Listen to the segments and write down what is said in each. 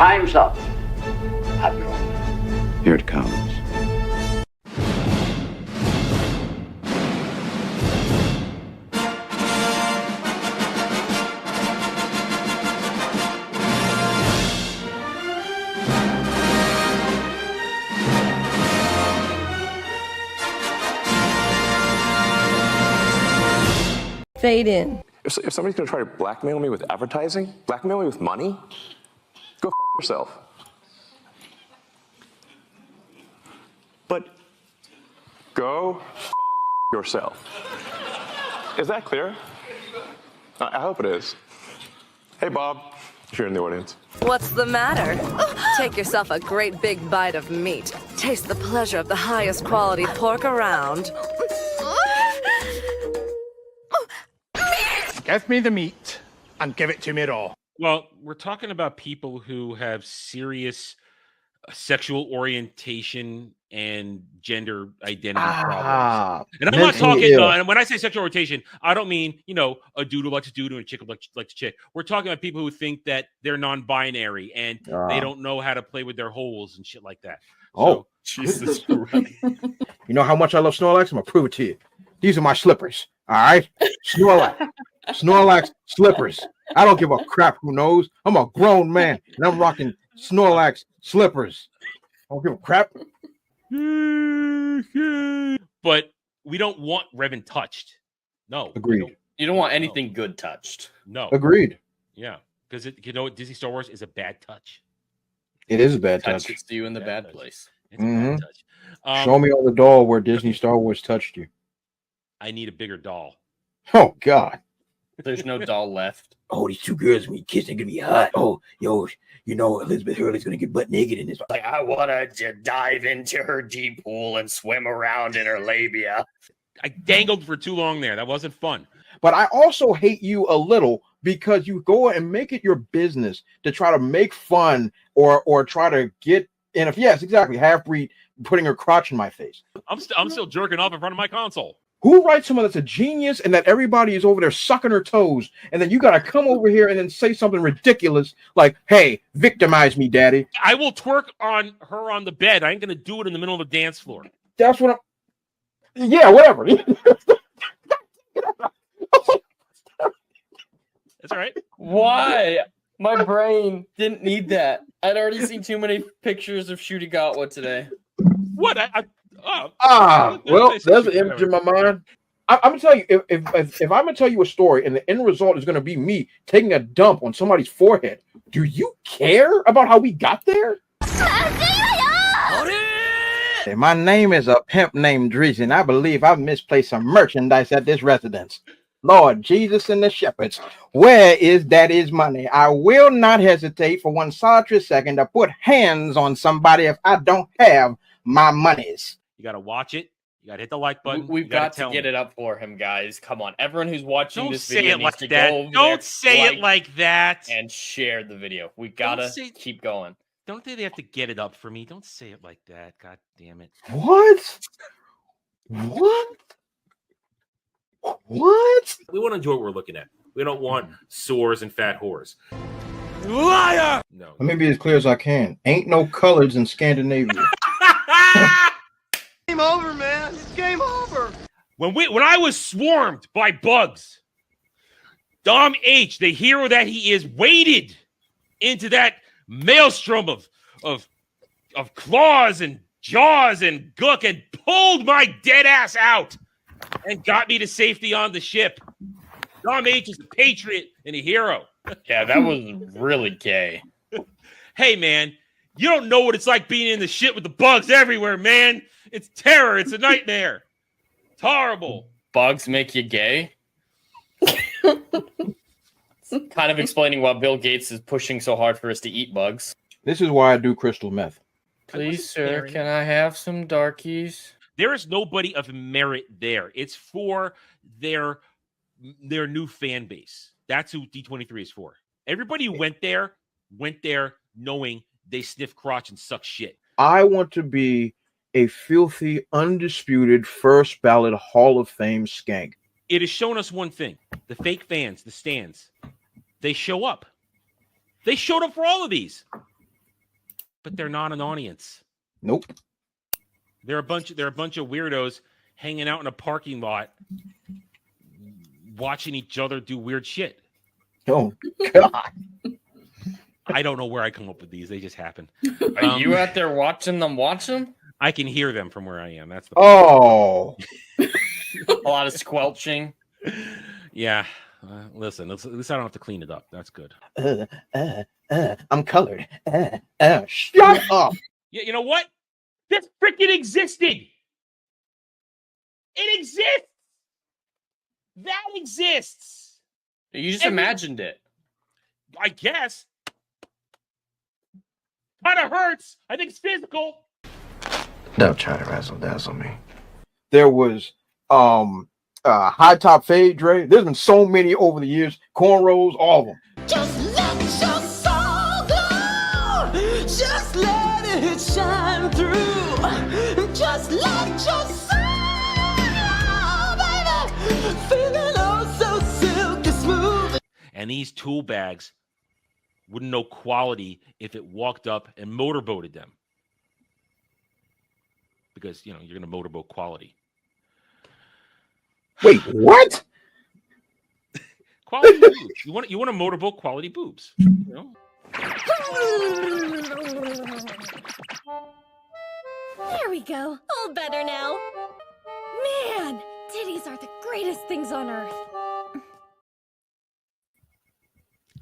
Time's up. Admiral. Here it comes. Fade in. If somebody's going to try to blackmail me with advertising, blackmail me with money, go f yourself. But go f yourself. Is that clear? I hope it is. Hey, Bob, if you're in the audience. What's the matter? Take yourself a great big bite of meat. Taste the pleasure of the highest quality pork around. Give me the meat and give it to me raw. Well, we're talking about people who have serious sexual orientation and gender identity problems. And I'm not talking, and when I say sexual orientation, I don't mean, a dude who likes a dude and a chick who likes a chick. We're talking about people who think that they're non-binary and they don't know how to play with their holes and shit like that. Oh, Jesus Christ. You know how much I love Snorlax? I'm going to prove it to you. These are my slippers, all right? Snorlax. Snorlax slippers. I don't give a crap who knows. I'm a grown man, and I'm rocking Snorlax slippers. I don't give a crap. But we don't want Revan touched. No. Agreed. You don't want anything good touched. No. Agreed. Yeah. Because Disney Star Wars is a bad touch. It is a bad touch. Touches you in the bad place. It's a bad touch. Show me on the doll where Disney Star Wars touched you. I need a bigger doll. Oh, God. There's no doll left. Oh, these two girls when you kiss, they're gonna be hot. Oh, Elizabeth Hurley's gonna get butt naked in this. Like, I wanna dive into her deep pool and swim around in her labia. I dangled for too long there. That wasn't fun. But I also hate you a little because you go and make it your business to try to make fun or try to get in. Yes, exactly. Half-breed putting her crotch in my face. I'm still jerking off in front of my console. Who writes someone that's a genius and that everybody is over there sucking her toes, and then you got to come over here and then say something ridiculous like, hey, victimize me, daddy. I will twerk on her on the bed. I ain't going to do it in the middle of the dance floor. That's what I'm... Yeah, whatever. That's all right. Why? My brain didn't need that. I'd already seen too many pictures of Shooty today. What? Well, there's an image in my mind. I'm gonna tell you, if I'm gonna tell you a story and the end result is gonna be me taking a dump on somebody's forehead, do you care about how we got there? Hey, my name is a pimp named Dries, and I believe I've misplaced some merchandise at this residence. Lord Jesus and the shepherds, where is daddy's money? I will not hesitate for one solitary second to put hands on somebody if I don't have my monies. You got to watch it. You got to hit the like button. We've got to get it up for him, guys. Come on. Everyone who's watching this Don't video say it needs like to that. go over Don't there, say it like that. And share the video. We got to keep going. Don't they have to get it up for me? Don't say it like that. God damn it. What? What? What? We want to enjoy what we're looking at. We don't want sores and fat whores. Liar! No. Let me be as clear as I can. Ain't no colors in Scandinavia. Game over, man. It's game over. When I was swarmed by bugs, Dom H, the hero that he is, waded into that maelstrom of claws and jaws and gook and pulled my dead ass out and got me to safety on the ship. Dom H is a patriot and a hero. Yeah, that was really gay. Hey, man, you don't know what it's like being in the shit with the bugs everywhere, man. It's terror. It's a nightmare. It's horrible. Bugs make you gay? Kind of explaining why Bill Gates is pushing so hard for us to eat bugs. This is why I do crystal meth. Please, sir, can I have some darkies? There is nobody of merit there. It's for their new fan base. That's who D23 is for. Everybody who went there knowing they sniff crotch and suck shit. I want to be a filthy, undisputed first ballot Hall of Fame skank. It has shown us one thing. The fake fans, the stands, they show up. They showed up for all of these. but they're not an audience. Nope. They're a bunch of weirdos hanging out in a parking lot, watching each other do weird shit. Oh God. I don't know where I come up with these. They just happen. Are you out there watching them watch them? I can hear them from where I am. That's the Oh. A lot of squelching. yeah. Listen, at least I don't have to clean it up. That's good. I'm colored. Shut up. Yeah, you know what? This freaking existed. It exists. That exists. You just imagined it. I guess. Kind of hurts. I think it's physical. Don't try to razzle dazzle me. There was high top fade Dre. There's been so many over the years. Cornrows, all of them. Just let your soul glow. Just let it shine through. Just let your soul glow, baby. Feeling oh so silky smooth. And these tool bags wouldn't know quality if it walked up and motorboated them. Because, you're going to motorboat quality. Wait, what? Quality boobs. You want to motorboat quality boobs. There we go. All better now. Man, titties are the greatest things on earth.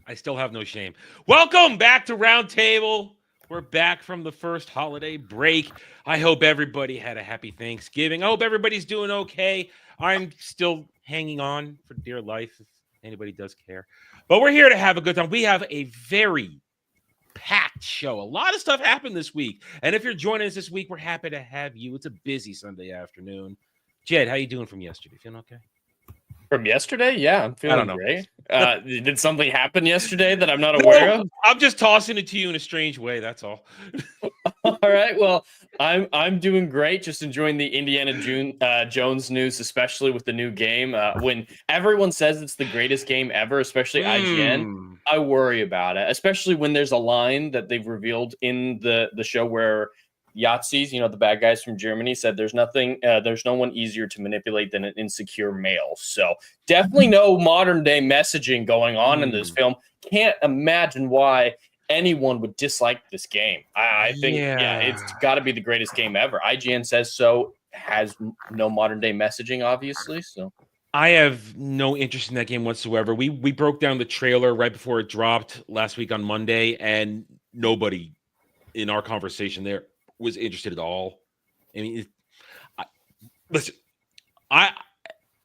I still have no shame. Welcome back to Roundtable. We're back from the first holiday break. I hope everybody had a happy Thanksgiving. I hope everybody's doing okay. I'm still hanging on for dear life, if anybody does care. But we're here to have a good time. We have a very packed show. A lot of stuff happened this week. And if you're joining us this week, we're happy to have you. It's a busy Sunday afternoon. Jed, how you doing from yesterday? Feeling okay? From yesterday? Yeah, I'm I feeling don't know. great. Did something happen yesterday that I'm not aware of? I'm just tossing it to you in a strange way. That's all. All right. Well, I'm doing great. Just enjoying the Indiana Jones news, especially with the new game. When everyone says it's the greatest game ever, especially IGN, I worry about it. Especially when there's a line that they've revealed in the show where Yahtzees, the bad guys from Germany, said there's no one easier to manipulate than an insecure male. So definitely no modern day messaging going on in this film. Can't imagine why anyone would dislike this game. I think, it's got to be the greatest game ever. IGN says so. Has no modern day messaging, obviously. So I have no interest in that game whatsoever. We broke down the trailer right before it dropped last week on Monday, and nobody in our conversation there was interested at all. I mean, listen,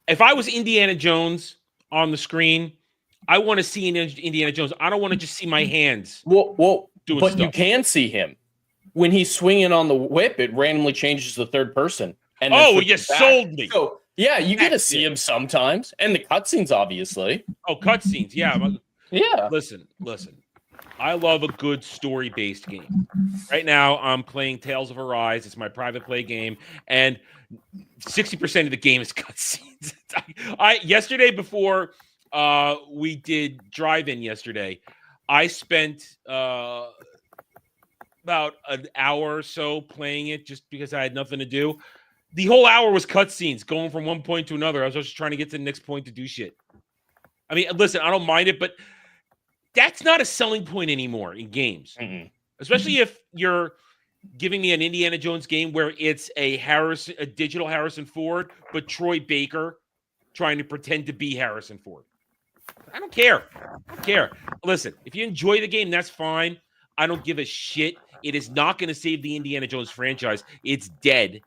if I was Indiana Jones on the screen, I want to see an Indiana Jones. I don't want to just see my hands. Well, doing but stuff. You can see him when he's swinging on the whip. It randomly changes to the third person. And you sold me. So yeah, you get to see him sometimes, and the cutscenes, obviously. Oh, cutscenes, yeah. Yeah. Listen. I love a good story-based game. Right now, I'm playing Tales of Arise. It's my private play game, and 60% of the game is cutscenes. Yesterday, before we did drive-in yesterday, I spent about an hour or so playing it just because I had nothing to do. The whole hour was cutscenes, going from one point to another. I was just trying to get to the next point to do shit. I mean, listen, I don't mind it, but that's not a selling point anymore in games. Especially if you're giving me an Indiana Jones game where it's a digital Harrison Ford, but Troy Baker trying to pretend to be Harrison Ford. I don't care. Listen, if you enjoy the game, that's fine. I don't give a shit. It is not going to save the Indiana Jones franchise. It's dead.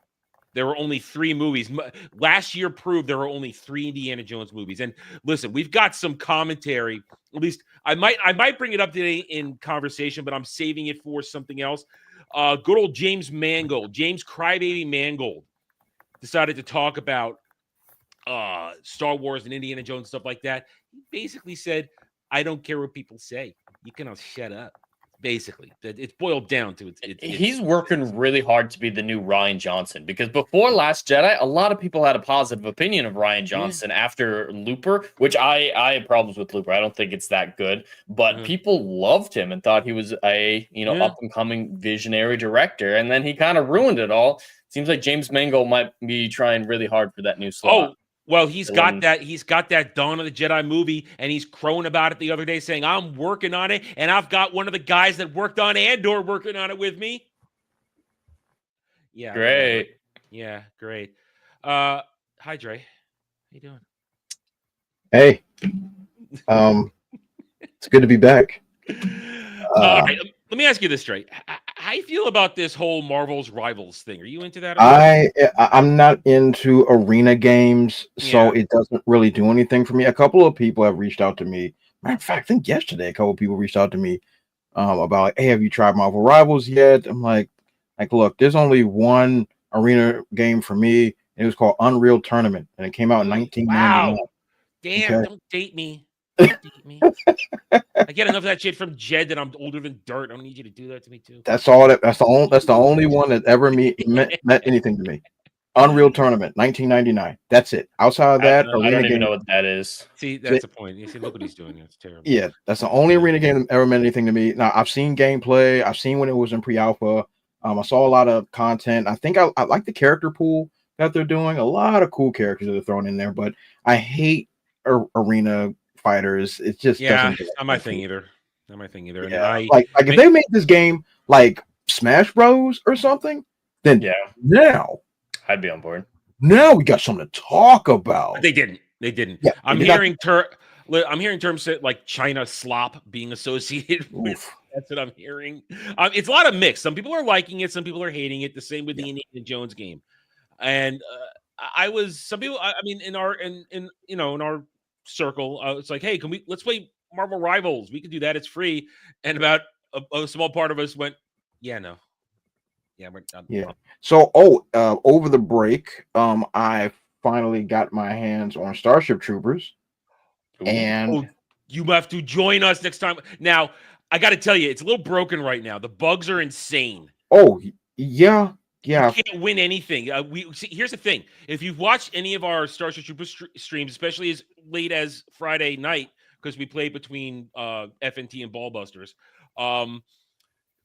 There were only 3 movies. Last year proved there were only 3 Indiana Jones movies. And listen, we've got some commentary. At least I might bring it up today in conversation, but I'm saving it for something else. Good old James Crybaby Mangold, decided to talk about Star Wars and Indiana Jones, stuff like that. He basically said, I don't care what people say. You can all shut up. Basically, it's boiled down to He's working really hard to be the new Ryan Johnson, because before Last Jedi, a lot of people had a positive opinion of Ryan Johnson after Looper, which I had problems with Looper. I don't think it's that good, but people loved him and thought he was a up and coming visionary director, and then he kind of ruined it all. Seems like James Mangold might be trying really hard for that new slot. Oh, well, he's got that Dawn of the Jedi movie, and he's crowing about it the other day, saying, I'm working on it, and I've got one of the guys that worked on Andor working on it with me. Yeah. Great. Whatever. Yeah, great. Hi, Dre. How you doing? Hey. It's good to be back. All right, let me ask you this, Dre. How you feel about this whole Marvel's Rivals thing? Are you into that? I'm not into arena games, so it doesn't really do anything for me. A couple of people have reached out to me. Matter of fact, I think yesterday a couple of people reached out to me about, like, hey, have you tried Marvel Rivals yet? I'm like, look, there's only one arena game for me, and it was called Unreal Tournament, and it came out in 1999. Wow. Damn, okay. Don't date me. Don't date me. I get enough of that shit from Jed that I'm older than dirt. I don't need you to do that to me too. That's the only one that ever meant anything to me. Unreal Tournament, 1999. That's it. Outside of that, I don't even know what that is. See, that's the point. You see, look what he's doing. It's terrible. Yeah, that's the only arena game that ever meant anything to me. Now, I've seen gameplay. I've seen when it was in pre-alpha. I saw a lot of content. I think I like the character pool that they're doing. A lot of cool characters that they're throwing in there, but I hate arena fighters. It just doesn't not my thing either. Not my thing either. Yeah. Like if they made this game like Smash Bros or something, then now I'd be on board. Now we got something to talk about. But they didn't. Yeah, I'm hearing terms like China slop being associated with. That's what I'm hearing. It's a lot of mix. Some people are liking it. Some people are hating it. The same with the Indiana Jones game. And some people. I mean, in our circle, it's like, hey, let's play Marvel Rivals? We can do that. It's free. And about a small part of us went, no. Yeah. So, over the break, I finally got my hands on Starship Troopers, and you have to join us next time. Now, I got to tell you, it's a little broken right now. The bugs are insane. Oh, yeah. You can't win anything. Here's the thing: if you've watched any of our Starship Troopers streams, especially as late as Friday night, because we play between FNT and Ballbusters.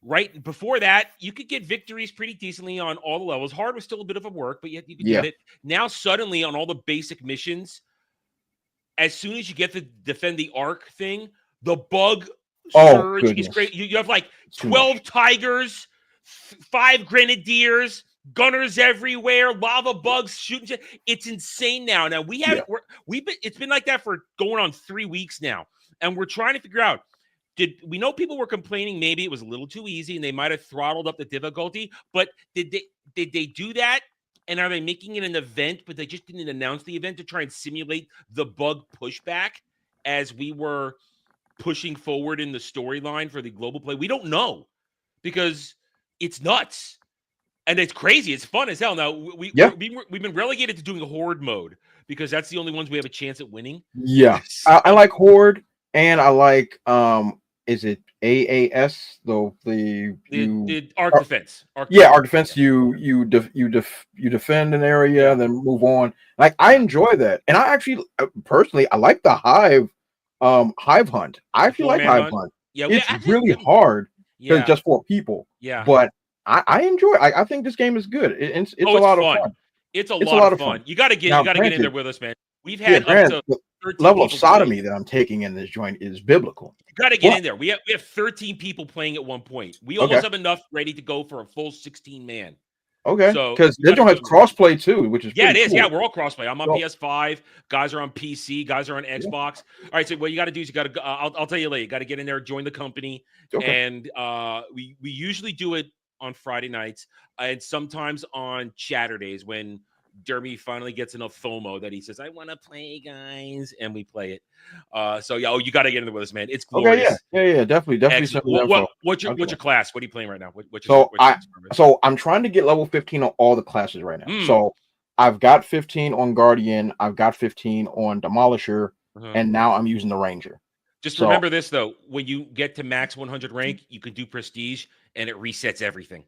Right before that, you could get victories pretty decently on all the levels. Hard was still a bit of a work, but yet you could get it. Now, suddenly, on all the basic missions, as soon as you get to defend the Ark thing, the bug surge is great. You have like 12 Tigers, 5 Grenadiers, gunners everywhere, lava bugs shooting. It's insane now. Now it's been like that for going on 3 weeks now, and we're trying to figure out. Did we know people were complaining maybe it was a little too easy and they might have throttled up the difficulty? But did they do that? And are they making it an event, but they just didn't announce the event to try and simulate the bug pushback as we were pushing forward in the storyline for the global play? We don't know because it's nuts and it's crazy. It's fun as hell. Now we've been relegated to doing a horde mode because that's the only ones we have a chance at winning. Yeah, I like horde and I like is it AAS though the Arc Defense? Arc Defense. You defend an area, then move on. Like I enjoy that, and I actually personally I like the Hive Hunt. I actually like Hive Hunt. Yeah, it's really hard because it's just 4 people. Yeah, but I enjoy. I think this game is good. It's a lot of fun. It's a lot of fun. You got to get in there with us, man. We've had up to 13 level of sodomy that I'm taking in this joint is biblical. You got to get in there. We have 13 people playing at one point. We almost have enough ready to go for a full 16 man. Okay, because this joint has crossplay too, which is it is. Cool. Yeah, we're all crossplay. I'm on PS5. Guys are on PC. Guys are on Xbox. All right. So what you got to do is you got to. I'll tell you later. You got to get in there, join the company, and we usually do it on Friday nights and sometimes on Saturdays when Dermy finally gets enough FOMO that he says, I want to play, guys, and we play it. You got to get in there with us, man. It's glorious. Okay, yeah, definitely. What's your class? What are you playing right now? So I'm trying to get level 15 on all the classes right now. So I've got 15 on Guardian, I've got 15 on Demolisher, and now I'm using the Ranger. Just remember this though: when you get to max 100 rank, you can do prestige, and it resets everything.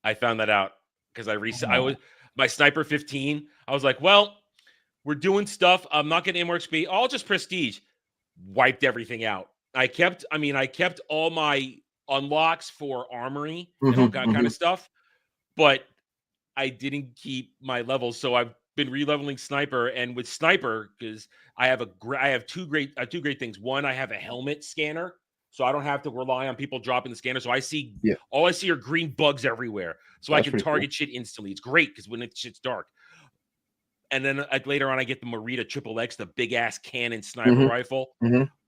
I found that out because I was my sniper 15. I was like, well, we're doing stuff. I'm not getting any more XP. I'll just prestige. Wiped everything out. I kept all my unlocks for armory and all that kind of stuff, but I didn't keep my levels. So I've been releveling sniper, and with sniper, because I have two great things. One, I have a helmet scanner, so I don't have to rely on people dropping the scanner. So I see all I see are green bugs everywhere, so I can target shit instantly. It's great because when shit's dark. And then later on, I get the Marita XXX, the big ass cannon sniper rifle.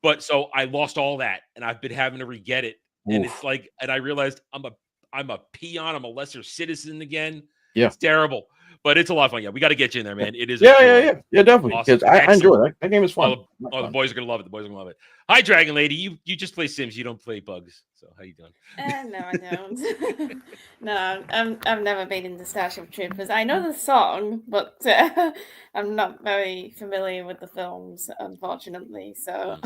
But so I lost all that, and I've been having to re-get it. And it's like, and I realized I'm a peon. I'm a lesser citizen again. Yeah, it's terrible, but it's a lot of fun. Yeah, we got to get you in there, man. It is. Yeah, definitely. Because awesome. I enjoy it. That game is fun. The boys are gonna love it. The boys are gonna love it. Hi, Dragon Lady. You just play Sims. You don't play bugs. So how you doing? No, I don't. No, I've never been into Starship Troopers. I know the song, but I'm not very familiar with the films, unfortunately. So.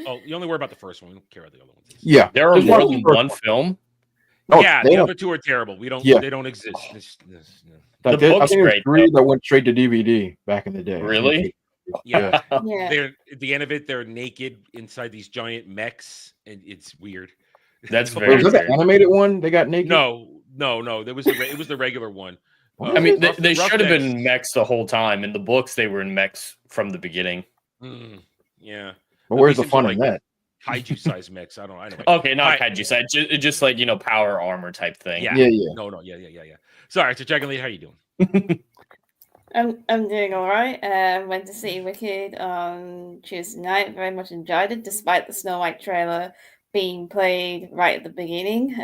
You only worry about the first one. We don't care about the other ones. Yeah, there are more than one film. The other two are terrible. We don't. They don't exist. I think it was 3 that went straight to DVD back in the day. Really? Yeah. They're at the end of it, they're naked inside these giant mechs, and it's weird. That's very. Was that the animated one? They got naked. No. It was the regular one. I mean, they should have been mechs the whole time. In the books, they were in mechs from the beginning. Yeah. But where's the fun in that? Kaiju size mix. I don't know. Okay, not kaiju size, just like power armor type thing. Yeah. No. Yeah. Sorry, so Dragon Lady, how you doing? I'm doing all right. Went to see Wicked on Tuesday night. Very much enjoyed it, despite the Snow White trailer being played right at the beginning.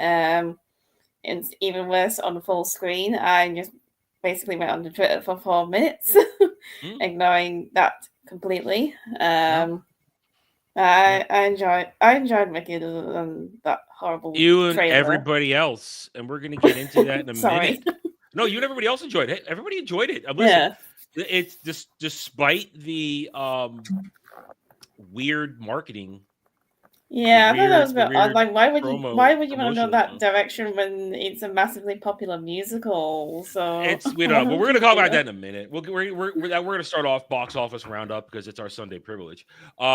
It's even worse on the full screen. I just basically went on Twitter for 4 minutes, ignoring that completely. I enjoyed Wicked other than that horrible you trailer. And everybody else, and we're gonna get into that in a minute. No, you and everybody else enjoyed it. Everybody enjoyed it. Listen, it's just despite the weird marketing. Yeah, I thought that was a bit odd. Like, why would you want to go that direction when it's a massively popular musical? So we're going to talk about that in a minute. We're going to start off box office roundup because it's our Sunday privilege.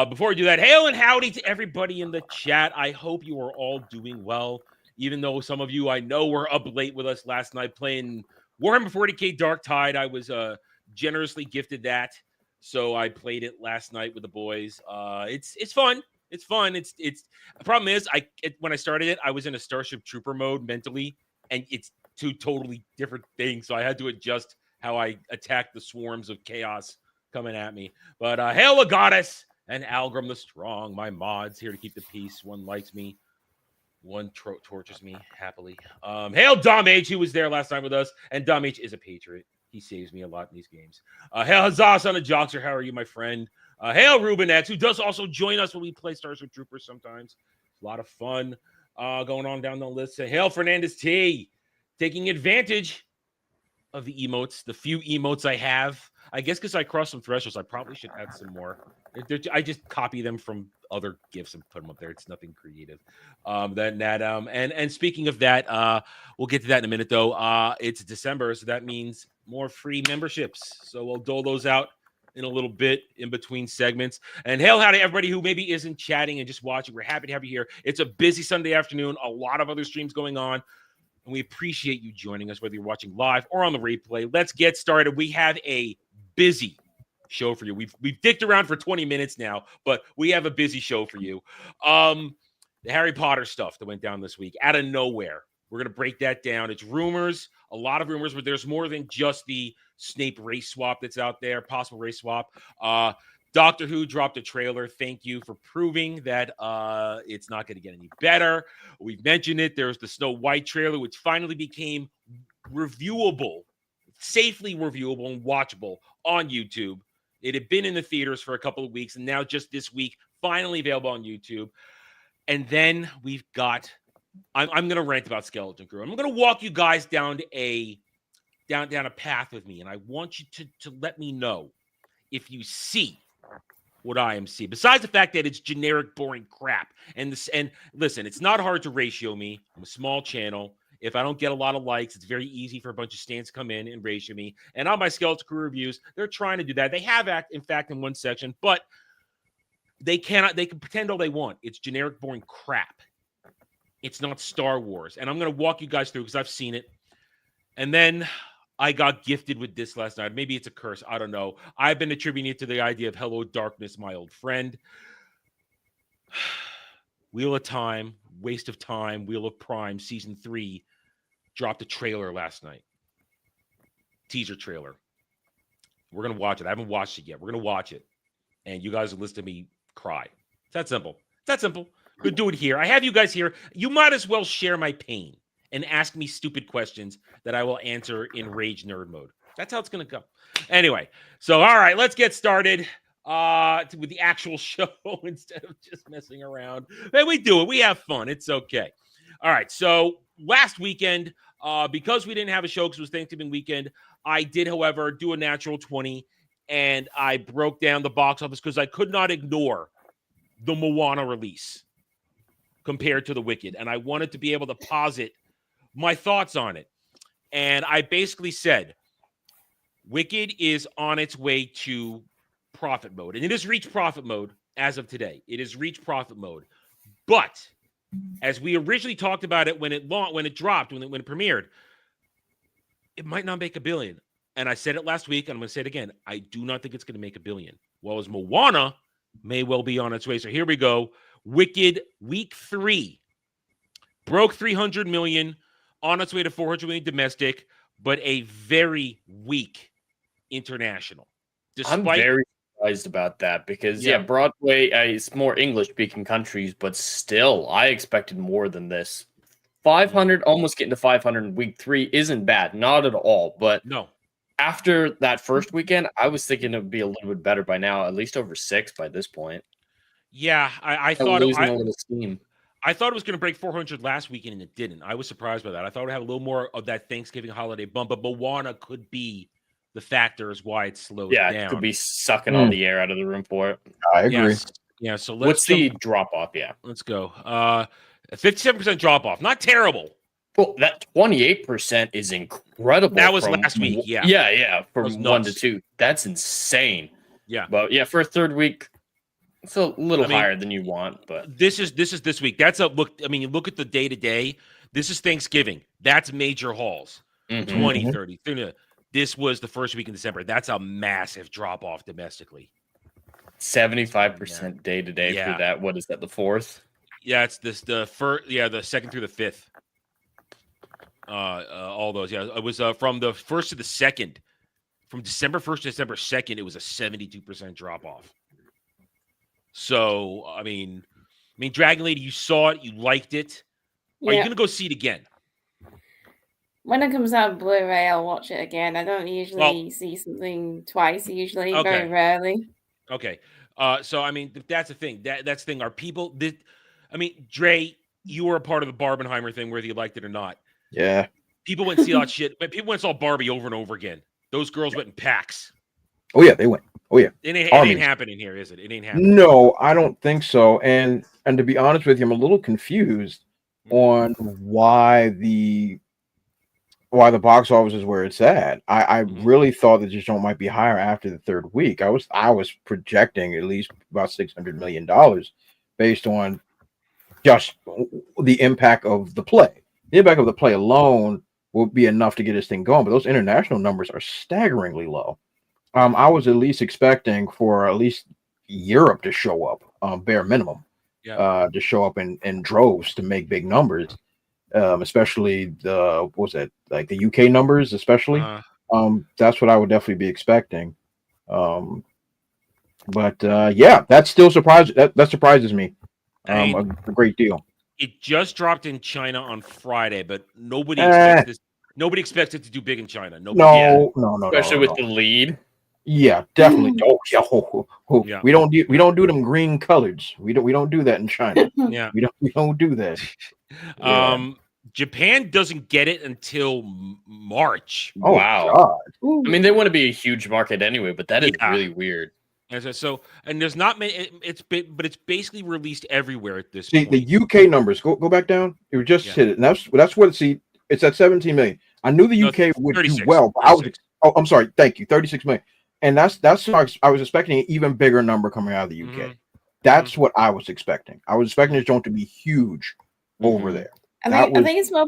Before we do that, hail and howdy to everybody in the chat. I hope you are all doing well, even though some of you I know were up late with us last night playing Warhammer 40K Dark Tide. I was generously gifted that, so I played it last night with the boys. It's fun. It's fun. It's the problem is when I started it, I was in a Starship Trooper mode mentally, and it's two totally different things. So I had to adjust how I attack the swarms of chaos coming at me. But hail the goddess and Algrim the strong, my mods here to keep the peace. One likes me, one tortures me happily. Hail Dom H, who was there last time with us, and Dom H is a patriot. He saves me a lot in these games. Hail Huzzah, son of Joxer. How are you, my friend? Hail Ruben X, who does also join us when we play Starship Troopers sometimes. A lot of fun going on down the list. Hail Fernandez T, taking advantage of the emotes, the few emotes I have. I guess because I crossed some thresholds, I probably should add some more. I just copy them from other GIFs and put them up there. It's nothing creative. And speaking of that, we'll get to that in a minute, though. It's December, so that means more free memberships. So we'll dole those out in a little bit in between segments. And hail howdy everybody who maybe isn't chatting and just watching. We're happy to have you here. It's a busy Sunday afternoon, a lot of other streams going on, and we appreciate you joining us, whether you're watching live or on the replay. Let's get started. We have a busy show for you. We've dicked around for 20 minutes now, but we have a busy show for you. The Harry Potter stuff that went down this week out of nowhere. We're going to break that down. It's rumors, a lot of rumors, but there's more than just the Snape race swap that's out there, possible race swap. Doctor Who dropped a trailer. Thank you for proving that it's not going to get any better. We've mentioned it. There's the Snow White trailer, which finally became reviewable, safely reviewable and watchable on YouTube. It had been in the theaters for a couple of weeks, and now just this week, finally available on YouTube. And then we've got, I'm going to rant about Skeleton Crew. I'm going to walk you guys down a path with me, and I want you to let me know if you see what IMC. Besides the fact that it's generic, boring crap. And listen, it's not hard to ratio me. I'm a small channel. If I don't get a lot of likes, it's very easy for a bunch of stands to come in and ratio me. And on my Skeleton Crew reviews, they're trying to do that. They have, in fact, in one section, but they can pretend all they want. It's generic, boring crap. It's not Star Wars. And I'm going to walk you guys through because I've seen it. And then I got gifted with this last night. Maybe it's a curse. I don't know. I've been attributing it to the idea of Hello Darkness, my old friend. Wheel of Time, Waste of Time, Wheel of Prime, Season 3 dropped a trailer last night. Teaser trailer. We're going to watch it. I haven't watched it yet. We're going to watch it. And you guys will listen to me cry. It's that simple. It's that simple. We'll do it here. I have you guys here. You might as well share my pain and ask me stupid questions that I will answer in Rage Nerd mode. That's how it's going to go. Anyway, so all right, let's get started with the actual show instead of just messing around. But we do it. We have fun. It's okay. All right, so last weekend, because we didn't have a show because it was Thanksgiving weekend, I did, however, do a natural 20, and I broke down the box office because I could not ignore the Moana release compared to the Wicked, and I wanted to be able to posit my thoughts on it. And I basically said, Wicked is on its way to profit mode, and it has reached profit mode as of today. It has reached profit mode, but as we originally talked about it when it dropped, when it premiered, it might not make $1 billion. And I said it last week, and I'm going to say it again. I do not think it's going to make $1 billion. Well, as Moana may well be on its way. So here we go. Wicked week 3 broke 300 million, on its way to 400 million domestic, but a very weak international. I'm very surprised about that because Broadway is more English speaking countries, but still I expected more than this. 500, almost getting to 500 in week 3 isn't bad, not at all. But no, after that first weekend, I was thinking it would be a little bit better by now, at least over 6 by this point. Yeah, I thought losing a little steam. I thought it was going to break 400 last weekend, and it didn't. I was surprised by that. I thought it would have a little more of that Thanksgiving holiday bump, but Moana could be the factor as why it slowed down. Yeah, it could be sucking all the air out of the room for it. I agree. Yeah, so what's the drop off? Yeah, let's go. 57% drop off. Not terrible. Well, that 28% is incredible. That was last week. Yeah. Yeah. From 1 to 2. That's insane. Yeah. But yeah, for a third week, it's a little higher than you want, but this is this week. That's a look. I mean, you look at the day to day. This is Thanksgiving. That's major hauls. 20, 30. This was the first week in December. That's a massive drop off domestically. 75% day to day for that. What is that? The 4th? Yeah, it's the 2nd through the 5th. All those. Yeah, it was from the 1st to the 2nd. From December 1st to December 2nd, it was a 72% drop off. So, I mean, Dragon Lady, you saw it, you liked it. Are you going to go see it again? When it comes out on Blu-ray, I'll watch it again. I don't usually see something twice, very rarely. Okay. So, I mean, that's the thing. That's the thing. Are people... Dre, you were a part of the Barbenheimer thing, whether you liked it or not. Yeah. People went and see that shit, but people went and saw Barbie over and over again. Those girls went in packs. Oh, yeah, they went. Oh, yeah. It ain't happening here, is it? It ain't happening. No, I don't think so. And to be honest with you, I'm a little confused on why the box office is where it's at. I really thought that this show might be higher after the 3rd week. I was projecting at least about $600 million based on just the impact of the play. The impact of the play alone will be enough to get this thing going, but those international numbers are staggeringly low. I was at least expecting for at least Europe to show up, bare minimum, to show up in droves to make big numbers, especially the UK numbers, especially. That's what I would definitely be expecting. But that's still surprising. That surprises me a great deal. It just dropped in China on Friday, but nobody expects this. Nobody expects it to do big in China. No. Especially with the lead. Yeah, definitely. Yeah. We don't do them green colors. We don't do that in China. Yeah, we don't do that. Japan doesn't get it until March. Oh, wow. God. I mean, they want to be a huge market anyway, but that is really weird. And there's not many. But it's basically released everywhere at this See point. the UK numbers. Go back down. You just hit it, and that's what. See, it's at 17 million. I knew the UK would do well, but I was. Oh, I'm sorry. Thank you. 36 million, and that's I was expecting an even bigger number coming out of the UK. That's what I was expecting. I was expecting this joint to be huge over there. I think it's more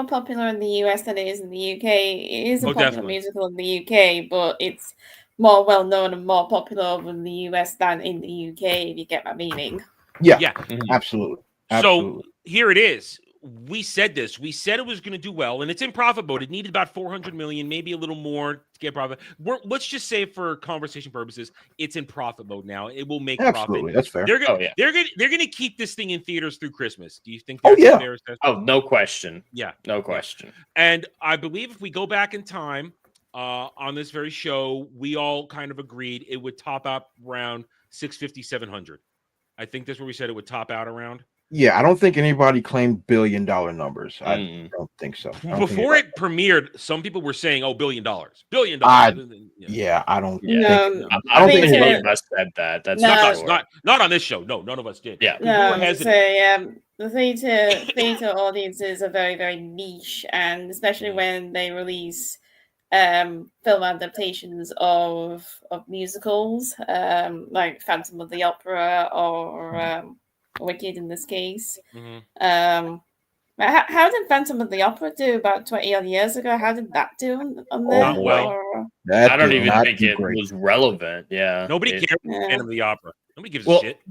popular in the US than it is in the UK. It is a popular musical in the UK, but it's more well known and more popular over in the US than in the UK. If you get my meaning. Yeah. Absolutely. So here it is. We said this. We said it was going to do well, and it's in profit mode. It needed about 400 million, maybe a little more to get profit. Let's just say, for conversation purposes, it's in profit mode now. It will make Absolutely, profit. that's fair. They're going to keep this thing in theaters through Christmas. Do you think? Oh, yeah. Fair assessment? Oh, no question. Yeah, no question. And I believe if we go back in time on this very show, we all kind of agreed it would top out around 650, 700. I think that's where we said it would top out around. Yeah, I don't think anybody claimed billion-dollar numbers. I don't think so. Before it premiered, some people were saying, "Oh, $1 billion, $1 billion." Yeah, I don't. No, I don't think any of us said that. That's not on this show. No, none of us did. Yeah, the theater audiences are very, very niche, and especially when they release film adaptations of musicals, like Phantom of the Opera or Wicked in this case. How did Phantom of the Opera do about 20 odd years ago? How did that do on there? Not well. I don't even think it was relevant. Yeah, nobody cares about Phantom of the Opera. Nobody gives a shit.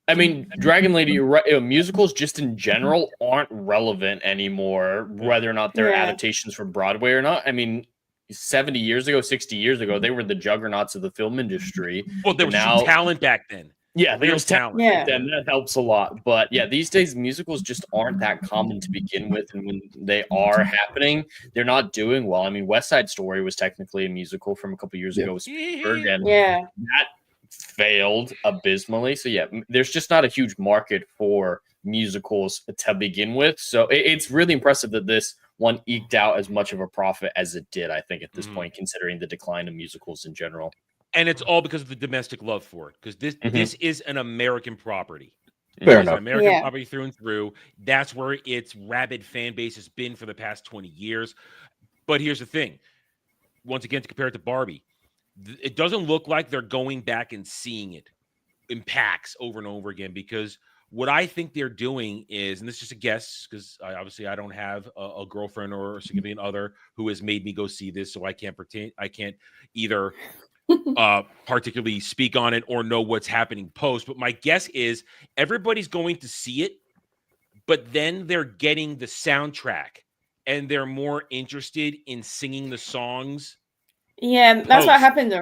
I mean, Dragon Lady, you're right. Musicals just in general aren't relevant anymore, whether or not they're adaptations from Broadway or not. I mean, 70 years ago, 60 years ago, they were the juggernauts of the film industry. Well, there was some talent back then. Yeah, there's talent. And that helps a lot. But yeah, these days musicals just aren't that common to begin with. And when they are happening, they're not doing well. I mean, West Side Story was technically a musical from a couple years ago. And that failed abysmally. So yeah, there's just not a huge market for musicals to begin with. So it's really impressive that this one eked out as much of a profit as it did, I think, at this point, considering the decline of musicals in general. And it's all because of the domestic love for it, because this is an American property. Fair enough. An American property through and through. That's where its rabid fan base has been for the past 20 years. But here's the thing. Once again, to compare it to Barbie, it doesn't look like they're going back and seeing it in packs over and over again, because what I think they're doing is, and this is just a guess, because I don't have a girlfriend or a significant other who has made me go see this, so I can't either particularly speak on it or know what's happening post. But my guess is everybody's going to see it, but then they're getting the soundtrack and they're more interested in singing the songs. Yeah, that's what happened.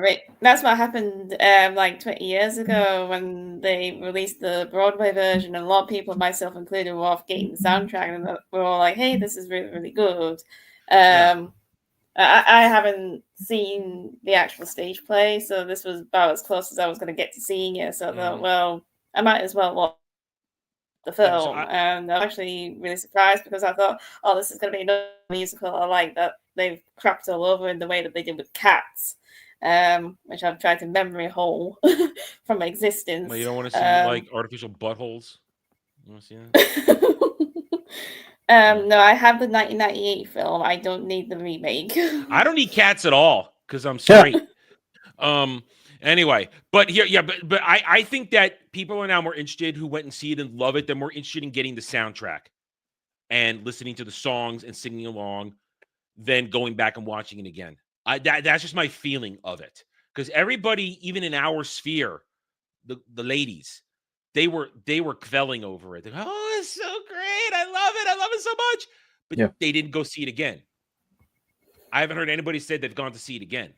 That's what happened like 20 years ago when they released the Broadway version. And a lot of people, myself included, were off getting the soundtrack, and we're all like, "Hey, this is really, really good." I haven't seen the actual stage play, so this was about as close as I was going to get to seeing it. So I thought, well, I might as well watch the film. And I'm actually really surprised, because I thought, oh, this is going to be another musical I like that they've crapped all over in the way that they did with Cats, which I've tried to memory hole from existence. Well, you don't want to see like artificial buttholes? You want to see that? No, I have the 1998 film. I don't need the remake. I don't need Cats at all, because I'm straight. Anyway, but I think that people are now more interested who went and see it and love it. They're more interested in getting the soundtrack and listening to the songs and singing along than going back and watching it again. That's just my feeling of it. Because everybody, even in our sphere, the ladies, they were quelling over it. They're, oh, it's so great. I love it so much. But they didn't go see it again. I haven't heard anybody say they've gone to see it again.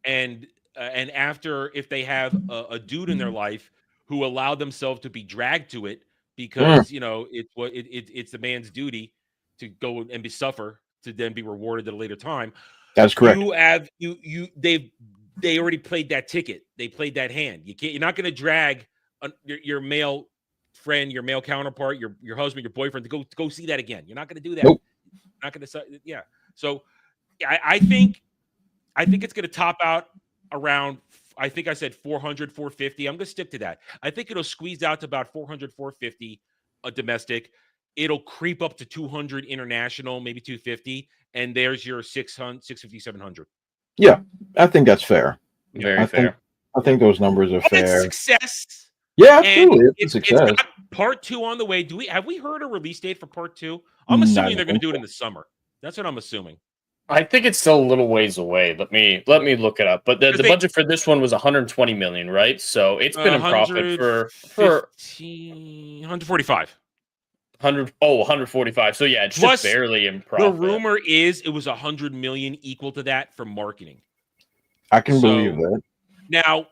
And after, if they have a dude in their life who allowed themselves to be dragged to it because it's the man's duty to go and suffer to then be rewarded at a later time. That's correct. They already played that ticket. They played that hand. You're not going to drag your male friend, your male counterpart, your husband, your boyfriend to go see that again. You're not going to do that. Nope. Not going to. Yeah. So I think it's going to top out around, I think I said 400, 450. I'm going to stick to that. I think it'll squeeze out to about 400, 450 domestic. It'll creep up to 200 international, maybe 250. And there's your 600, 650, 700. Yeah, I think that's fair. Very fair. I think those numbers are fair. It's a success. Yeah, And absolutely. It's a it's success. got part 2 on the way. Have we heard a release date for part 2? I'm assuming they're going to do it in the summer. That's what I'm assuming. I think it's still a little ways away. Let me look it up. But the budget for this one was 120 million, right? So it's been in profit for 145. 145. So yeah, it's Plus, just barely in profit. The rumor is it was 100 million equal to that for marketing. I can believe that. Now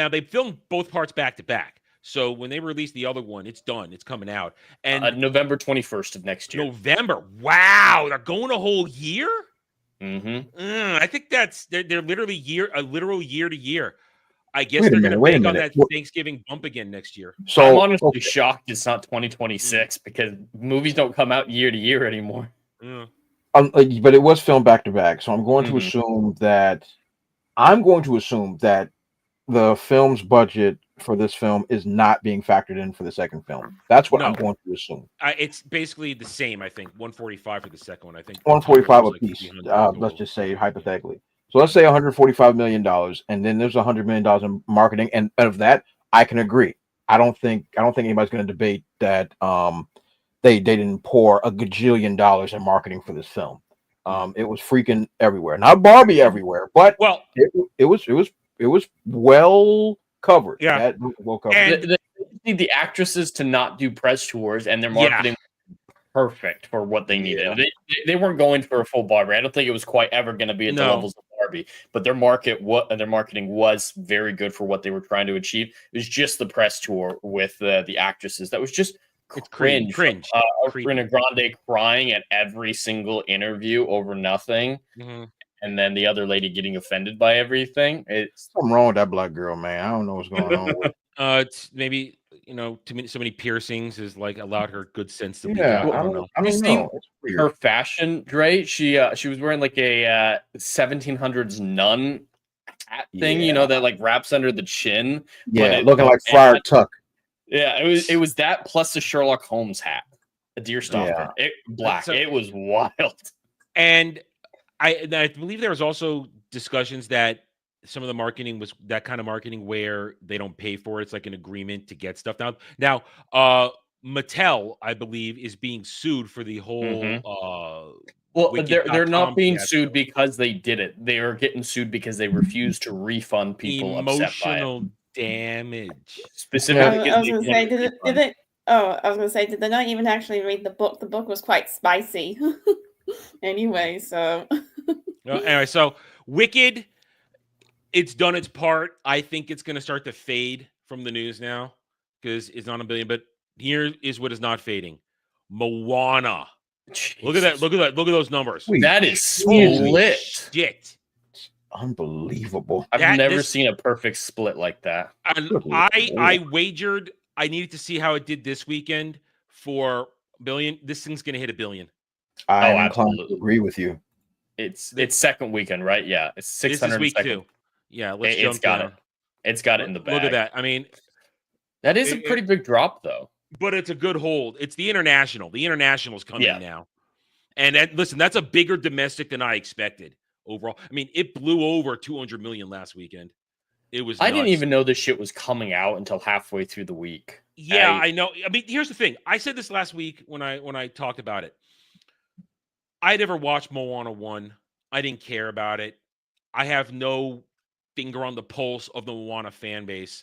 they filmed both parts back to back. So when they release the other one, it's done. It's coming out. And November 21st of next year. November. Wow, they're going a whole year? Mm-hmm. I think they're literally a literal year to year. I guess Wait a they're going to minute, make on that Thanksgiving bump again next year. So I'm honestly shocked it's not 2026 because movies don't come out year to year anymore. Yeah. But it was filmed back to back, so I'm going to assume that the film's budget for this film is not being factored in for the second film. That's what I'm going to assume. It's basically the same, I think. 145 for the second one, I think. 145 a piece. Let's just say hypothetically. So let's say $145 million, and then there's $100 million in marketing, and of that, I can agree. I don't think anybody's going to debate that they didn't pour a gajillion dollars in marketing for this film. It was freaking everywhere, not Barbie everywhere, but it was well covered. Yeah, well covered. They need the actresses to not do press tours, and their marketing perfect for what they needed. Yeah. They weren't going for a full Barbie. I don't think it was quite ever going to be at the levels of Barbie, but their marketing was very good for what they were trying to achieve. It was just the press tour with the actresses that was just cringe. Ariana Grande crying at every single interview over nothing. Mm-hmm. And then the other lady getting offended by everything. It's something wrong with that black girl, man. I don't know what's going on with it's maybe so many piercings has like allowed her good sense to be out. I don't know. I don't know. Her fashion, Dre. She was wearing like a 1700s nun hat thing, that like wraps under the chin. Yeah, looking like Friar Tuck. Yeah, it was that plus the Sherlock Holmes hat, a deerstalker, black. It was wild. And I believe there was also discussions that some of the marketing was that kind of marketing where they don't pay for it. It's like an agreement to get stuff. Now, Mattel, I believe, is being sued for the whole. Well, they're not being sued because they did it. They are getting sued because they refused to refund people emotional damage. Specifically, I was going to say, did it? Oh, I was going to say, did they not even actually read the book? The book was quite spicy. Anyway, so anyway, so Wicked, it's done its part. I think it's going to start to fade from the news now because it's not a billion. But here is what is not fading: Moana. Jeez. Look at that! Look at those numbers. That is split. Shit. Unbelievable. I've never seen a perfect split like that. And I wagered. I needed to see how it did this weekend for $1 billion. This thing's going to hit $1 billion. I absolutely agree with you. It's second weekend, right? Yeah, it's 600 this week too. Yeah, let's jump it. It's got it in the bag. Look at that. I mean, that is a pretty big drop, though. But it's a good hold. It's the international. The international's coming now, and listen, that's a bigger domestic than I expected overall. I mean, it blew over 200 million last weekend. It was. I didn't even know this shit was coming out until halfway through the week. Yeah, I know. I mean, here's the thing. I said this last week when I talked about it. I never watched Moana 1. I didn't care about it. I have no finger on the pulse of the Moana fan base.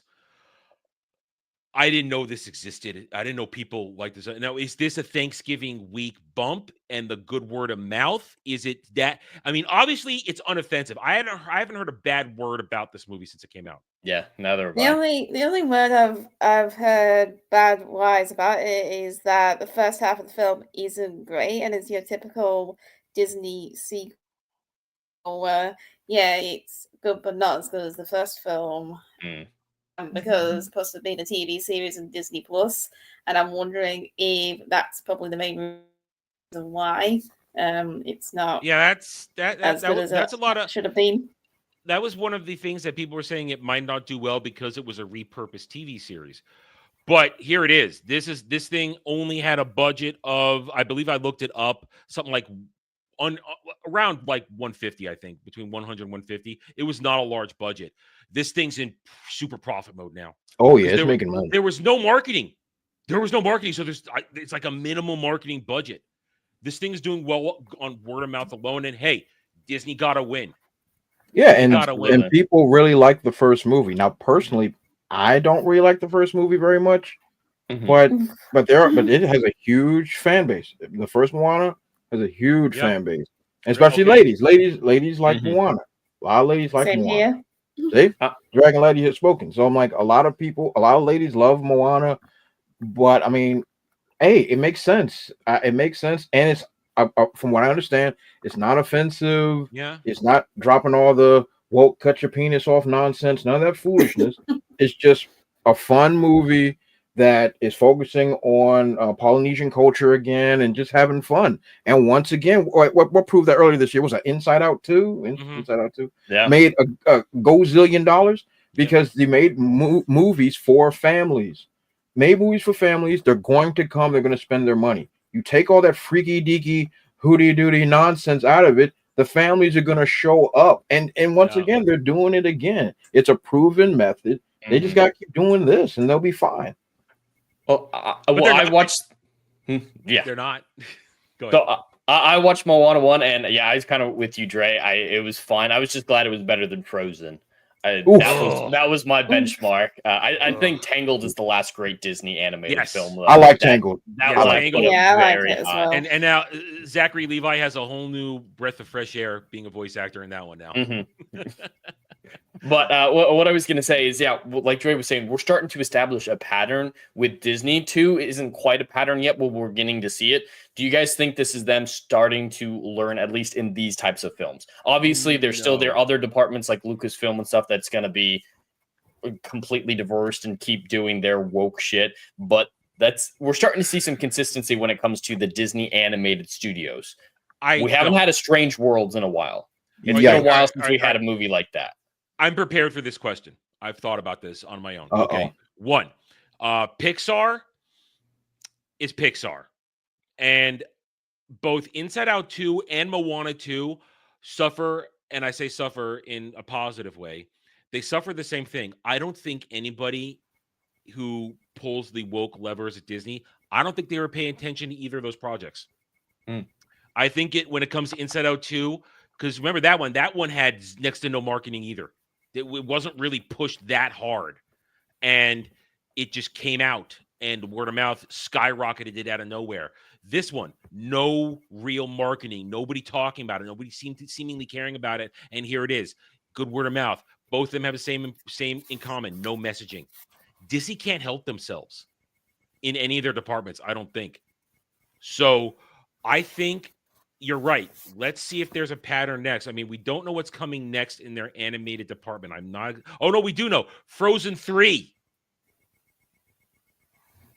I didn't know this existed. I didn't know people like this. Now, is this a Thanksgiving week bump and the good word of mouth? Is it that? I mean, obviously, it's unoffensive. I haven't heard a bad word about this movie since it came out. Yeah, neither. The only word I've heard bad wise about it is that the first half of the film isn't great, and it's your typical Disney sequel where it's good but not as good as the first film. Because supposed to be the TV series and Disney Plus, and I'm wondering if that's probably the main reason why it's not. Yeah, that's a lot of should have been. that was one of the things that people were saying it might not do well because it was a repurposed TV series. But here it is. This thing only had a budget of, I believe I looked it up, something like around like 150, I think, between 100 and 150. It was not a large budget. This thing's in super profit mode now. Oh yeah, it's making money. There was no marketing. So it's like a minimal marketing budget. This thing is doing well on word of mouth alone. And hey, Disney got to win. Yeah, and people really like the first movie. Now, personally, I don't really like the first movie very much, but it has a huge fan base. The first Moana has a huge fan base, especially ladies. Ladies like Moana. A lot of ladies like Moana. See, Dragon Lady has spoken. So I'm like, a lot of ladies love Moana, but I mean, hey, it makes sense. It makes sense, and it's from what I understand, it's not offensive. Yeah, it's not dropping all the woke cut your penis off nonsense. None of that foolishness. It's just a fun movie that is focusing on Polynesian culture again and just having fun. And once again, what proved that earlier this year was Inside Out 2. Inside Out 2 made a gazillion dollars because they made movies for families. Made movies for families. They're going to come. They're going to spend their money. You take all that freaky deaky hooty dooty nonsense out of it, the families are going to show up. And once again, they're doing it again. It's a proven method. They just got to keep doing this, and they'll be fine. Well, I watched. Yeah, they're not. Go ahead. So I watched Moana 1, and I was kind of with you, Dre. It was fine. I was just glad it was better than Frozen. That was my benchmark. I think Tangled is the last great Disney animated film. I like Tangled. I like it as well. And now Zachary Levi has a whole new breath of fresh air being a voice actor in that one now. But what I was going to say is, like Dre was saying, we're starting to establish a pattern with Disney. 2 isn't quite a pattern yet, but we're beginning to see it. Do you guys think this is them starting to learn, at least in these types of films? Obviously, there's still there are other departments like Lucasfilm and stuff that's going to be completely divorced and keep doing their woke shit. But we're starting to see some consistency when it comes to the Disney animated studios. We haven't had a Strange Worlds in a while. It's been a while since we had a movie like that. I'm prepared for this question. I've thought about this on my own. Uh-oh. Okay. 1, Pixar is Pixar. And both Inside Out 2 and Moana 2 suffer, and I say suffer in a positive way. They suffer the same thing. I don't think anybody who pulls the woke levers at Disney, I don't think they were paying attention to either of those projects. I think when it comes to Inside Out 2, because remember that one had next to no marketing either. It wasn't really pushed that hard, and it just came out, and word of mouth skyrocketed it out of nowhere. This one, no real marketing, nobody talking about it, nobody seemingly caring about it, and here it is, good word of mouth. Both of them have the same in common, no messaging. Disney can't help themselves in any of their departments, I don't think. So I think you're right. Let's see if there's a pattern next. I mean, we don't know what's coming next in their animated department. Oh, no, we do know. Frozen 3.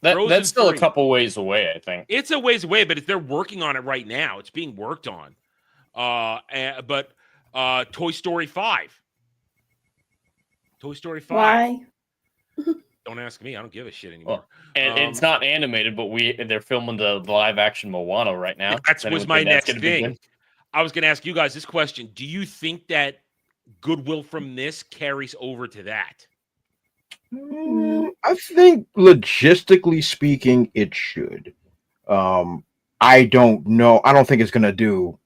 That's still a couple ways away, I think. It's a ways away, but they're working on it right now. It's being worked on. But Toy Story 5. Toy Story 5. Why? Don't ask me. I don't give a shit anymore. And it's not animated, but they're filming the live action Moana right now. That was my next thing. I was going to ask you guys this question. Do you think that goodwill from this carries over to that? I think logistically speaking, it should. I don't know. I don't think it's going to do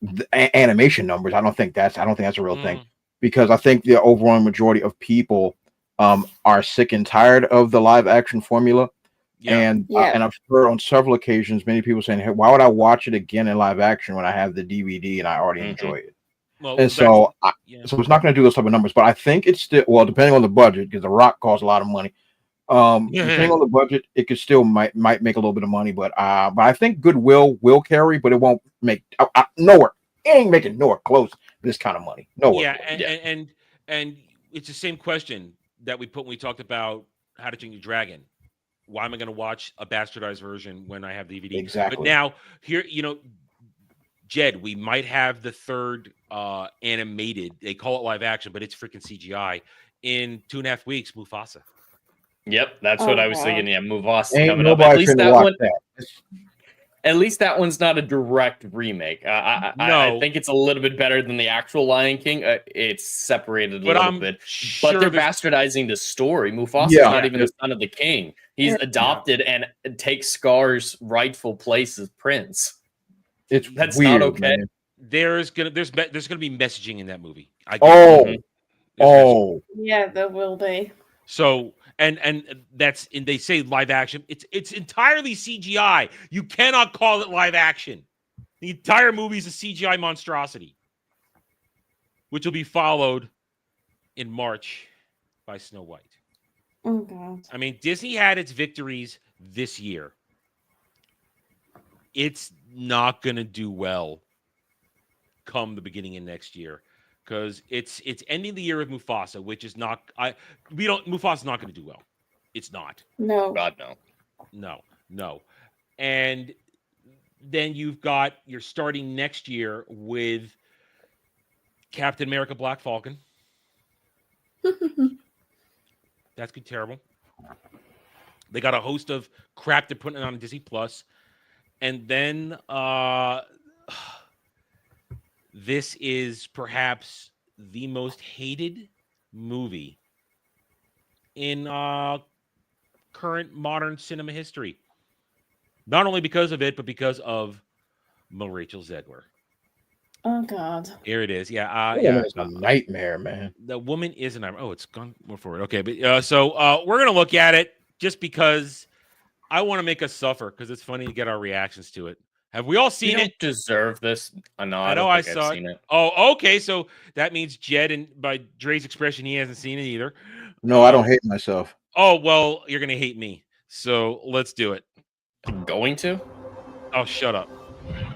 the animation numbers. I don't think that's a real thing, because I think the overwhelming majority of people are sick and tired of the live action formula. And I've heard on several occasions many people saying, hey, why would I watch it again in live action when I have the DVD and I already enjoy it? And so so it's not going to do those type of numbers, but I think it's still, well, depending on the budget, because The Rock costs a lot of money. Depending on the budget, it could still might make a little bit of money, but I think goodwill will carry, but it won't make nowhere. It ain't making nowhere close to this kind of money. Nowhere. And it's the same question that we put when we talked about How to Train Your Dragon. Why am I going to watch a bastardized version when I have the DVD? Exactly. But now here, Jed, we might have the third animated. They call it live action, but it's freaking CGI in 2.5 weeks. Mufasa. Yep, that's what I was thinking. Yeah, Mufasa Ain't coming up. At nobody least finna that watch one. that. At least that one's not a direct remake. I No. think it's a little bit better than the actual Lion King. It's separated a But little I'm bit, sure but they're there's- bastardizing the story. Mufasa's Yeah. not even the son of the king. He's adopted and takes Scar's rightful place as prince. That's weird, not okay. man. There's gonna be messaging in that movie. Yeah, there will be. So and that's and they say live action. It's entirely CGI. You cannot call it live action. The entire movie is a CGI monstrosity, which will be followed in March by Snow White. Oh God. I mean, Disney had its victories this year. It's not going to do well come the beginning of next year because it's ending the year with Mufasa, which is not Mufasa's not going to do well. It's not. No. God, no. No. And then you're starting next year with Captain America Black Falcon. That's good, terrible. They got a host of crap they're putting on Disney Plus. And then this is perhaps the most hated movie in current modern cinema history. Not only because of it, but because of Rachel Zegler. Oh God. Here it is. Yeah. That woman's a nightmare, man. The woman is a nightmare. Oh, it's gone more forward. Okay, but so we're gonna look at it just because I want to make us suffer because it's funny to get our reactions to it. Have we all seen You don't it? deserve this. No, I I know don't I think saw I've it. seen it. Oh, okay. So that means Jed, and by Dre's expression, he hasn't seen it either. No, I don't hate myself. Oh, well, you're gonna hate me. So let's do it. I'm going to? Oh, shut up.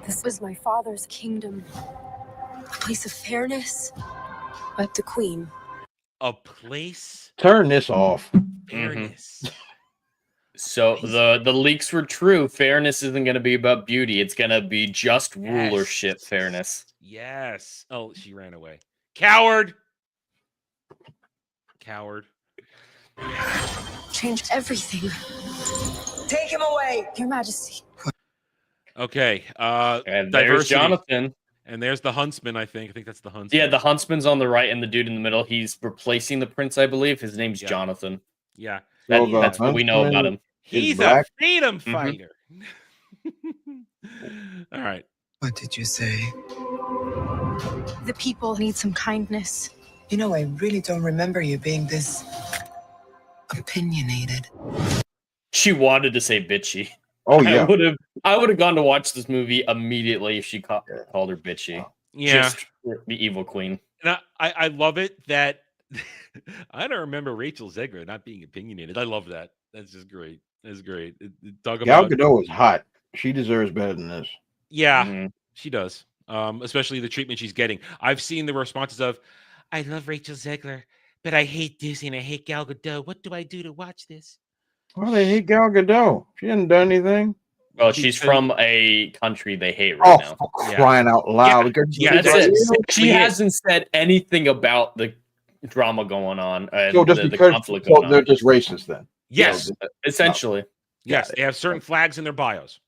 This was my father's kingdom. A place of fairness. But the queen. A place. Turn this off. Fairness. So the leaks were true. Fairness isn't going to be about beauty. It's going to be just rulership fairness. Yes. Oh, she ran away. Coward. Coward. Change everything. Take him away, Your Majesty. Okay. And there's Jonathan. And there's the huntsman, I think. I think that's the huntsman. Yeah, the huntsman's on the right and the dude in the middle. He's replacing the prince, I believe. His name's Jonathan. Yeah. That's what we know about him. He's a freedom fighter. All right. What did you say? The people need some kindness. You know, I really don't remember you being this opinionated. She wanted to say bitchy. Oh yeah. I would have gone to watch this movie immediately if she called her bitchy. Yeah. Just the evil queen. And I love it that I don't remember Rachel Zegler not being opinionated. I love that. That's just great. That's great. Talk Gal about Gadot is hot. She deserves better than this. Yeah, she does. Especially the treatment she's getting. I've seen the responses of, I love Rachel Zegler, but I hate Disney and I hate Gal Gadot. What do I do to watch this? Well, they hate Gal Gadot. She hasn't done anything. Well, she's from a country they hate right now. For crying out loud. Yeah, that's it. She hasn't said anything about the drama going on and So just the because conflict so going they're on. just racist then. Yes. Essentially. Yes, they have certain flags in their bios.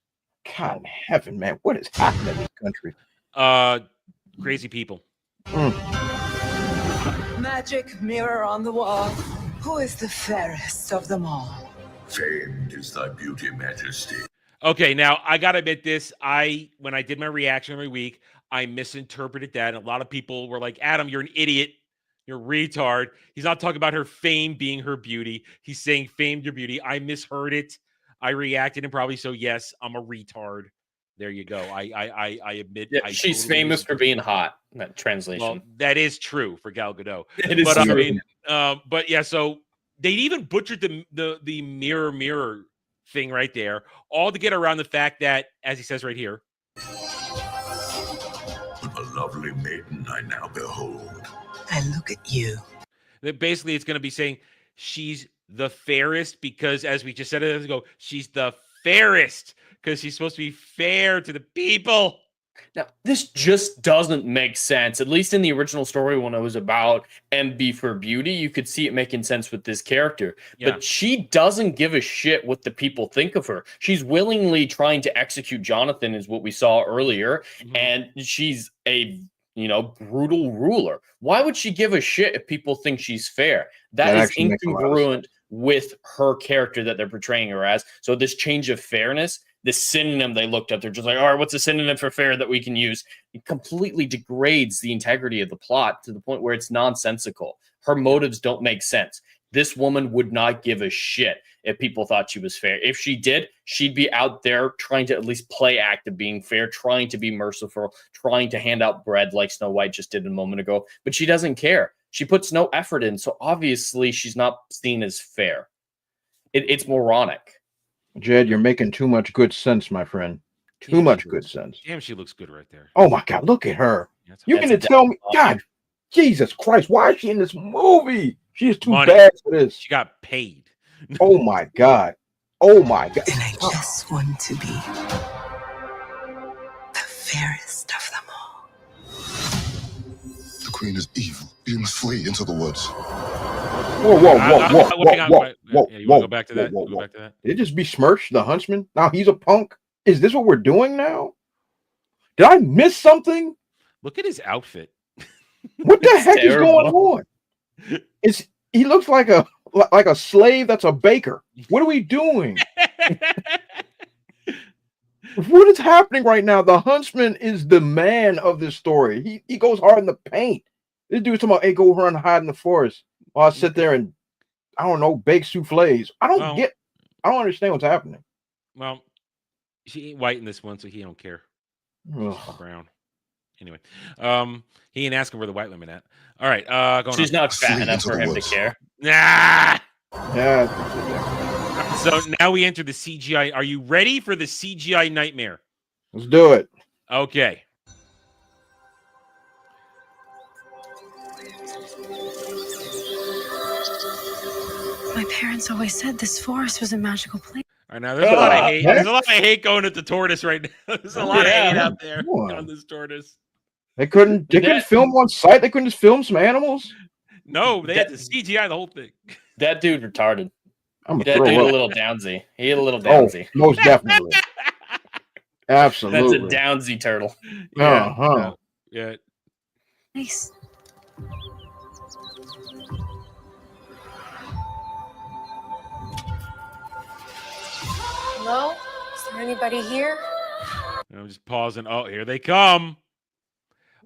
God in heaven, man. What is happening in this country? Crazy people. Magic mirror on the wall. Who is the fairest of them all? Famed is thy beauty, Majesty. Okay, now I gotta admit this. When I did my reaction every week, I misinterpreted that. And a lot of people were like, Adam, you're an idiot. You're a retard. He's not talking about her fame being her beauty. He's saying famed your beauty. I misheard it. I reacted and probably so yes, I'm a retard. There you go. I admit. Yeah, she's famous for being hot. That translation. Well, that is true for Gal Gadot. It is but true. I mean, but yeah. So they even butchered the mirror thing right there, all to get around the fact that, as he says right here, A lovely maiden I now behold. I look at you. that basically it's going to be saying she's the fairest because, as we just said a minute ago, she's the fairest because she's supposed to be fair to the people. Now, this just doesn't make sense. At least in the original story, when it was about MB for Beauty, you could see it making sense with this character. Yeah. But she doesn't give a shit what the people think of her. She's willingly trying to execute Jonathan, is what we saw earlier, and she's a brutal ruler. Why would she give a shit if people think she's fair? That is actually makes a lot of incongruent with her character that they're portraying her as. So this change of fairness, this synonym they looked up, they're just like, all right, what's a synonym for fair that we can use? It completely degrades the integrity of the plot to the point where it's nonsensical. Her motives don't make sense. This woman would not give a shit if people thought she was fair. If she did, she'd be out there trying to at least play act of being fair, trying to be merciful, trying to hand out bread like Snow White just did a moment ago. But she doesn't care. She puts no effort in, so obviously she's not seen as fair. It's moronic. Jed, you're making too much good sense, my friend. Too much good sense. Damn, she looks good right there. Oh my God, look at her. You're That's gonna a tell me, God, Jesus Christ, why is she in this movie? She is too Money. bad for this. She got paid. Oh my God. Oh my God. And I just want to be the fairest of them all. The queen is evil. You must flee into the woods. Whoa, whoa, whoa, whoa, whoa, Yeah, you want to go back to that? Go back to that. Did it just be Smirch, the huntsman? Now he's a punk? Is this what we're doing now? Did I miss something? Look at his outfit. What the heck is going on? He looks like a slave that's a baker. What are we doing? What is happening right now? The huntsman is the man of this story. He goes hard in the paint. This dude's talking about, hey, go run and hide in the forest while I sit there and, I don't know, bake souffles. I don't understand what's happening. Well, she ain't white in this one, so he don't care. Ugh. Brown. Anyway, he ain't asking where the white women at. All right, going She's on. not fat enough for him to care. Nah. Yeah. So now we enter the CGI. Are you ready for the CGI nightmare? Let's do it. Okay. My parents always said this forest was a magical place. All right, now there's a lot of hate. There's a lot of hate going at the tortoise right now. There's a lot of hate out there on this tortoise. They couldn't film on site. They couldn't just film some animals. No, they had to CGI the whole thing. That dude retarded. I'm That dude a little downsy. He had a little downsy. Most definitely. Absolutely. That's a downsy turtle. Uh-huh. Yeah. Nice. Hello? Is there anybody here? I'm just pausing. Oh, here they come.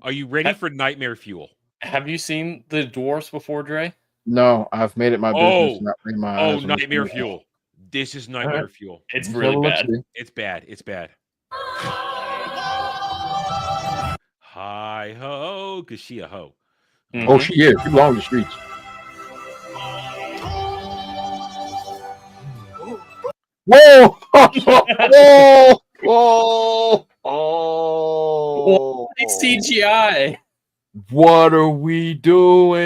Are you ready for nightmare fuel? Have you seen the dwarfs before, Dre? No, I've made it my business. Not bring my eyes on nightmare this. fuel. This is nightmare fuel. It's really bad. It's bad. It's bad. Hi ho, because she a hoe. Oh, she is. She belongs to the streets. Whoa! Whoa! Whoa! Oh! CGI. What are we doing?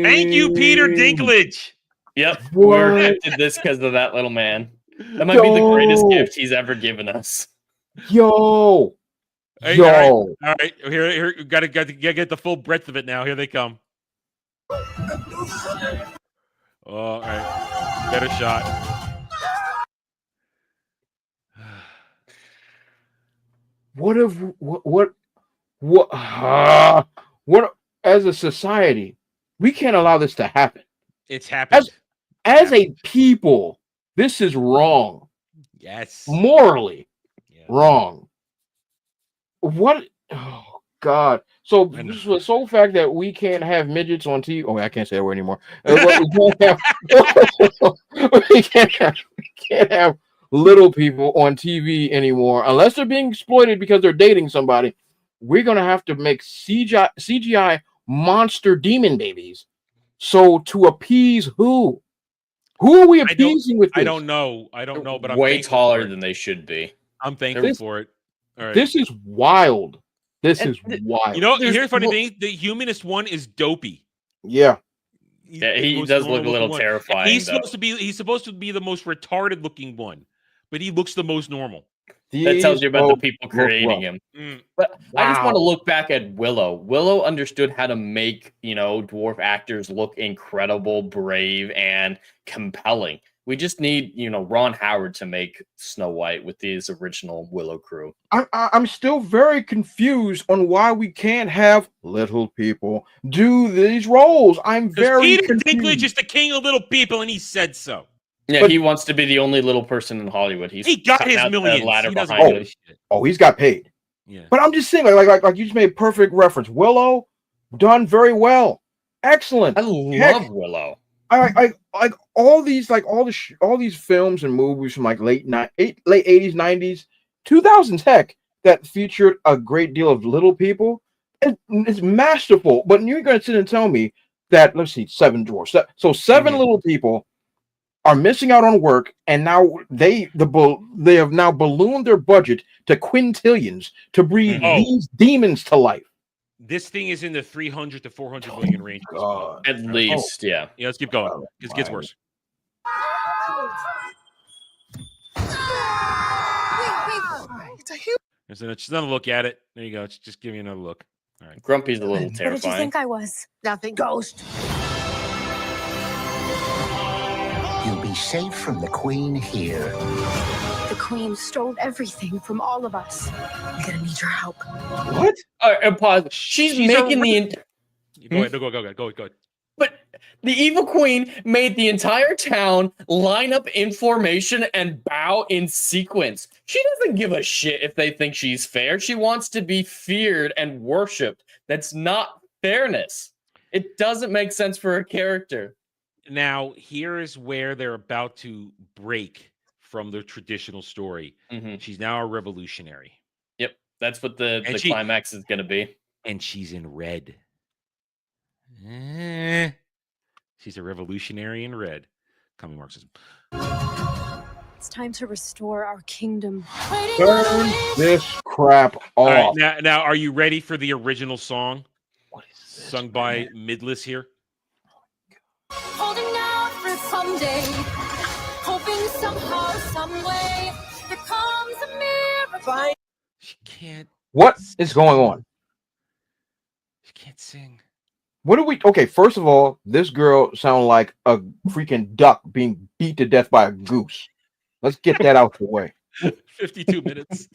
Thank you, Peter Dinklage. Yep, we're gifted this because of that little man. That might be the greatest gift he's ever given us. Yo! Hey, Yo! All right. Here, gotta get the full breadth of it now. Here they come. All right, better shot. What as a society, we can't allow this to happen. It's happened. As a people, this is wrong. Yes. Morally wrong. What? Oh God. So the sole fact that we can't have midgets on TV. Oh, I can't say that word anymore. We can't have little people on TV anymore unless they're being exploited because they're dating somebody. We're gonna have to make CGI monster demon babies. So to appease who? Who are we appeasing with this? I don't know, but I'm way taller than they should be. I'm thankful for it. All right. This is wild. This is wild. You know, here's the funny thing: the humanist one is dopey. Yeah. Yeah, he does look a little terrifying. He's supposed to be the most retarded looking one, but he looks the most normal. That tells you about the These people folks look creating rough. him. But I just want to Wow. look back at Willow. Willow understood how to make, dwarf actors look incredible, brave, and compelling. We just need, Ron Howard to make Snow White with his original Willow crew. I'm still very confused on why we can't have little people do these roles. I'm Because very Peter confused. Dinklage is the king of little people, and he said so. Yeah, But- he wants to be the only little person in Hollywood. He got cutting his out the millions. ladder He doesn't behind give a him. shit. Oh, he's got paid. Yeah. But I'm just saying, like you just made perfect reference. Willow done very well, excellent. I love Heck, Willow. I like all these all these films and movies from like late 80s, 90s, 2000s, heck, that featured a great deal of little people. It's masterful. But you're going to sit and tell me that, let's see, seven dwarfs. So 7 little people are missing out on work, and now they have now ballooned their budget to quintillions to breathe these demons to life. This thing is in the 300 to 400 million range. At least, yeah. Yeah, let's keep going. It gets worse. There's just another look at it. There you go. Just give me another look. All right. Grumpy's a little What did you terrifying. think I was? Nothing. Ghost. You'll be safe from the Queen here. The Queen stole everything from all of us. We're gonna need your help. What? Pause. She's making the. Go ahead. Go ahead. But the evil queen made the entire town line up in formation and bow in sequence. She doesn't give a shit if they think she's fair. She wants to be feared and worshipped. That's not fairness. It doesn't make sense for a character. Now, here is where they're about to break from the traditional story. She's now a revolutionary. Yep. That's what the climax is going to be. And she's in red. She's a revolutionary in red. Coming Marxism. It's time to restore our kingdom. Turn this crap off. All right, now, are you ready for the original song? What is this, sung by Midless here? Holding out for someday, hoping somehow, some way, there comes a miracle. She can't. What is going on? She can't sing. What do we? Okay, first of all, this girl sounds like a freaking duck being beat to death by a goose. Let's get that out the way. 52 minutes.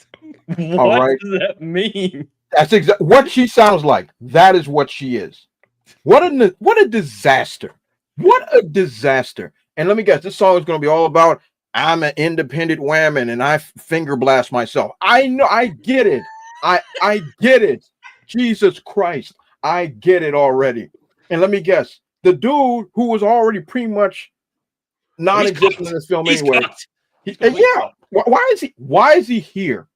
What All right. does that mean? That's exactly what she sounds like. That is what she is. What a disaster. What a disaster. And let me guess, this song is going to be all about I'm an independent woman and I finger blast myself. I know, I get it. I get it. Jesus Christ. I get it already. And let me guess, the dude who was already pretty much non-existent in this film anyway. Yeah. Why is he here?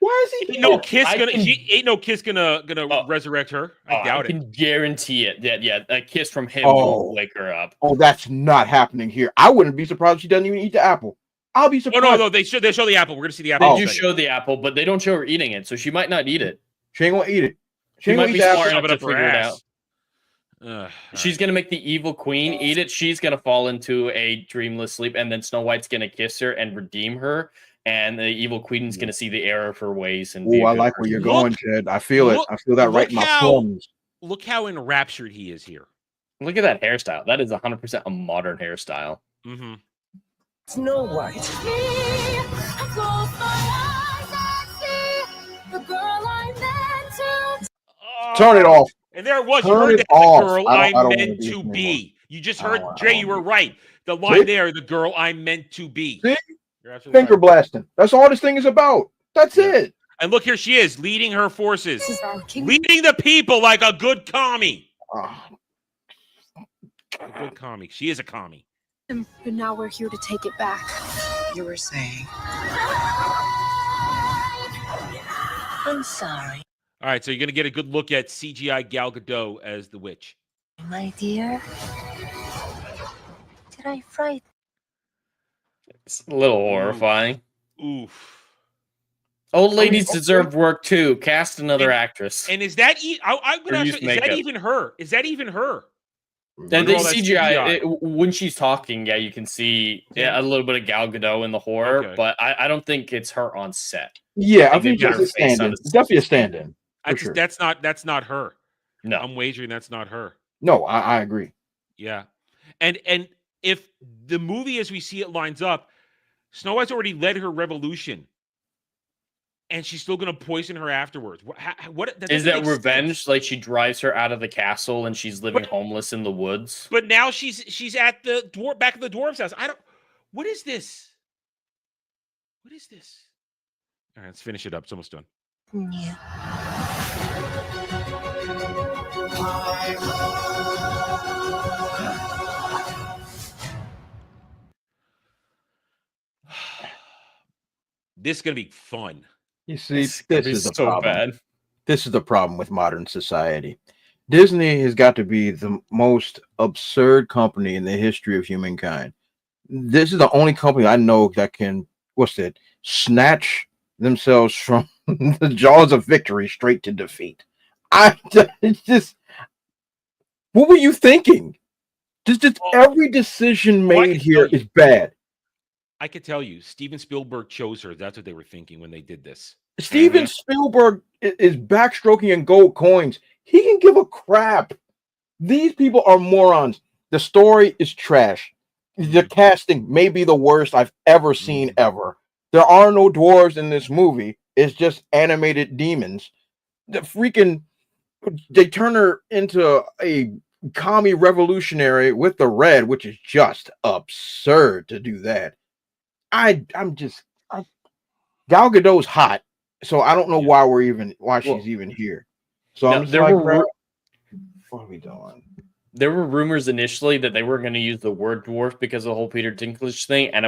Why is he here? Ain't no kiss gonna resurrect her. I doubt I can it. guarantee it. Yeah, a kiss from him Oh. will wake her up. Oh, that's not happening here. I wouldn't be surprised if she doesn't even eat the apple. I'll be Oh surprised. no, they show the apple. We're gonna see the apple. They do show the apple, but they don't show her eating it, so she might not eat it. She ain't gonna eat it. She ain't might gonna be eat the smart apple. enough to figure it out. All She's gonna make the evil queen eat it. She's gonna fall into a dreamless sleep, and then Snow White's gonna kiss her and redeem her. And the evil queen's gonna see the error of her ways and. Oh, I like where you're going, Ted. I feel it. I feel that right in my plums. Look how enraptured he is here. Look at that hairstyle. That is 100% a modern hairstyle. Mm-hmm. Snow White. I close my eyes and see the girl I meant to. Turn it off. And there it was. You Turn heard it that. off. The girl I I don't wanna meant do to this be. You just I heard, don't Jay, you were right. The line See? there, the girl I meant to be. See? You're absolutely Finger right. blasting. That's all this thing is about. That's it. And look, here she is, leading her forces. This is our kingdom. Leading the people like a good commie. Oh, A good commie. She is a commie. And now we're here to take it back. You were saying. I'm sorry, All right, so you're going to get a good look at CGI Gal Gadot as the witch. my dear. Did I frighten? It's a little horrifying. Oof. Old ladies deserve work too. Cast another actress. And is that I'm Or gonna use ask you, is that makeup. even her? Is that even her? And the all that CGI, when she's talking, yeah, you can see a little bit of Gal Gadot in the horror, but I don't think it's her on set. Yeah, I they think put it's her a face on stand-in. It's definitely a stand-in. For sure. That's not her. No, I'm wagering that's not her. No, I agree. Yeah, and if the movie as we see it lines up, Snow White's already led her revolution, and she's still going to poison her afterwards. What is doesn't that make revenge? sense. Like she drives her out of the castle and she's living homeless in the woods. But now she's at the back of the dwarf's house. What is this? What is this? All right, let's finish it up. It's almost done. Yeah. This is gonna be fun. You see, It's this be is the so problem. bad. This is the problem with modern society. Disney has got to be the most absurd company in the history of humankind. This is the only company I know that can, snatch themselves from the jaws of victory straight to defeat. It's just, what were you thinking? Just every decision made here is bad. I could tell you, Steven Spielberg chose her. That's what they were thinking when they did this. Steven Spielberg is backstroking in gold coins. He can give a crap. These people are morons. The story is trash. The casting may be the worst I've ever seen ever. There are no dwarves in this movie. It's just animated demons. They turn her into a commie revolutionary with the red, which is just absurd to do that. Gal Gadot's hot, so I don't know why she's even here. So I'm just what are we doing? There were rumors initially that they were going to use the word dwarf because of the whole Peter Dinklage thing, and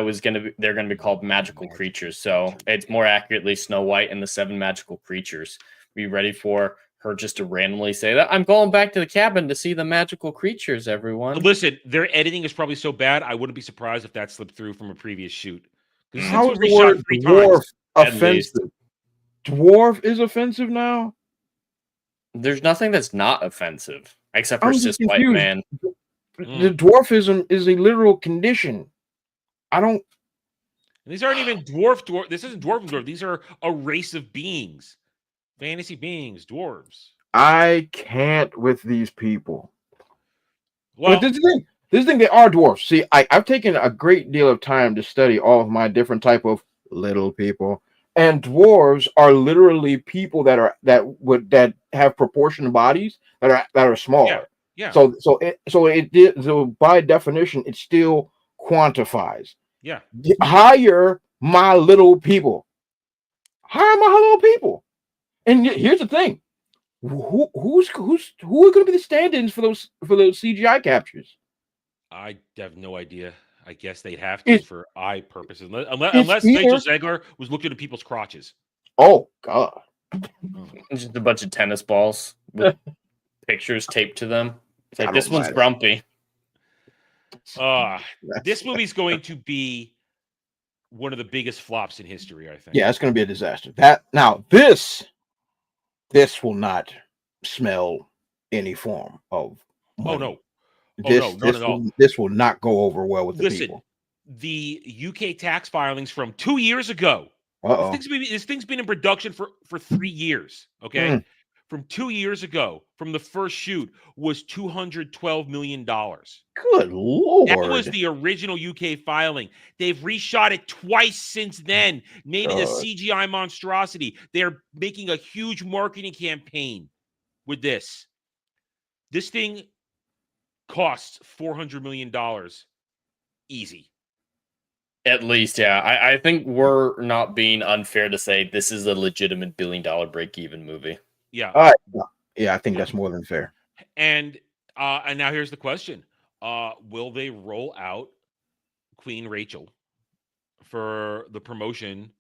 they're going to be called magical creatures. So it's more accurately Snow White and the 7 magical creatures. Be ready for her just to randomly say that I'm going back to the cabin to see the magical creatures. Everyone, listen, their editing is probably so bad. I wouldn't be surprised if that slipped through from a previous shoot. How is the word dwarf offensive? Dwarf is offensive now? There's nothing that's not offensive except for I'm cis just white confused. man. The dwarfism is a literal condition. I don't. These aren't even dwarf. This isn't dwarf. These are a race of beings, fantasy beings, dwarves. I can't with these people. Well, but this thing, they are dwarfs. See, I've taken a great deal of time to study all of my different type of little people, and dwarves are literally people that have proportioned bodies that are smaller. Yeah. So by definition, it still quantifies. Yeah. Hire my little people. Hire my little people. And here's the thing: who are going to be the stand-ins for those CGI captures? I have no idea. I guess they'd have to for eye purposes, unless Rachel Zegler was looking at people's crotches. Oh God! Just a bunch of tennis balls with pictures taped to them. It's like this one's grumpy. This movie's going to be one of the biggest flops in history, I think. Yeah, it's going to be a disaster. This will not smell any form of money. Not at all. This will not go over well with the people. The UK tax filings from 2 years ago. This thing's been in production for 3 years. Okay. From 2 years ago, from the first shoot, was $212 million. Good Lord. That was the original UK filing. They've reshot it twice since then, made it a CGI monstrosity. They're making a huge marketing campaign with this. This thing costs $400 million. Easy. At least, yeah. I think we're not being unfair to say this is a legitimate $1 billion break-even movie. Yeah. Yeah, I think that's more than fair. And now here's the question. Will they roll out Queen Rachel for the promotion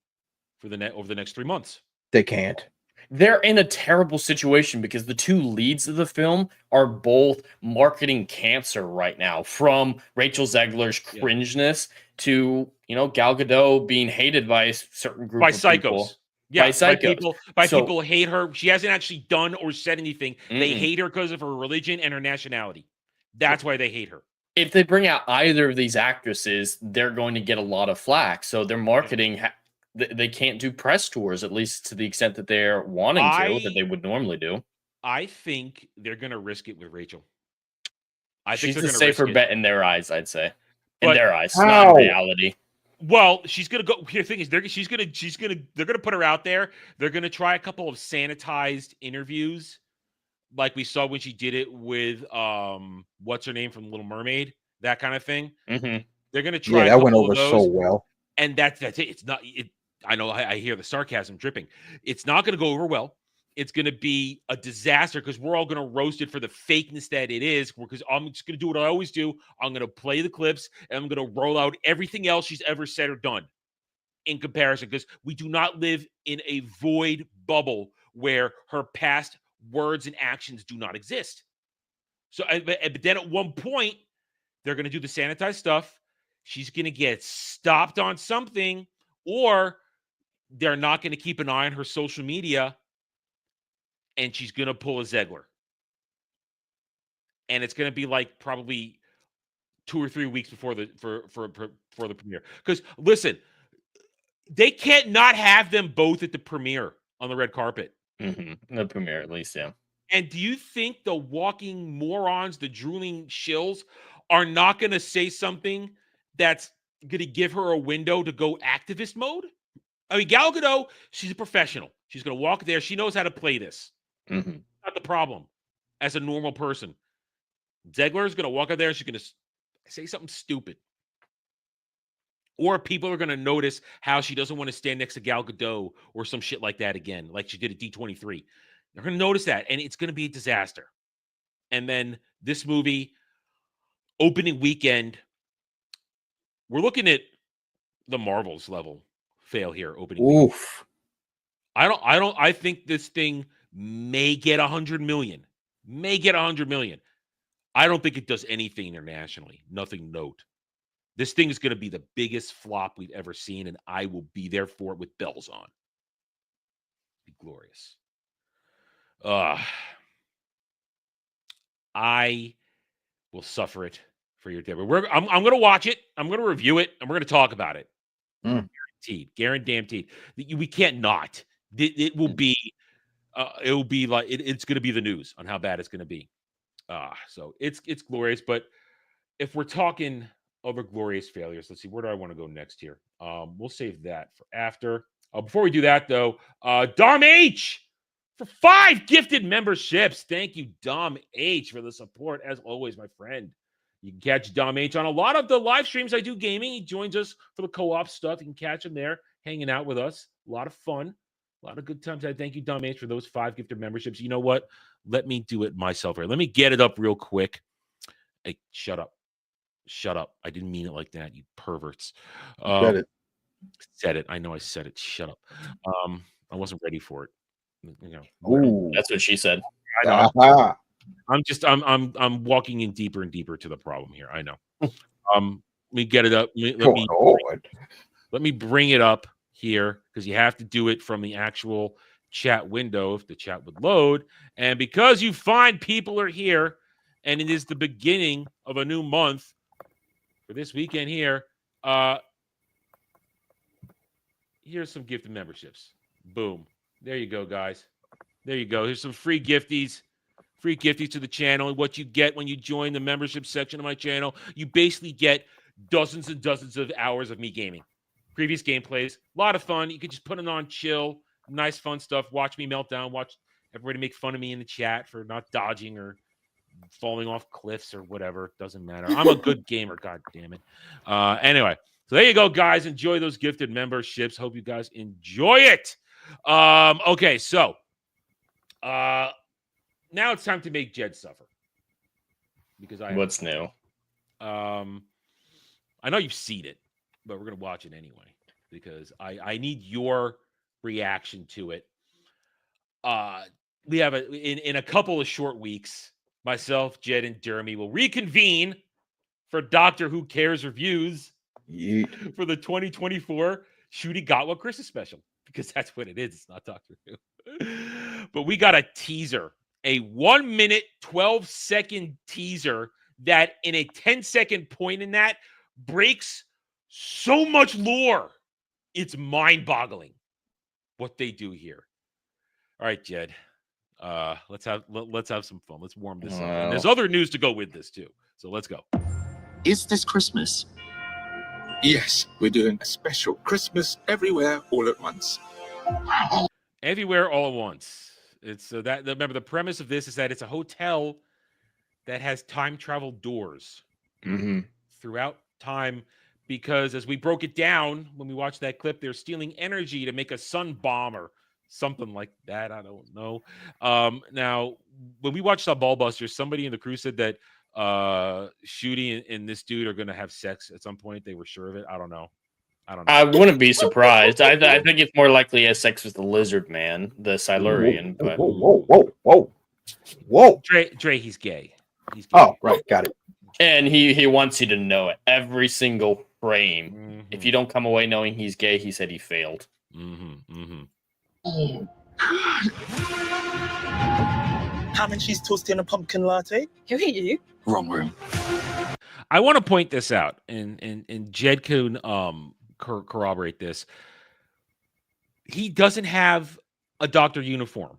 for over the next 3 months? They can't. They're in a terrible situation because the 2 leads of the film are both marketing cancer right now, from Rachel Zegler's cringeness to, Gal Gadot being hated by a certain group of psychos. People. Yeah, by people hate her. She hasn't actually done or said anything. They hate her because of her religion and her nationality. That's why they hate her. If they bring out either of these actresses, they're going to get a lot of flack. So their marketing, they can't do press tours, at least to the extent that they're wanting to, that they would normally do. I think they're going to risk it with Rachel. I She's think they're the going to safer risk bet in their eyes, I'd say. In But their eyes, not in reality. Well, she's gonna go. The thing is, they're gonna put her out there. They're gonna try a couple of sanitized interviews, like we saw when she did it with what's her name from Little Mermaid, that kind of thing. Mm-hmm. They're gonna try. Yeah, a that went couple over of those, so well. and that's it. It's not. I know. I hear the sarcasm dripping. It's not gonna go over well. It's going to be a disaster because we're all going to roast it for the fakeness that it is. Because I'm just going to do what I always do. I'm going to play the clips and I'm going to roll out everything else she's ever said or done in comparison. Because we do not live in a void bubble where her past words and actions do not exist. So, but then at one point, they're going to do the sanitized stuff. She's going to get stopped on something, or they're not going to keep an eye on her social media. And she's going to pull a Zegler. And it's going to be like probably 2 or 3 weeks before the for the premiere. Because listen, they can't not have them both at the premiere on the red carpet. Mm-hmm. The premiere, at least, yeah. And do you think the walking morons, the drooling shills, are not going to say something that's going to give her a window to go activist mode? I mean, Gal Gadot, she's a professional. She's going to walk there. She knows how to play this. Mm-hmm. Not the problem as a normal person. Zegler is going to walk out there and she's going to say something stupid. Or people are going to notice how she doesn't want to stand next to Gal Gadot or some shit like that again, like she did at D23. They're going to notice that, and it's going to be a disaster. And then this movie, opening weekend, we're looking at the Marvels level fail here. Opening weekend. I think this thing may get 100 million. May get 100 million. I don't think it does anything internationally. Nothing note. This thing is going to be the biggest flop we've ever seen, and I will be there for it with bells on. Be glorious. I will suffer it for your Deborah. I'm going to watch it. I'm going to review it, and we're going to talk about it. Guaranteed. We can't not. It will be. It will be like it's going to be the news on how bad it's going to be. So it's glorious. But if we're talking over glorious failures, let's see, where do I want to go next here? We'll save that for after. Before we do that, though, Dom H for 5 gifted memberships. Thank you, Dom H, for the support as always, my friend. You can catch Dom H on a lot of the live streams I do gaming. He joins us for the co-op stuff. You can catch him there, hanging out with us. A lot of fun. A lot of good times. I thank you, Dom H, for those 5 gifted memberships. You know what? Let me do it myself here. Let me get it up real quick. Hey, shut up. Shut up. I didn't mean it like that, you perverts. Said it. Said it. I know I said it. Shut up. I wasn't ready for it. You know. Ooh. That's what she said. I know. I'm walking in deeper and deeper to the problem here. I know. Let me get it up. Let me bring it up here because you have to do it from the actual chat window if the chat would load. And because you find people are here and it is the beginning of a new month for this weekend here, here's some gifted memberships. Boom. There you go, guys. There you go. Here's some free gifties. Free gifties to the channel. And what you get when you join the membership section of my channel, you basically get dozens and dozens of hours of me gaming. Previous gameplays. A lot of fun. You can just put it on chill. Nice, fun stuff. Watch me melt down. Watch everybody make fun of me in the chat for not dodging or falling off cliffs or whatever. Doesn't matter. I'm a good gamer. God damn it. Anyway, so there you go, guys. Enjoy those gifted memberships. Hope you guys enjoy it. Okay, so now it's time to make Jed suffer. Because What's new? I know you've seen it, but we're gonna watch it anyway because I need your reaction to it. We have in a couple of short weeks, myself, Jed, and Jeremy will reconvene for Doctor Who Cares reviews for the 2024 Shooty Got What Christmas special because that's what it is. It's not Doctor Who. But we got a teaser, a 1 minute, 12-second teaser that in a 10-second point in that breaks so much lore. It's mind-boggling what they do here. All right, Jed. Let's have some fun. Let's warm this up. And there's other news to go with this too. So let's go. Is this Christmas? Yes, we're doing a special Christmas everywhere all at once. Everywhere all at once. It's that remember the premise of this is that it's a hotel that has time travel doors throughout time, because as we broke it down when we watched that clip, they're stealing energy to make a sun bomb or something like that. I don't know. Now, when we watched Ballbusters, somebody in the crew said that Shooty and this dude are going to have sex at some point. They were sure of it. I don't know. I wouldn't be surprised. I think it's more likely he has sex with the lizard man, the Silurian. But Whoa. Dre, he's gay. He's gay. Oh, right. Got it. And he wants you to know it every single frame. If you don't come away knowing he's gay, he said he failed. Ham and cheese toasty and a pumpkin latte. Who are you? Wrong room. I want to point this out, and Jed can corroborate this. He doesn't have a doctor uniform.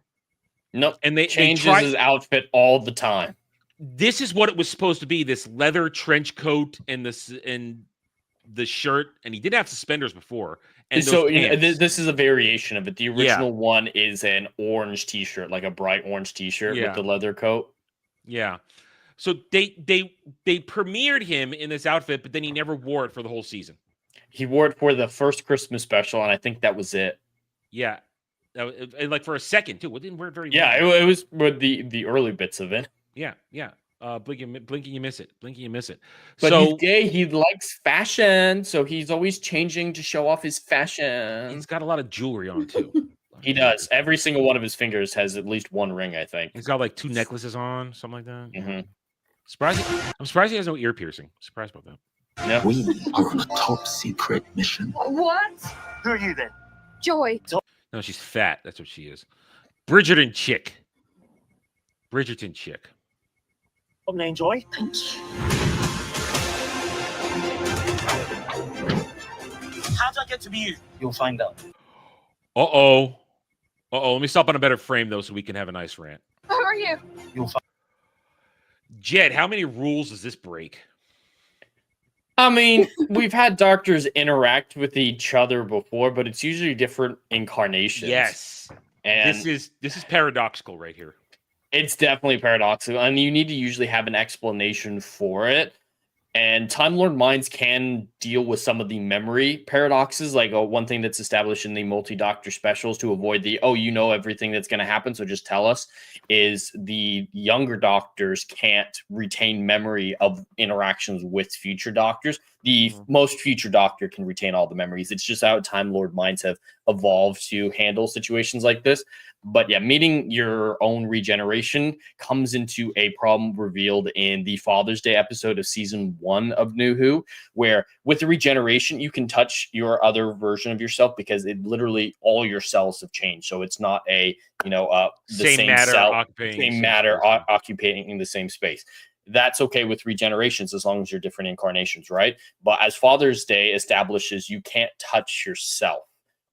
Nope. And they changes try- his outfit all the time. This is what it was supposed to be: this leather trench coat and the shirt, and he did have suspenders before. And So those this is a variation of it. The original one is an orange T-shirt, like a bright orange T-shirt with the leather coat. Yeah. So they premiered him in this outfit, but then he never wore it for the whole season. He wore it for the first Christmas special, and I think that was it. Yeah, and like for a second too. We didn't wear it very. Yeah, long. it was with the early bits of it. Yeah. Blinking, you miss it. Blinking, you miss it. But so he's gay. He likes fashion, so he's always changing to show off his fashion. He's got a lot of jewelry on too. He does. Every single one of his fingers has at least one ring, I think. He's got like 2 necklaces on, something like that. Mm-hmm. I'm surprised he has no ear piercing. Surprised about that. Yeah. We are on a top secret mission. What? Who are you then? Joy. No, she's fat. That's what she is. Bridgerton chick. What name, Joy? How did I get to be you? You'll find out. Uh-oh. Let me stop on a better frame, though, so we can have a nice rant. Who are you? You'll find. Jed, how many rules does this break? I mean, we've had doctors interact with each other before, but it's usually different incarnations. Yes. And this is paradoxical right here. It's definitely paradoxical, and you need to usually have an explanation for it. And Time Lord minds can deal with some of the memory paradoxes, like one thing that's established in the multi-doctor specials to avoid the, everything that's going to happen, so just tell us, is the younger doctors can't retain memory of interactions with future doctors. The most future doctor can retain all the memories. It's just how Time Lord minds have evolved to handle situations like this. But yeah, meeting your own regeneration comes into a problem revealed in the Father's Day episode of season 1 of New Who, where with the regeneration, you can touch your other version of yourself because it literally all your cells have changed. So it's not a, the same matter cell, occupying same matter occupying the same space. That's okay with regenerations as long as you're different incarnations, right? But as Father's Day establishes, you can't touch yourself,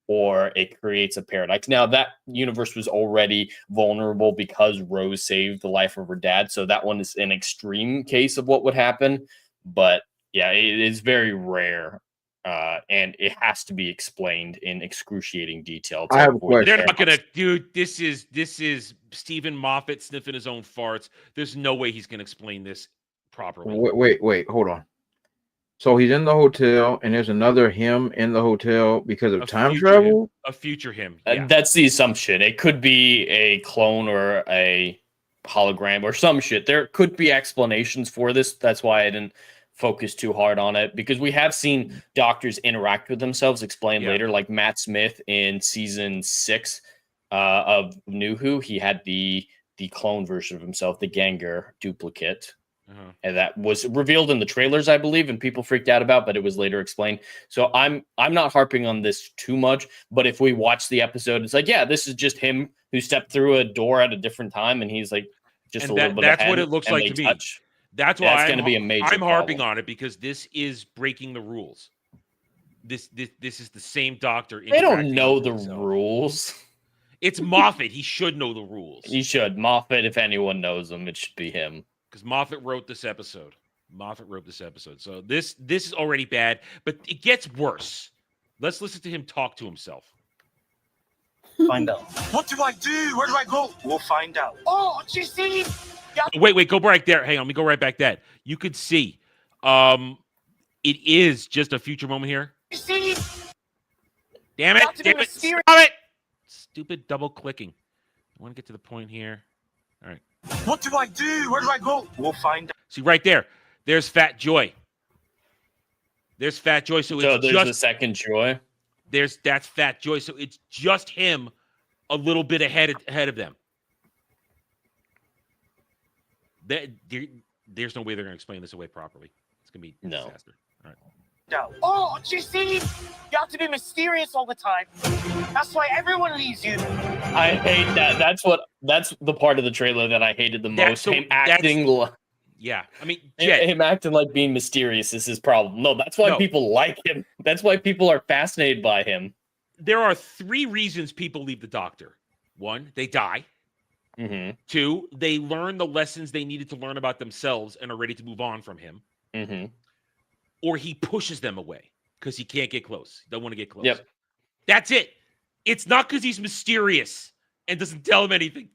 or it creates a paradox. Now, that universe was already vulnerable because Rose saved the life of her dad. So that one is an extreme case of what would happen. But yeah, it is very rare. And it has to be explained in excruciating detail. I have a question. They're not gonna, dude. This is Stephen Moffat sniffing his own farts. There's no way he's gonna explain this properly. Wait, hold on. So he's in the hotel, and there's another him in the hotel because of time travel? A future him. Yeah. That's the assumption. It could be a clone or a hologram or some shit. There could be explanations for this. That's why I didn't focus too hard on it, because we have seen doctors interact with themselves, explained later, like Matt Smith in season 6 of New Who. He had the clone version of himself, the Ganger duplicate. And that was revealed in the trailers, I believe, and people freaked out about, but it was later explained. So I'm not harping on this too much, but if we watch the episode, it's like, yeah, this is just him who stepped through a door at a different time, and he's like just a little bit that's ahead, what it looks and like they to me. touch. That's why that's going to be a major I'm harping problem. on it, because this is breaking the rules. This is the same doctor. They don't interacting know with the himself. rules. It's Moffat. He should know the rules. He should. Moffat, if anyone knows him, it should be him. Because Moffat wrote this episode. So this is already bad, but it gets worse. Let's listen to him talk to himself. Find out. What do I do? Where do I go? We'll find out. Oh, do you see? Wait, go right there. Hang on, let me go right back that. You could see. It is just a future moment here. You see? Damn it. Stop it. Stupid double clicking. I want to get to the point here. All right. What do I do? Where do I go? We'll find out. See right there. There's Fat Joy. So it's there's just the second Joy. That's Fat Joy. So it's just him a little bit ahead of them. There's no way they're going to explain this away properly. It's going to be a disaster. All right. Oh, do you see? You have to be mysterious all the time. That's why everyone leaves you. I hate that. That's the part of the trailer that I hated the most. Him acting him acting like being mysterious is his problem. No, that's why people like him. That's why people are fascinated by him. There are 3 reasons people leave the Doctor. 1, they die. Mm-hmm. 2, they learn the lessons they needed to learn about themselves and are ready to move on from him. Mm-hmm. Or he pushes them away because he can't get close. He don't want to get close. Yep. That's it. It's not because he's mysterious and doesn't tell him anything.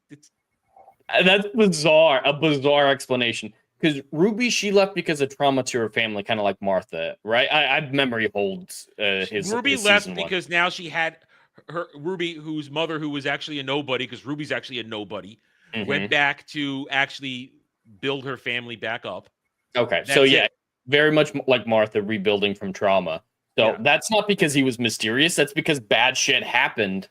That's bizarre. A bizarre explanation. Because Ruby, she left because of trauma to her family, kind of like Martha, right? I memory holds his. Ruby his left season 1. because now she had her Ruby, whose mother, who was actually a nobody, because Ruby's actually a nobody, went back to actually build her family back up. Okay, That's so yeah. it. Very much like Martha rebuilding from trauma. So that's not because he was mysterious. That's because bad shit happened.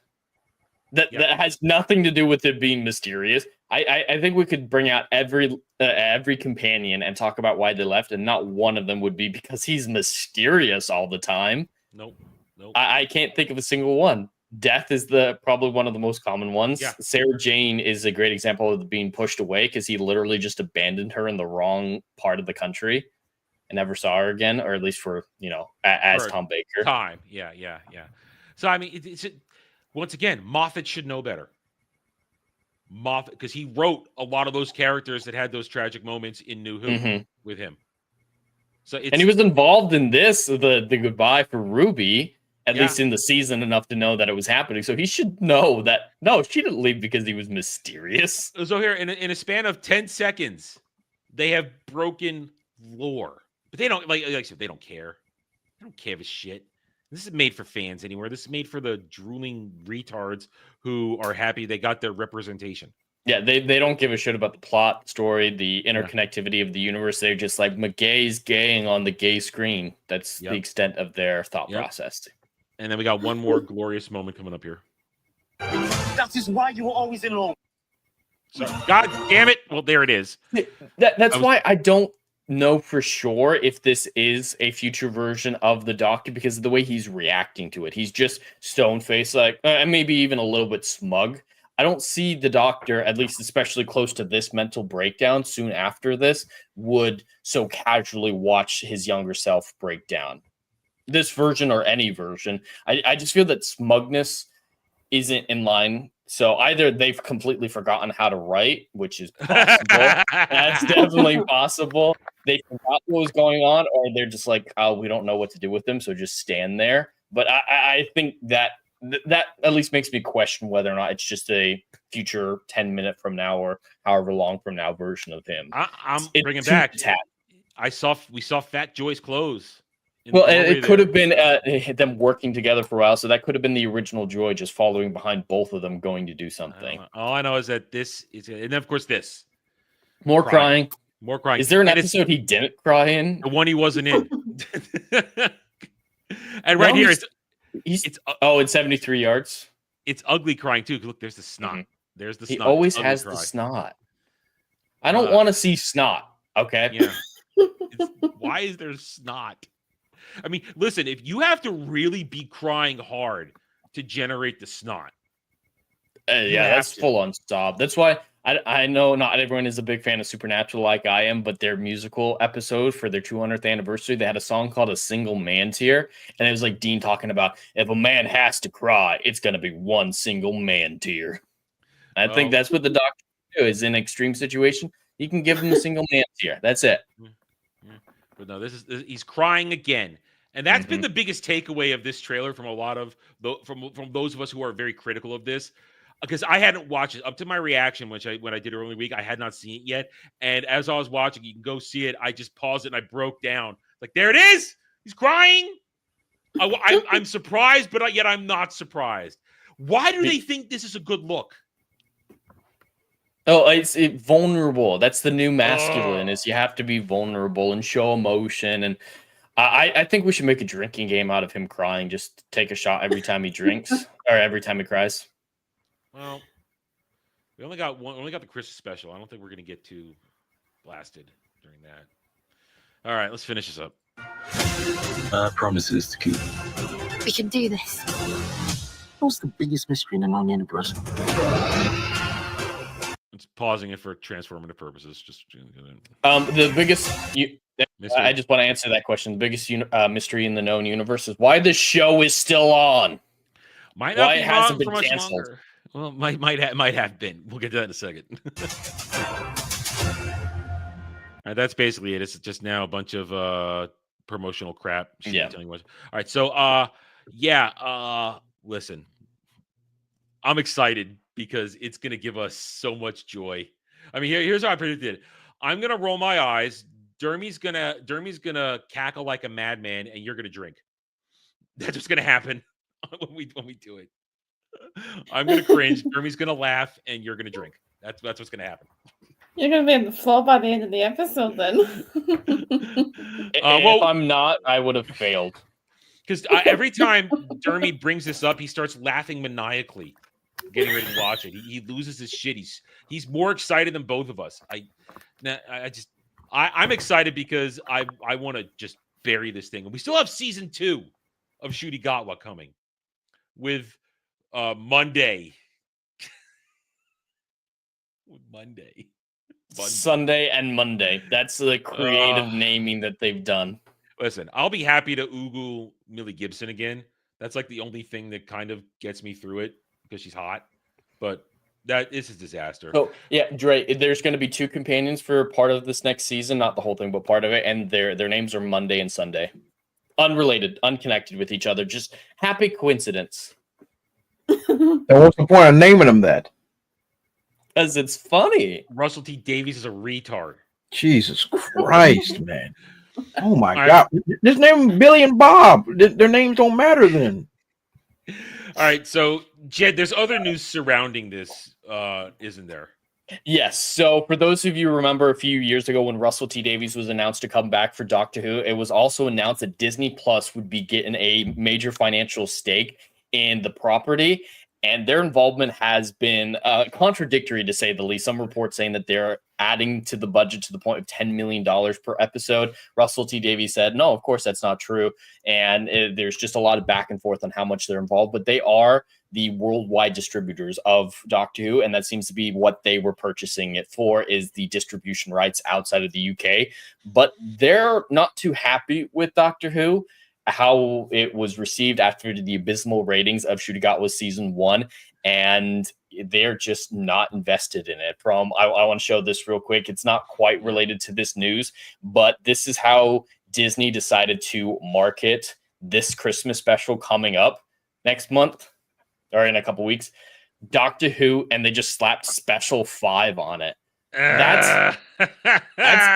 That has nothing to do with it being mysterious. I think we could bring out every companion and talk about why they left, and not one of them would be because he's mysterious all the time. Nope. I can't think of a single one. Death is probably one of the most common ones. Yeah. Sarah Jane is a great example of being pushed away because he literally just abandoned her in the wrong part of the country. And never saw her again, or at least for, as For Tom Baker. Time. Yeah. So, I mean, once again, Moffat should know better. Moffat, because he wrote a lot of those characters that had those tragic moments in New Who with him. So and he was involved in this, the goodbye for Ruby, at Yeah. least in the season, enough to know that it was happening. So he should know that, no, she didn't leave because he was mysterious. So here, in a span of 10 seconds, they have broken lore. But they don't, like I said, they don't care. They don't give a shit. This is made for fans anywhere. This is made for the drooling retards who are happy they got their representation. Yeah, they don't give a shit about the plot, story, the interconnectivity of the universe. They're just like, McGay's gaying on the gay screen. That's the extent of their thought process. And then we got one more glorious moment coming up here. That is why you were always in love. So, God damn it. Well, there it is. That's why I don't know for sure if this is a future version of the Doctor, because of the way he's reacting to it. He's just stone-faced, like, and maybe even a little bit smug. I don't see the Doctor, at least especially close to this mental breakdown soon after this, would so casually watch his younger self break down. This version or any version, I just feel that smugness isn't in line. So either they've completely forgotten how to write, which is possible. That's definitely possible. They forgot what was going on, or they're just like, oh, we don't know what to do with them, so just stand there. But I think that at least makes me question whether or not it's just a future 10-minute from now or however long from now version of him. I'm bringing back. We saw Fat Joy's clothes. Well, it could have been them working together for a while, so that could have been the original Joy just following behind both of them going to do something. All I know is that this is, and then of course this. More crying. More crying. Is there an episode he didn't cry in? The one he wasn't in. And right here, it's in 73 yards. It's ugly crying too. Look, there's the snot. There's the snot. He always has the snot. I don't want to see snot. Okay. Yeah. Why is there snot? I mean, listen, if you have to really be crying hard to generate the snot. That's full on sob. That's why I know not everyone is a big fan of Supernatural like I am, but their musical episode for their 200th anniversary, they had a song called A Single Man Tear. And it was like Dean talking about if a man has to cry, it's going to be one single man tear. I think that's what the doctor is in extreme situation. You can give him a single man tear. That's it. But no, he's crying again. And that's been the biggest takeaway of this trailer from a lot of from those of us who are very critical of this. Because I hadn't watched it up to my reaction, when I did early week, I had not seen it yet. And as I was watching, you can go see it. I just paused it and I broke down. Like, there it is. He's crying. I'm surprised, but yet I'm not surprised. Why do they think this is a good look? Oh, it's vulnerable. That's the new masculine. Is you have to be vulnerable and show emotion. And I think we should make a drinking game out of him crying. Just take a shot every time he drinks or every time he cries. Well, we only got the Christmas special. I don't think we're going to get too blasted during that. All right, let's finish this up. Promises to keep. We can do this. What's the biggest mystery in the known universe? It's pausing it for transformative purposes. The biggest. I just want to answer that question. The biggest mystery in the known universe is why the show is still on. Might not why be it hasn't for been much canceled. longer. Well, might have been. We'll get to that in a second. All right, that's basically it. It's just now a bunch of promotional crap. Yeah. Telling what. All right, so listen, I'm excited because it's gonna give us so much joy. I mean, here's how I predicted it. I'm gonna roll my eyes. Dermy's gonna cackle like a madman, and you're gonna drink. That's what's gonna happen when we do it. I'm gonna cringe. Dermy's gonna laugh, and you're gonna drink. That's what's gonna happen. You're gonna be on the floor by the end of the episode, then. If I'm not, I would have failed. Because every time Dermy brings this up, he starts laughing maniacally, getting ready to watch it. He loses his shit. He's more excited than both of us. I'm excited because I want to just bury this thing. And we still have season 2 of Shurigatwa coming with Monday. Sunday and Monday. That's the creative naming that they've done. Listen, I'll be happy to oogle Millie Gibson again. That's like the only thing that kind of gets me through it because she's hot. But this is disaster. Oh, yeah, Dre, there's going to be 2 companions for part of this next season, not the whole thing, but part of it, and their names are Monday and Sunday. Unrelated, unconnected with each other, just happy coincidence. And what's the point of naming them that? Because it's funny. Russell T. Davies is a retard. Jesus Christ, man. Oh my God. Just name Billy and Bob. Their names don't matter then. All right, so Jed, there's other news surrounding this, isn't there? Yes. So for those of you who remember a few years ago when Russell T. Davies was announced to come back for Doctor Who, it was also announced that Disney Plus would be getting a major financial stake in the property. And their involvement has been contradictory, to say the least. Some reports saying that they're adding to the budget to the point of $10 million per episode. Russell T. Davies said, no, of course, that's not true. And there's just a lot of back and forth on how much they're involved. But they are the worldwide distributors of Doctor Who. And that seems to be what they were purchasing it for, is the distribution rights outside of the UK. But they're not too happy with Doctor Who, how it was received after the abysmal ratings of Shurigatwa season 1, and they're just not invested in it. I want to show this real quick. It's not quite related to this news, but this is how Disney decided to market this Christmas special coming up next month, or in a couple weeks, Doctor Who, and they just slapped Special 5 on it. That's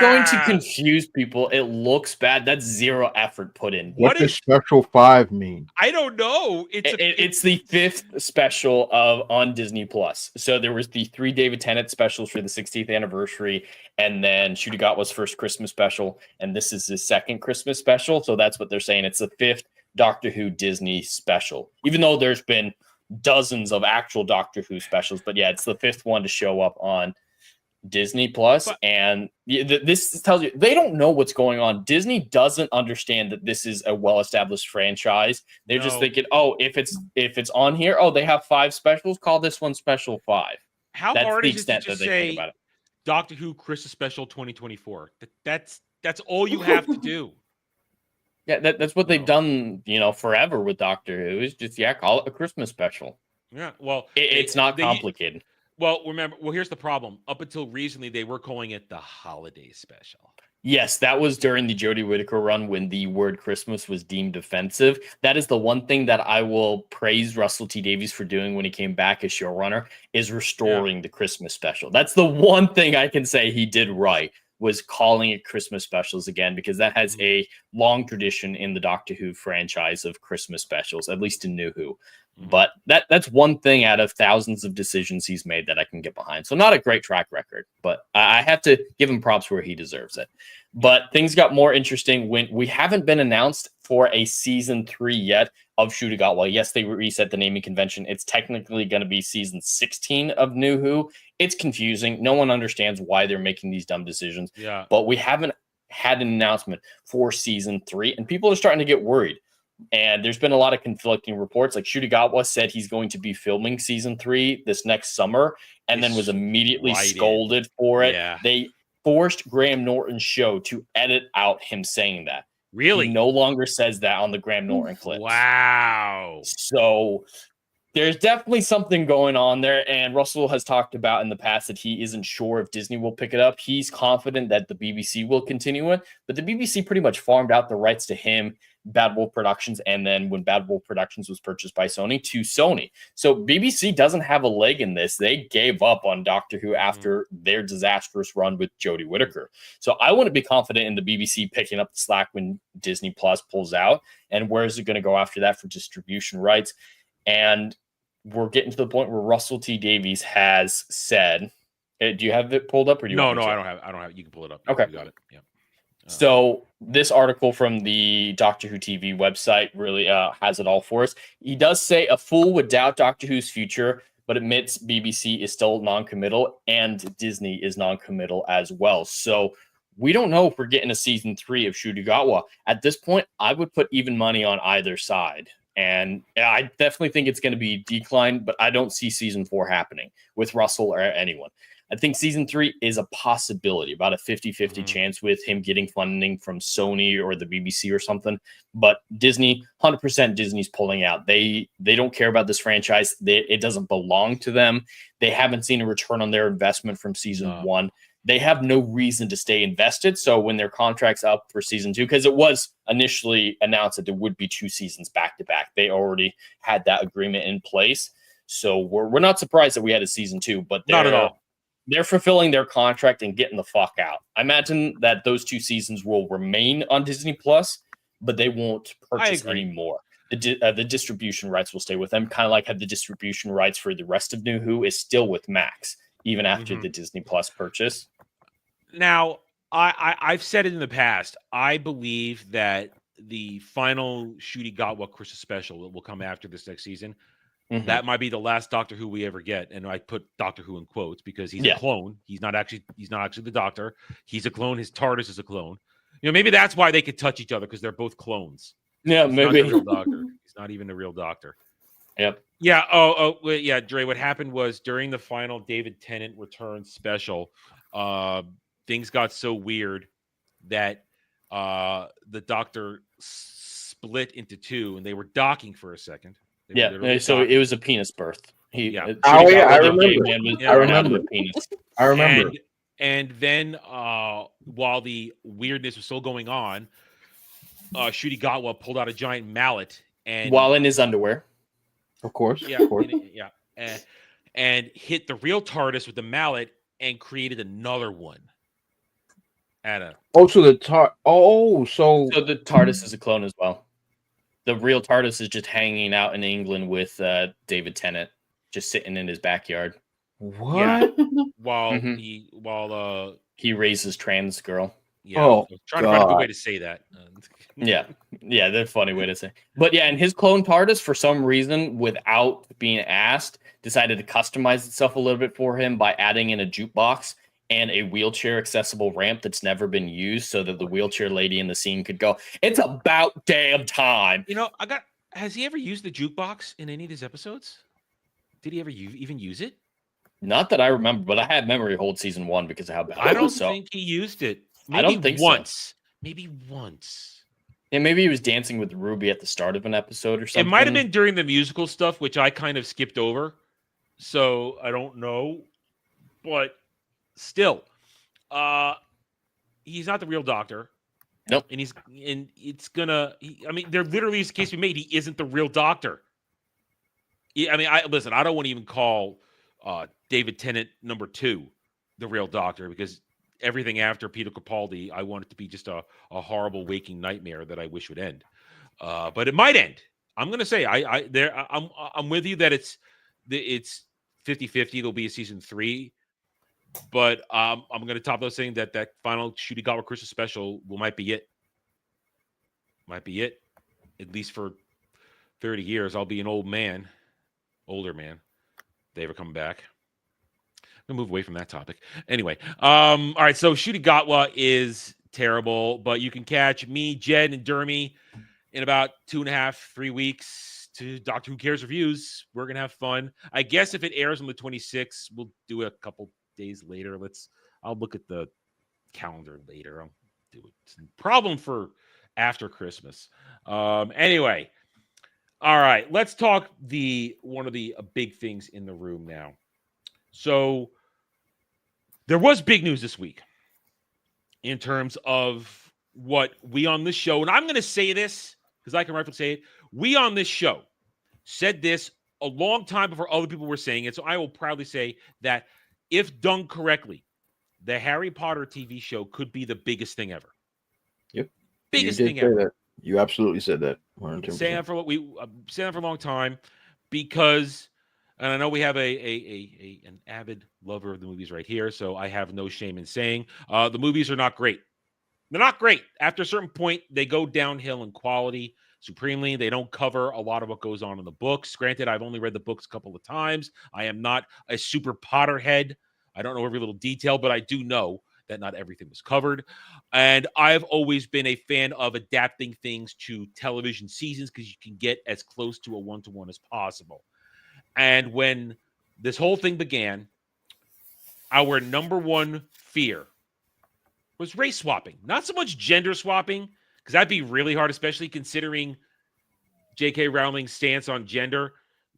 going to confuse people. It looks bad. That's zero effort put in. What does Special 5 mean? I don't know. It's the 5th special on Disney Plus. So there was the 3 David Tennant specials for the 60th anniversary, and then Shurigatwa's first Christmas special, and this is his second Christmas special. So that's what they're saying. It's the 5th Doctor Who Disney special, even though there's been dozens of actual Doctor Who specials. But yeah, it's the 5th one to show up on Disney Plus. And this tells you they don't know what's going on. Disney doesn't understand that this is a well-established franchise. They're just thinking, oh, if it's on here, oh, they have 5 specials, call this one Special 5. How That's hard the is it to extent that just they think say about it. Doctor Who Christmas Special 2024? That's all you have to do. Yeah, that's what they've done, forever with Doctor Who. Is just call it a Christmas special. Yeah, well, It's not complicated. Well, remember, here's the problem. Up until recently, they were calling it the holiday special. Yes, that was during the Jodie Whittaker run when the word Christmas was deemed offensive. That is the one thing that I will praise Russell T Davies for doing when he came back as showrunner, is restoring the Christmas special. That's the one thing I can say he did right, was calling it Christmas specials again, because that has a long tradition in the Doctor Who franchise of Christmas specials, at least in New Who. But that's one thing out of thousands of decisions he's made that I can get behind. So not a great track record, but I have to give him props where he deserves it. But things got more interesting when we haven't been announced for a season 3 yet of Shudigatwa. Yes, they reset the naming convention. It's technically going to be season 16 of New Who. It's confusing. No one understands why they're making these dumb decisions. Yeah. But we haven't had an announcement for season 3, and people are starting to get worried. And there's been a lot of conflicting reports. Like Shudigatwa said he's going to be filming season 3 this next summer, and then was immediately scolded for it. Yeah. They forced Graham Norton's show to edit out him saying that. Really? He no longer says that on the Graham Norton clips. Wow. So there's definitely something going on there. And Russell has talked about in the past that he isn't sure if Disney will pick it up. He's confident that the BBC will continue it, but the BBC pretty much farmed out the rights to him, Bad Wolf Productions, and then when Bad Wolf Productions was purchased by Sony, to Sony. So BBC doesn't have a leg in this. They gave up on Doctor Who after their disastrous run with Jodie Whittaker. So I wouldn't be confident in the BBC picking up the slack when Disney Plus pulls out. And where is it going to go after that for distribution rights? And we're getting to the point where Russell T Davies has said, do you have it pulled up, or do you No, want me to? I don't have it. You can pull it up. Okay. You got it. Yeah. So this article from the Doctor Who TV website really has it all for us. He does say a fool would doubt Doctor Who's future, but admits BBC is still non-committal and Disney is non-committal as well. So we don't know if we're getting a season 3 of Shudigatwa. At this point, I would put even money on either side. And I definitely think it's going to be decline, but I don't see season 4 happening with Russell or anyone. I think season 3 is a possibility, about a 50-50 chance with him getting funding from Sony or the BBC or something. But Disney, 100% Disney's pulling out. They don't care about this franchise. It doesn't belong to them. They haven't seen a return on their investment from season 1. They have no reason to stay invested. So when their contract's up for season 2, because it was initially announced that there would be 2 seasons back to back, they already had that agreement in place. So we're not surprised that we had a season 2, but not at all. They're fulfilling their contract and getting the fuck out. I imagine that those 2 seasons will remain on Disney Plus, but they won't purchase any more. The distribution rights will stay with them, kind of like how the distribution rights for the rest of New Who is still with Max, even after the Disney Plus purchase. Now, I've said it in the past. I believe that the final Shudigatwa Christmas special that will come after this next season, that might be the last Doctor Who we ever get. And I put Doctor Who in quotes because he's a clone. He's not actually the Doctor. He's a clone. His TARDIS is a clone. Maybe that's why they could touch each other, because they're both clones. Yeah, he's maybe. Not the real Doctor. He's not even the real Doctor. Yep. Yeah. Yeah, Dre. What happened was during the final David Tennant return special, things got so weird that the Doctor split into 2, and they were docking for a second. So it was a penis birth. I remember. I remember. And then while the weirdness was still going on, Shudigatwa pulled out a giant mallet and while in his underwear, of course. Yeah, and hit the real TARDIS with the mallet and created another one. So the TARDIS is a clone as well. The real TARDIS is just hanging out in England with David Tennant, just sitting in his backyard. What? Yeah. While he raises trans girl. Yeah, trying to find a good way to say that. Yeah, that's a funny way to say. But yeah, and his clone TARDIS, for some reason, without being asked, decided to customize itself a little bit for him by adding in a jukebox and a wheelchair accessible ramp that's never been used, so that the wheelchair lady in the scene could go, "It's about damn time." Has he ever used the jukebox in any of his episodes? Did he ever even use it? Not that I remember, but I had memory hold season 1 because of how bad I it don't was. So think he used it. Maybe I don't think once. Maybe once. Yeah, maybe he was dancing with Ruby at the start of an episode or something. It might have been during the musical stuff, which I kind of skipped over. So I don't know. But still, he's not the real doctor. Nope. And it's gonna. There literally is a case to be made. He isn't the real doctor. I don't want to even call David Tennant number 2 the real doctor, because everything after Peter Capaldi, I want it to be just a horrible waking nightmare that I wish would end. But it might end. I'm gonna say I'm with you that it's 50-50. There'll be a season 3. But I'm going to top those saying that final Shooty Got with Christmas special might be it. Might be it. At least for 30 years. I'll be an older man. If they ever come back. I'm going to move away from that topic. Anyway. All right. So Shooty Gatwa is terrible. But you can catch me, Jed, and Dermy in about 2.5, 3 weeks to Doctor Who Cares reviews. We're going to have fun. I guess if it airs on the 26th, we'll do a couple days later. I'll look at the calendar later. I'll do it. It's a problem for after Christmas. Anyway, all right. Let's talk one of the big things in the room now. So there was big news this week in terms of what we on this show, and I'm going to say this because I can rightfully say it. We on this show said this a long time before other people were saying it. So I will proudly say that if done correctly, the Harry Potter TV show could be the biggest thing ever. Yep. Biggest thing ever. That. You absolutely said that. 110%. Saying that for what we saying that for a long time, because, and I know we have an avid lover of the movies right here, so I have no shame in saying the movies are not great. They're not great. After a certain point, they go downhill in quality supremely. They don't cover a lot of what goes on in the books. Granted, I've only read the books a couple of times. I am not a super Potterhead. I don't know every little detail, but I do know that not everything was covered. And I've always been a fan of adapting things to television seasons because you can get as close to a one-to-one as possible. And when this whole thing began, our number one fear was race swapping. Not so much gender swapping, because that'd be really hard, especially considering J.K. Rowling's stance on gender.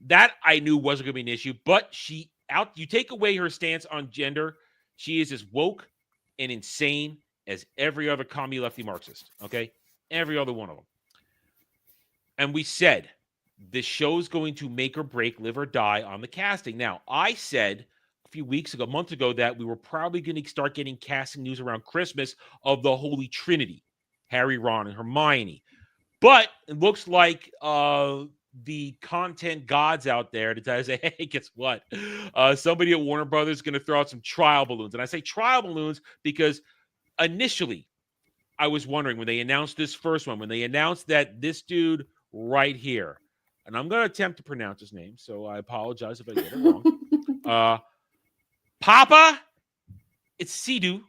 That I knew wasn't going to be an issue, but you take away her stance on gender, she is as woke and insane as every other commie lefty Marxist, okay? Every other one of them. And we said, this show's going to make or break, live or die on the casting. Now, I said a month ago, that we were probably going to start getting casting news around Christmas of the Holy Trinity, Harry, Ron, and Hermione. But it looks like the content gods out there to say, hey, guess what? Somebody at Warner Brothers is going to throw out some trial balloons. And I say trial balloons because initially I was wondering when they announced this first one, when they announced that this dude right here, and I'm going to attempt to pronounce his name, so I apologize if I get it wrong. Papa, it's Sidhu,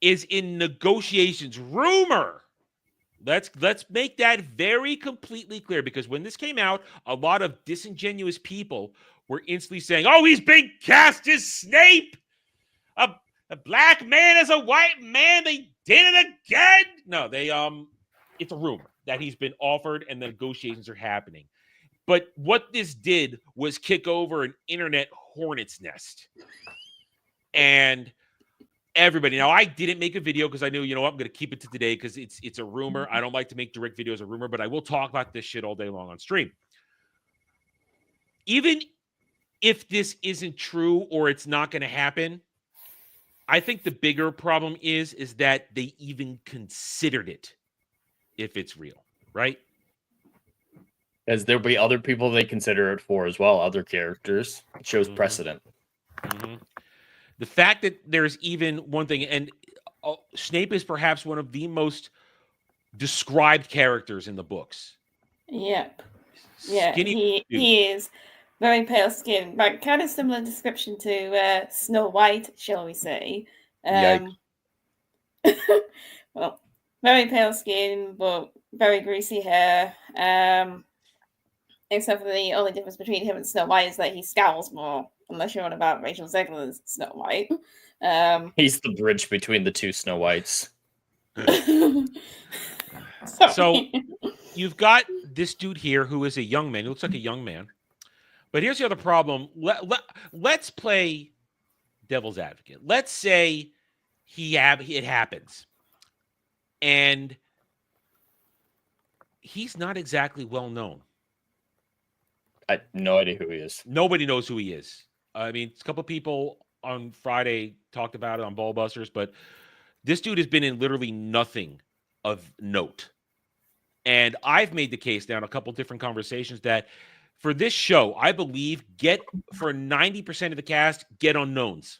is in negotiations. Rumor. Let's make that very completely clear, because when this came out, a lot of disingenuous people were instantly saying, "Oh, he's being cast as Snape. A black man as a white man. They did it again." No, it's a rumor that he's been offered and the negotiations are happening. But what this did was kick over an internet hornet's nest. And everybody, now I didn't make a video because I knew, I'm going to keep it to today because it's a rumor. I don't like to make direct videos a rumor, but I will talk about this shit all day long on stream. Even if this isn't true or it's not going to happen, I think the bigger problem is that they even considered it if it's real, right? As there'll be other people they consider it for as well, other characters. It shows precedent. Mm-hmm. The fact that there's even one thing, and Snape is perhaps one of the most described characters in the books. Yep. Yeah, Skinny he is very pale skin, but kind of similar description to Snow White, shall we say. Well, very pale skin, but very greasy hair. Except for the only difference between him and Snow White is that he scowls more, unless you're on about Rachel Zegler's Snow White. He's the bridge between the two Snow Whites. So you've got this dude here who is a young man. He looks like a young man. But here's the other problem. Let's play devil's advocate. Let's say it happens. And he's not exactly well known. I have no idea who he is. Nobody knows who he is. I mean, a couple of people on Friday talked about it on Ballbusters, but this dude has been in literally nothing of note. And I've made the case now in a couple different conversations that for this show, I believe for 90% of the cast, get unknowns.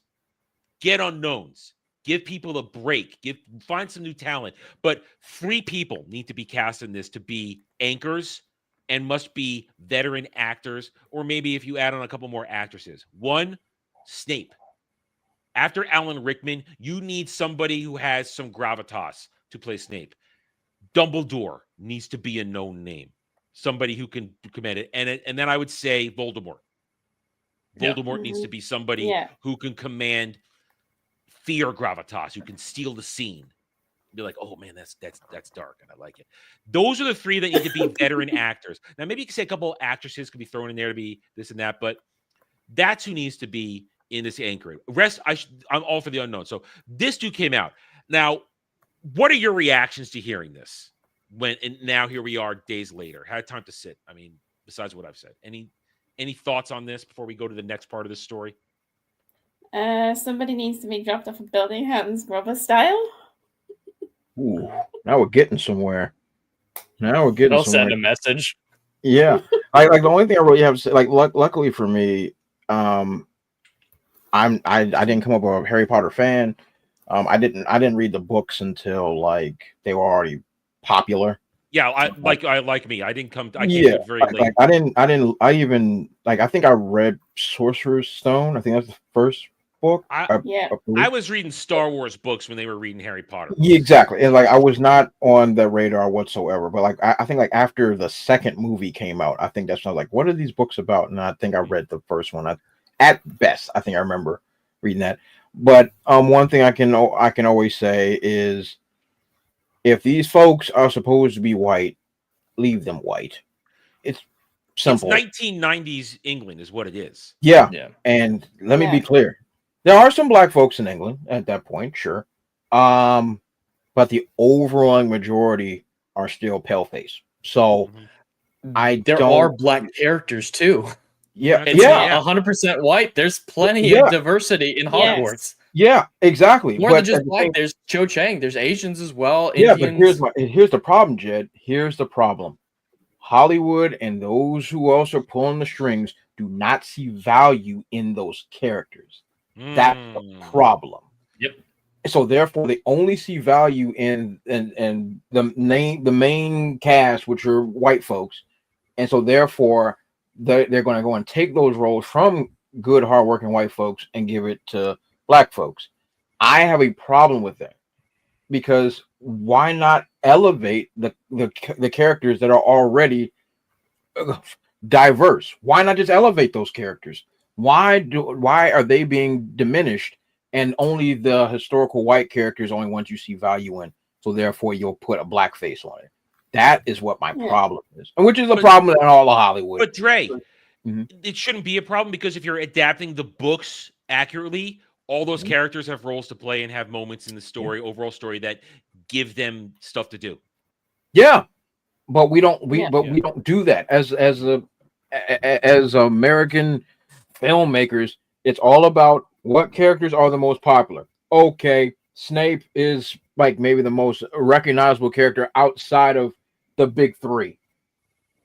Get unknowns. Give people a break. Find some new talent. But 3 people need to be cast in this to be anchors and must be veteran actors, or maybe if you add on a couple more actresses. 1, Snape. After Alan Rickman, you need somebody who has some gravitas to play Snape. Dumbledore needs to be a known name. Somebody who can command it. And then I would say Voldemort. Voldemort needs to be somebody who can command fear gravitas, who can steal the scene. Be like, oh man, that's dark, and I like it. Those are the 3 that need to be veteran actors. Now, maybe you could say a couple of actresses could be thrown in there to be this and that, but that's who needs to be in this anchoring. Rest, I'm all for the unknown. So this dude came out. Now, what are your reactions to hearing this? And now here we are days later. Had time to sit. I mean, besides what I've said, any thoughts on this before we go to the next part of the story? Somebody needs to be dropped off a building, Hans Gruber style. Ooh, now we're getting somewhere. They'll send a message. Yeah, like the only thing I really have to say, like, luckily for me, I didn't come up with a Harry Potter fan. I didn't read the books until like they were already popular. Yeah, I didn't come. I came to it very late. I think I read Sorcerer's Stone. I think that's the first book. I was reading Star Wars books when they were reading Harry Potter. Yeah, exactly. And like I was not on the radar whatsoever. But like I think like after the second movie came out, I think that's when I was like, what are these books about? And I think I read the first one. At best, I think I remember reading that. But one thing I can always say is, if these folks are supposed to be white, leave them white. It's simple. It's 1990s England is what it is. Yeah. And let me be clear. There are some black folks in England at that point, sure. But the overwhelming majority are still pale face. So there are black characters too. Yeah. It's not 100% white. There's plenty of diversity in Hogwarts. Yeah, exactly. More than just black. There's Cho Chang. There's Asians as well. Yeah, Indians. but here's the problem, Jed. Here's the problem. Hollywood and those who also pulling the strings do not see value in those characters. That's the problem. Yep. So therefore, they only see value in the main cast, which are white folks, and so therefore they're going to go and take those roles from good, hardworking white folks and give it to black folks. I have a problem with that, because why not elevate the characters that are already diverse? Why not just elevate those characters? Why are they being diminished, and only the historical white characters only ones you see value in? So therefore, you'll put a black face on it. That is what my problem is, and which is a problem in all of Hollywood. But Dre, it shouldn't be a problem, because if you're adapting the books accurately, all those characters have roles to play and have moments in the story, overall story, that give them stuff to do. Yeah, but we don't do that as American filmmakers. It's all about what characters are the most popular. Okay, Snape is like maybe the most recognizable character outside of the big 3.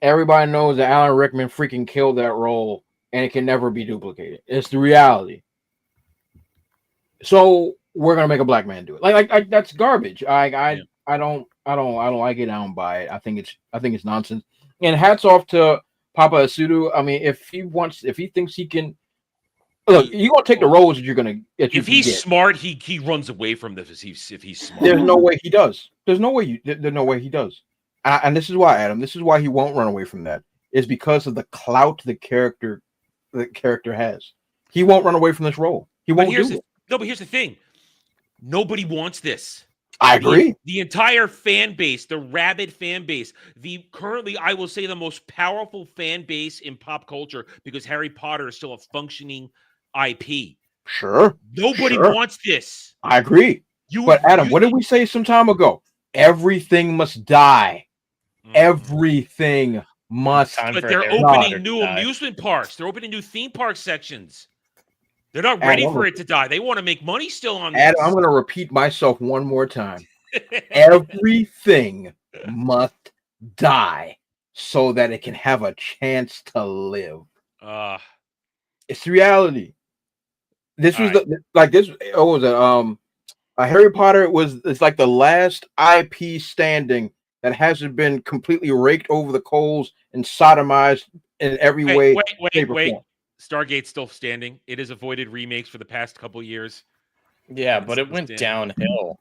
Everybody knows that Alan Rickman freaking killed that role, and it can never be duplicated. It's the reality. So we're gonna make a black man do it. Like that's garbage. I don't like it. I don't buy it. I think it's nonsense. And hats off to Papa Asudu. I mean, if he thinks he can, look, you're gonna take the roles that you're gonna. If he's smart, he runs away from this. If he's smart, there's no way he does. There's no way he does. And this is why, Adam. This is why he won't run away from that. is because of the clout the character has. He won't run away from this role. He won't do it. No, but here's the thing. Nobody wants this. I agree. The entire fan base, the rabid fan base, currently, I will say, the most powerful fan base in pop culture, because Harry Potter is still a functioning IP. Sure. Nobody wants this. I agree. But Adam, what did we say some time ago? Everything must die. Everything must die. But they're opening new amusement parks. They're opening new theme park sections. They're not ready for it to die. They want to make money still on this. Adam, I'm going to repeat myself one more time. Everything must die so that it can have a chance to live. It's reality. This was Harry Potter it's like the last IP standing that hasn't been completely raked over the coals and sodomized in every way. Wait. Stargate's still standing. It has avoided remakes for the past couple years. Yeah, but it went downhill.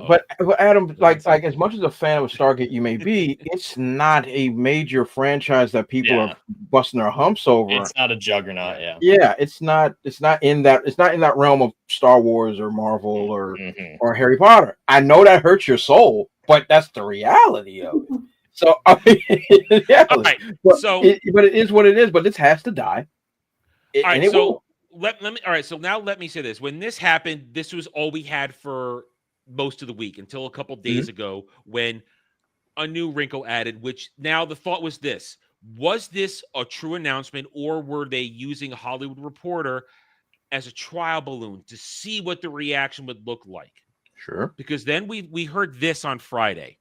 But Adam, like as much as a fan of Stargate you may be, it's not a major franchise that people are busting their humps over. It's not a juggernaut, Yeah, it's not in that realm of Star Wars or Marvel or Harry Potter. I know that hurts your soul, but that's the reality of it. So I mean, but it is what it is. But this has to die. Let me say this. When this happened, this was all we had for most of the week until a couple days ago, when a new wrinkle added. Which now the thought was this: was this a true announcement, or were they using Hollywood Reporter as a trial balloon to see what the reaction would look like? Sure. Because then we heard this on Friday.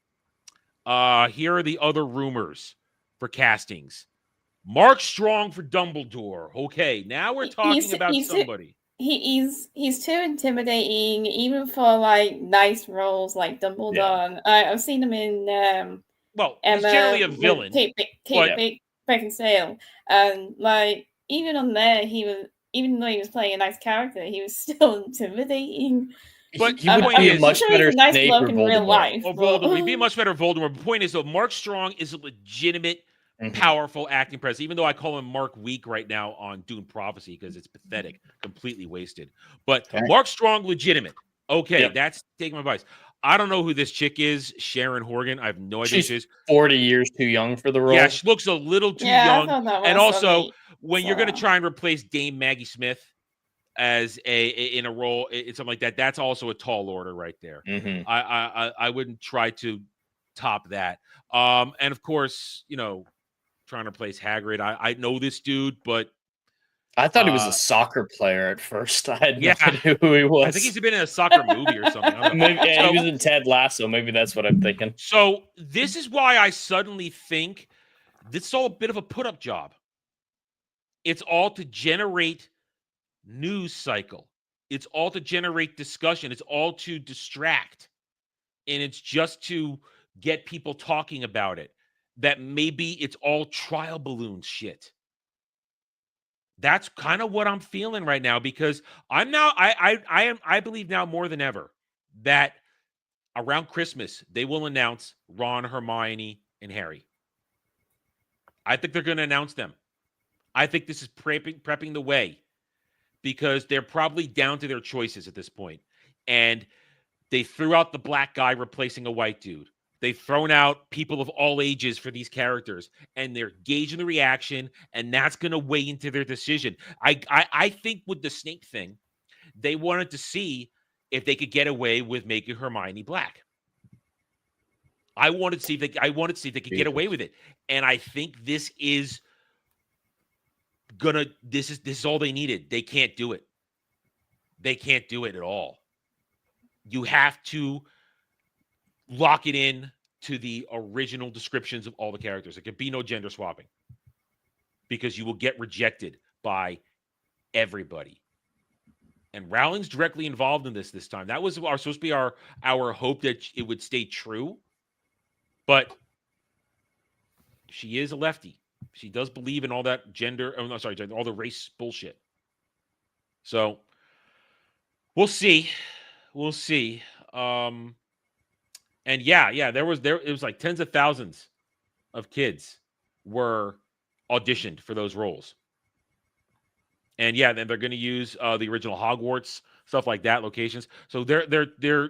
Here are the other rumors for castings. Mark Strong for Dumbledore. Okay, now we're talking about somebody. He's too intimidating, even for like nice roles like Dumbledore. I've seen him in Emma, he's generally a villain. Kate Beckinsale, and like even on there, even though he was playing a nice character, he was still intimidating. But he would be a much better Snape or in real life. He'd be a much better Voldemort. The point is, though, Mark Strong is a legitimate, powerful acting presence. Even though I call him Mark Weak right now on Dune Prophecy because it's pathetic, completely wasted. But Mark Strong, legitimate. Okay, that's taking my advice. I don't know who this chick is, Sharon Horgan. I have no idea. She's 40 years too young for the role. Yeah, she looks a little too young. And also, when you're going to try and replace Dame Maggie Smith as in a role, something like that, that's also a tall order right there. I wouldn't try to top that. And of course, trying to replace Hagrid. I know this dude, but I thought he was a soccer player at first. I had no idea who he was. I think he's been in a soccer movie or something. He was in Ted Lasso. Maybe that's what I'm thinking. So this is why I suddenly think this is all a bit of a put-up job. It's all to generate news cycle. It's all to generate discussion. It's all to distract. And it's just to get people talking about it. That maybe it's all trial balloon shit. That's kind of what I'm feeling right now, because I'm now I believe now more than ever that around Christmas they will announce Ron, Hermione, and Harry. I think they're going to announce them. I think this is prepping the way, because they're probably down to their choices at this point. And they threw out the black guy replacing a white dude. They've thrown out people of all ages for these characters, and they're gauging the reaction, and that's going to weigh into their decision. I think with the Snape thing, they wanted to see if they could get away with making Hermione black. I wanted to see if they could get away with it, and I think this is this is all they needed. They can't do it. They can't do it at all. You have to lock it in to the original descriptions of all the characters. There could be no gender swapping, because you will get rejected by everybody. And Rowling's directly involved in this time. That was supposed to be our hope that it would stay true. But she is a lefty. She does believe in all that all the race bullshit. So we'll see. We'll see. And it was like tens of thousands of kids were auditioned for those roles. And yeah, then they're going to use the original Hogwarts, stuff like that, locations. So there a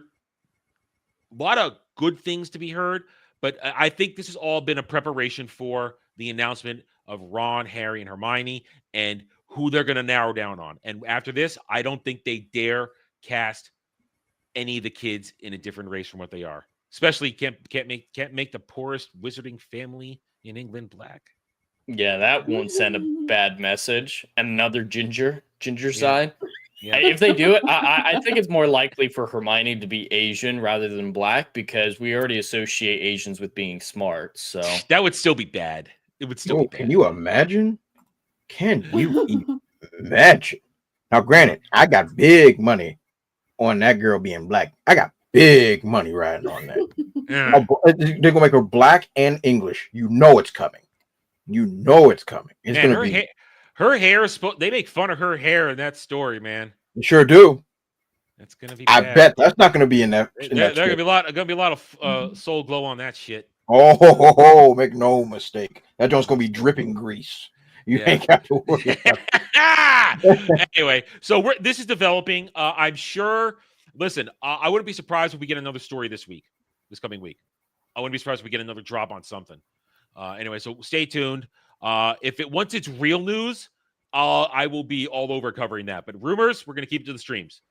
lot of good things to be heard, but I think this has all been a preparation for the announcement of Ron, Harry, and Hermione and who they're going to narrow down on. And after this, I don't think they dare cast any of the kids in a different race from what they are. Especially can't make the poorest wizarding family in England black. Yeah, that won't send a bad message. And another ginger side. Yeah. If they do it, I think it's more likely for Hermione to be Asian rather than black because we already associate Asians with being smart. So that would still be bad. It would still be bad. Can you imagine? Can you imagine? Now, granted, I got big money on that girl being black. I got big money riding on that. They're gonna make her black and English. You know it's coming. You know it's coming. It's Man, gonna be. Her hair is supposed. They make fun of her hair in that story, man. You sure do. That's gonna be. I bad. bet that's not gonna be in that. There's gonna be a lot of soul glow on that shit. Oh, make no mistake. That joint's gonna be dripping grease. You ain't got to worry about Anyway, so this is developing. I'm sure. Listen, I wouldn't be surprised if we get another story this coming week. I wouldn't be surprised if we get another drop on something. Anyway, so stay tuned. Once it's real news, I will be all over covering that. But rumors, we're gonna keep it to the streams.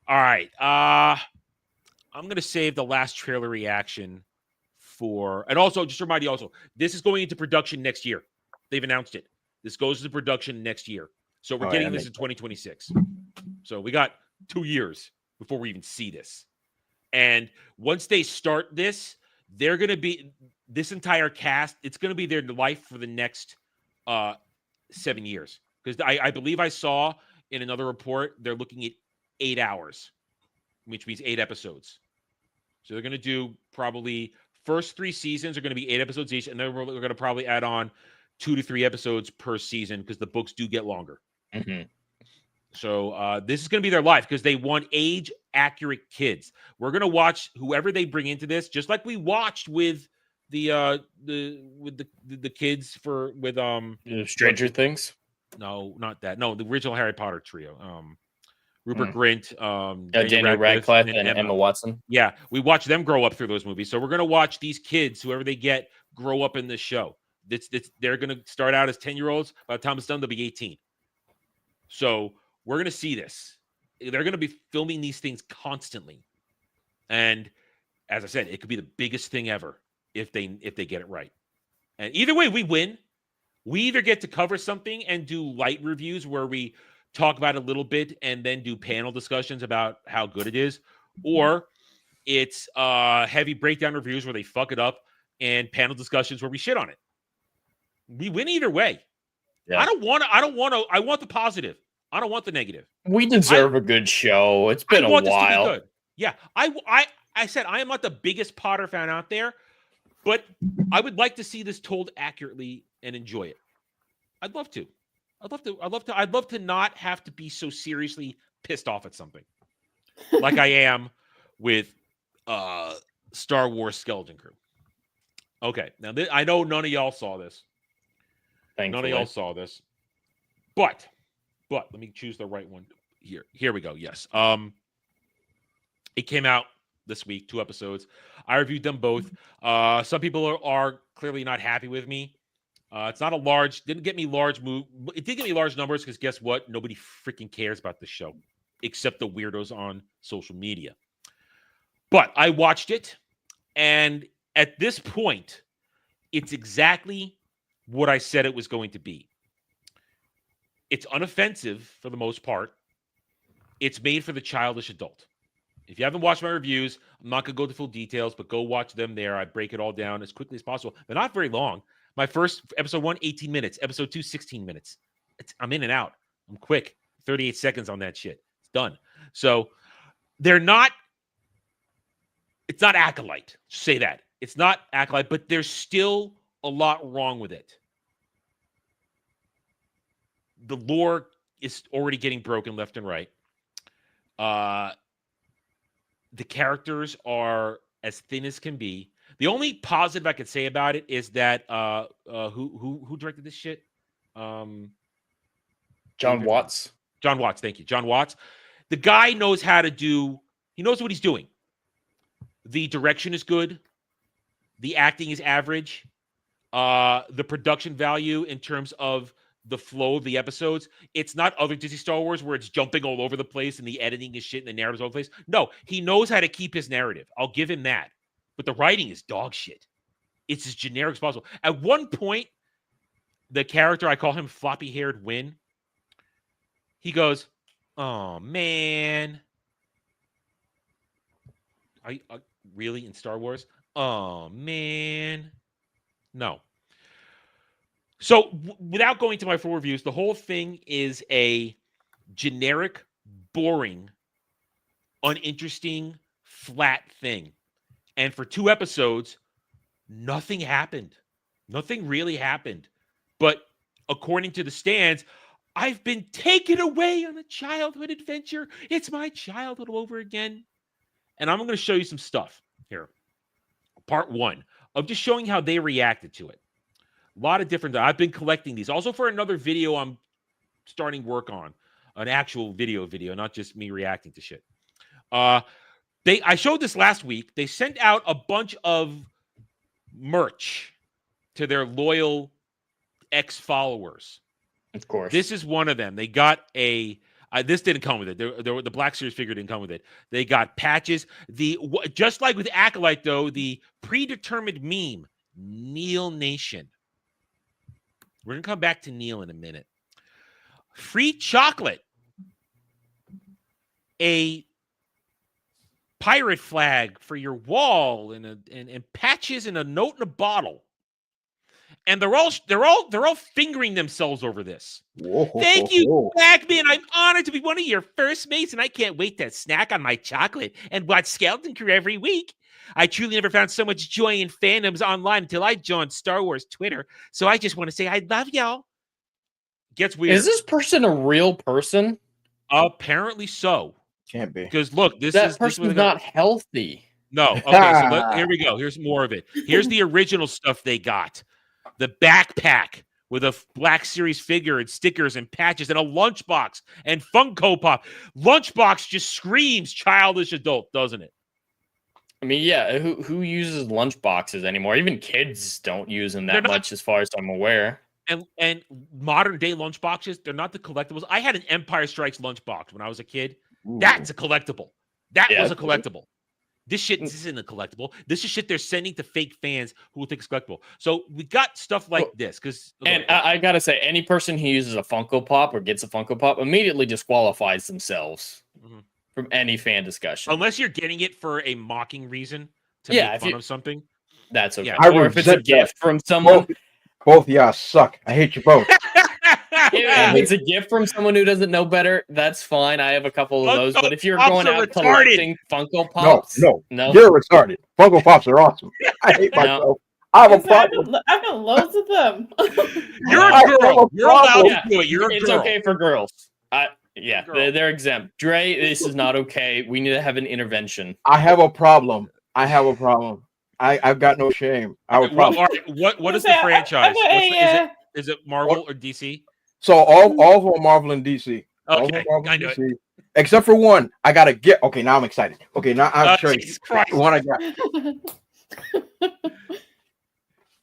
All right. I'm gonna save the last trailer reaction for, and also just to remind you, also this is going into production next year. They've announced it. This goes into production next year, so we're getting this in 2026. So we got 2 years before we even see this. And once they start this, they're gonna be this entire cast. It's gonna be their life for the next 7 years. Because I believe I saw in another report they're looking at 8 hours, which means 8 episodes. So they're going to do probably first 3 seasons are going to be 8 episodes each, and then we're going to probably add on 2 to 3 episodes per season because the books do get longer. Mm-hmm. So this is going to be their life because they want age-accurate kids. We're going to watch whoever they bring into this, just like we watched with the kids with Stranger Things. No, not that. No, the original Harry Potter trio. Rupert Grint, Daniel Radcliffe and Emma Watson. Yeah, we watch them grow up through those movies. So we're going to watch these kids, whoever they get, grow up in this show. They're going to start out as 10-year-olds. By the time it's done, they'll be 18. So we're going to see this. They're going to be filming these things constantly. And as I said, it could be the biggest thing ever if they get it right. And either way, we win. We either get to cover something and do light reviews where we talk about it a little bit and then do panel discussions about how good it is, or it's heavy breakdown reviews where they fuck it up and panel discussions where we shit on it. We win either way. Yeah. I want the positive. I don't want the negative. We deserve a good show. It's been a while. This to be good. Yeah. I said I am not the biggest Potter fan out there, but I would like to see this told accurately and enjoy it. I'd love to. I'd love to not have to be so seriously pissed off at something like I am with Star Wars Skeleton Crew. Okay, now I know none of y'all saw this. Thankfully. None of y'all saw this, but let me choose the right one here. Here we go. Yes. It came out this week, 2 episodes. I reviewed them both. Some people are clearly not happy with me. It's not didn't get me large move. It did get me large numbers because guess what? Nobody freaking cares about this show except the weirdos on social media. But I watched it, and at this point, it's exactly what I said it was going to be. It's unoffensive for the most part. It's made for the childish adult. If you haven't watched my reviews, I'm not going to go into full details, but go watch them there. I break it all down as quickly as possible. They're not very long. My first episode 1, 18 minutes. Episode 2, 16 minutes. I'm in and out. I'm quick. 38 seconds on that shit. It's done. So it's not Acolyte. Say that. It's not Acolyte, but there's still a lot wrong with it. The lore is already getting broken left and right. The characters are as thin as can be. The only positive I could say about it is that who directed this shit? John Watts. John Watts, thank you. John Watts. The guy knows how to do, he knows what he's doing. The direction is good. The acting is average. The production value in terms of the flow of the episodes, it's not other Disney Star Wars where it's jumping all over the place and the editing is shit and the narrative's all over the place. No, he knows how to keep his narrative. I'll give him that. But the writing is dog shit. It's as generic as possible. At one point, the character, I call him floppy-haired Win, he goes, "Oh, man. Really, in Star Wars? Oh, man." No. So without going to my full reviews, the whole thing is a generic, boring, uninteresting, flat thing. And for 2 episodes, nothing happened. Nothing really happened. But according to the stands, I've been taken away on a childhood adventure. It's my childhood all over again. And I'm going to show you some stuff here. Part 1 of just showing how they reacted to it. A lot of different. I've been collecting these. Also for another video I'm starting work on. An actual video, not just me reacting to shit. I showed this last week. They sent out a bunch of merch to their loyal ex-followers. Of course. This is one of them. They got a... this didn't come with it. The Black Series figure didn't come with it. They got patches. Just like with Acolyte, though, the predetermined meme, Neil Nation. We're going to come back to Neil in a minute. Free chocolate. A pirate flag for your wall and patches and a note in a bottle. And they're all fingering themselves over this. Whoa. Thank you, Backman. I'm honored to be one of your first mates, and I can't wait to snack on my chocolate and watch Skeleton Crew every week. I truly never found so much joy in fandoms online until I joined Star Wars Twitter. So I just want to say I love y'all. Gets weird. Is this person a real person? Apparently so. Can't be. Because look, this person's not healthy. No. Okay, so here we go. Here's more of it. Here's the original stuff they got. The backpack with a Black Series figure and stickers and patches and a lunchbox and Funko Pop. Lunchbox just screams childish adult, doesn't it? I mean, yeah, who uses lunchboxes anymore? Even kids don't use them that much as far as I'm aware. And modern day lunchboxes, they're not the collectibles. I had an Empire Strikes lunchbox when I was a kid. Ooh. That's a collectible. That was a collectible. This isn't a collectible. This is shit they're sending to fake fans who will think it's collectible. So we got stuff like this. I gotta say, any person who uses a Funko Pop or gets a Funko Pop immediately disqualifies themselves from any fan discussion. Unless you're getting it for a mocking reason to make fun of something. That's okay. Yeah. Or if it's a gift from someone. Both of y'all suck. I hate you both. If it's a gift from someone who doesn't know better, that's fine. I have a couple of those. But if you're going out collecting Funko Pops, no, you're retarded. Funko Pops are awesome. I hate myself. I have a problem. I've got loads of them. You're a girl. You're allowed to do it. You're a girl. It's okay for girls. They're exempt. Dre, this is not okay. We need to have an intervention. I have a problem. I've got no shame. I have a problem. All right. What is the franchise? Is it Marvel or DC? So all of them are Marvel and DC. Okay, I know it. Except for one, I got to get. Okay, now I'm excited. Okay, now I'm sure the one I got.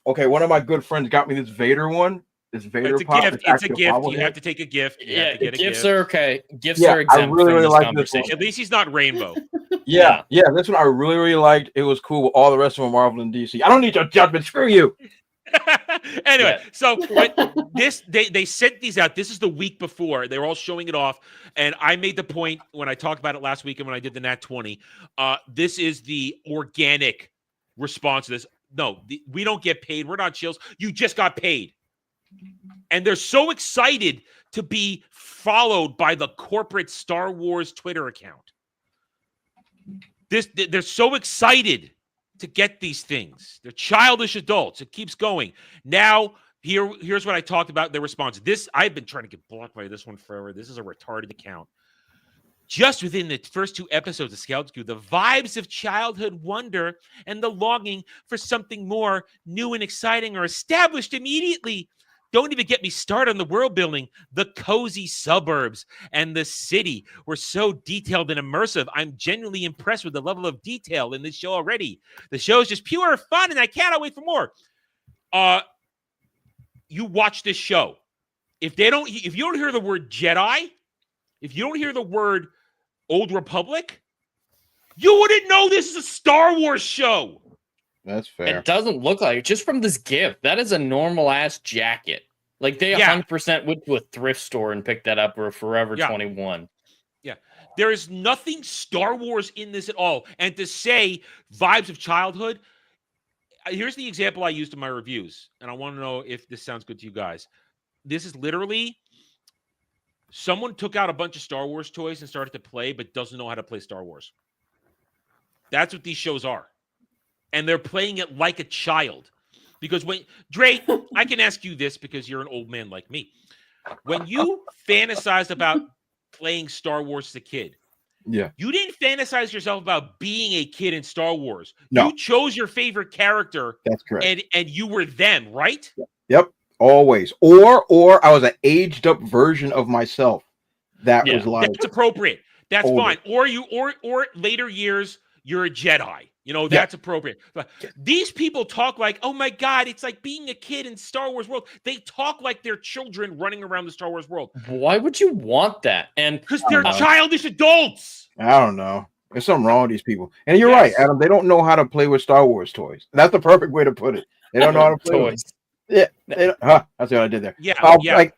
Okay, one of my good friends got me this Vader one. This Vader pop. Gift. It's a gift. You have to take a gift. Gifts are okay. Gifts are exempt. I really like this one. At least he's not rainbow. Yeah, this one I really liked. It was cool with all the rest of them Marvel and DC. I don't need your judgment. Screw you. Anyway, so they sent these out. This is the week before. They were all showing it off. And I made the point when I talked about it last week and when I did the Nat 20. This is the organic response to this. No, we don't get paid. We're not chills. You just got paid. And they're so excited to be followed by the corporate Star Wars Twitter account. They're so excited to get these things. They're childish adults. It keeps going. Now, here's what I talked about, their response. I've been trying to get blocked by this one forever. This is a retarded account. Just within the first 2 episodes of Scout School, the vibes of childhood wonder and the longing for something more new and exciting are established immediately. Don't even get me started on the world building. The cozy suburbs and the city were so detailed and immersive. I'm genuinely impressed with the level of detail in this show already. The show is just pure fun, and I cannot wait for more. You watch this show. If you don't hear the word Jedi, if you don't hear the word Old Republic, you wouldn't know this is a Star Wars show. That's fair. It doesn't look like it. Just from this GIF, that is a normal ass jacket. Like they 100% went to a thrift store and picked that up or Forever 21. Yeah. There is nothing Star Wars in this at all. And to say vibes of childhood, here's the example I used in my reviews. And I want to know if this sounds good to you guys. This is literally someone took out a bunch of Star Wars toys and started to play, but doesn't know how to play Star Wars. That's what these shows are. And they're playing it like a child. Because when, Dre, I can ask you this because you're an old man like me. When you fantasized about playing Star Wars as a kid, you didn't fantasize yourself about being a kid in Star Wars. No. You chose your favorite character. That's correct. And you were them, right? Yep. Always. Or I was an aged up version of myself. That was like that's appropriate. That's older. fine. Or later years, you're a Jedi. You know, that's appropriate. But these people talk like, oh my God, it's like being a kid in Star Wars world. They talk like they're children running around the Star Wars world. Why would you want that? And because they're childish adults. I don't know. There's something wrong with these people. And you're right, Adam. They don't know how to play with Star Wars toys. That's the perfect way to put it. They don't know how to play toys. Yeah. That's what I did there. Yeah. Like,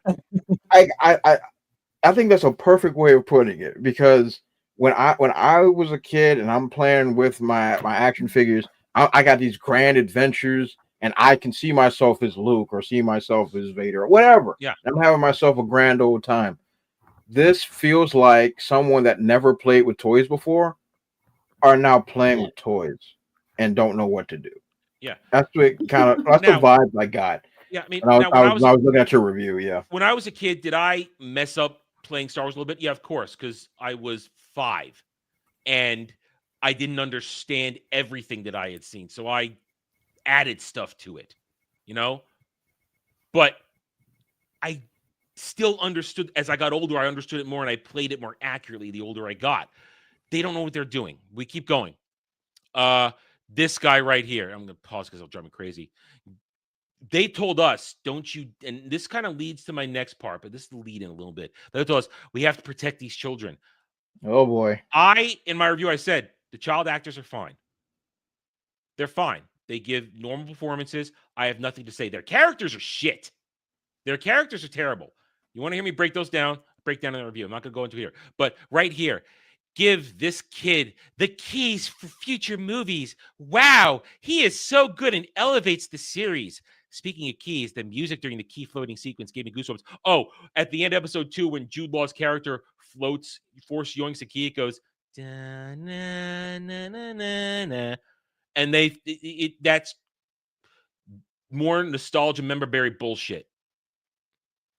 I think that's a perfect way of putting it, because when I was a kid and I'm playing with my action figures, I got these grand adventures and I can see myself as Luke or see myself as Vader or whatever. Yeah. I'm having myself a grand old time. This feels like someone that never played with toys before are now playing with toys and don't know what to do. Yeah. That's the vibe I got. Yeah, I mean, when I was looking at your review, When I was a kid, did I mess up playing Star Wars a little bit? Yeah, of course, because I was 5 and I didn't understand everything that I had seen. So I added stuff to it, you know? But I still understood as I got older, I understood it more and I played it more accurately the older I got. They don't know what they're doing. We keep going. This guy right here, I'm going to pause because it'll drive me crazy. They told us, don't you, and this kind of leads to my next part, but this is the lead in a little bit. They told us we have to protect these children. Oh boy. In my review, I said the child actors are fine. They're fine. They give normal performances. I have nothing to say. Their characters are shit. Their characters are terrible. You want to hear me break those down? Break down in the review. I'm not going to go into here. But right here, give this kid the keys for future movies. Wow, he is so good and elevates the series. Speaking of keys, the music during the key floating sequence gave me goosebumps. Oh, at the end of episode 2, when Jude Law's character floats, force yoinks a key, it goes, da, na, na, na, na, na. And that's more nostalgia member-berry bullshit.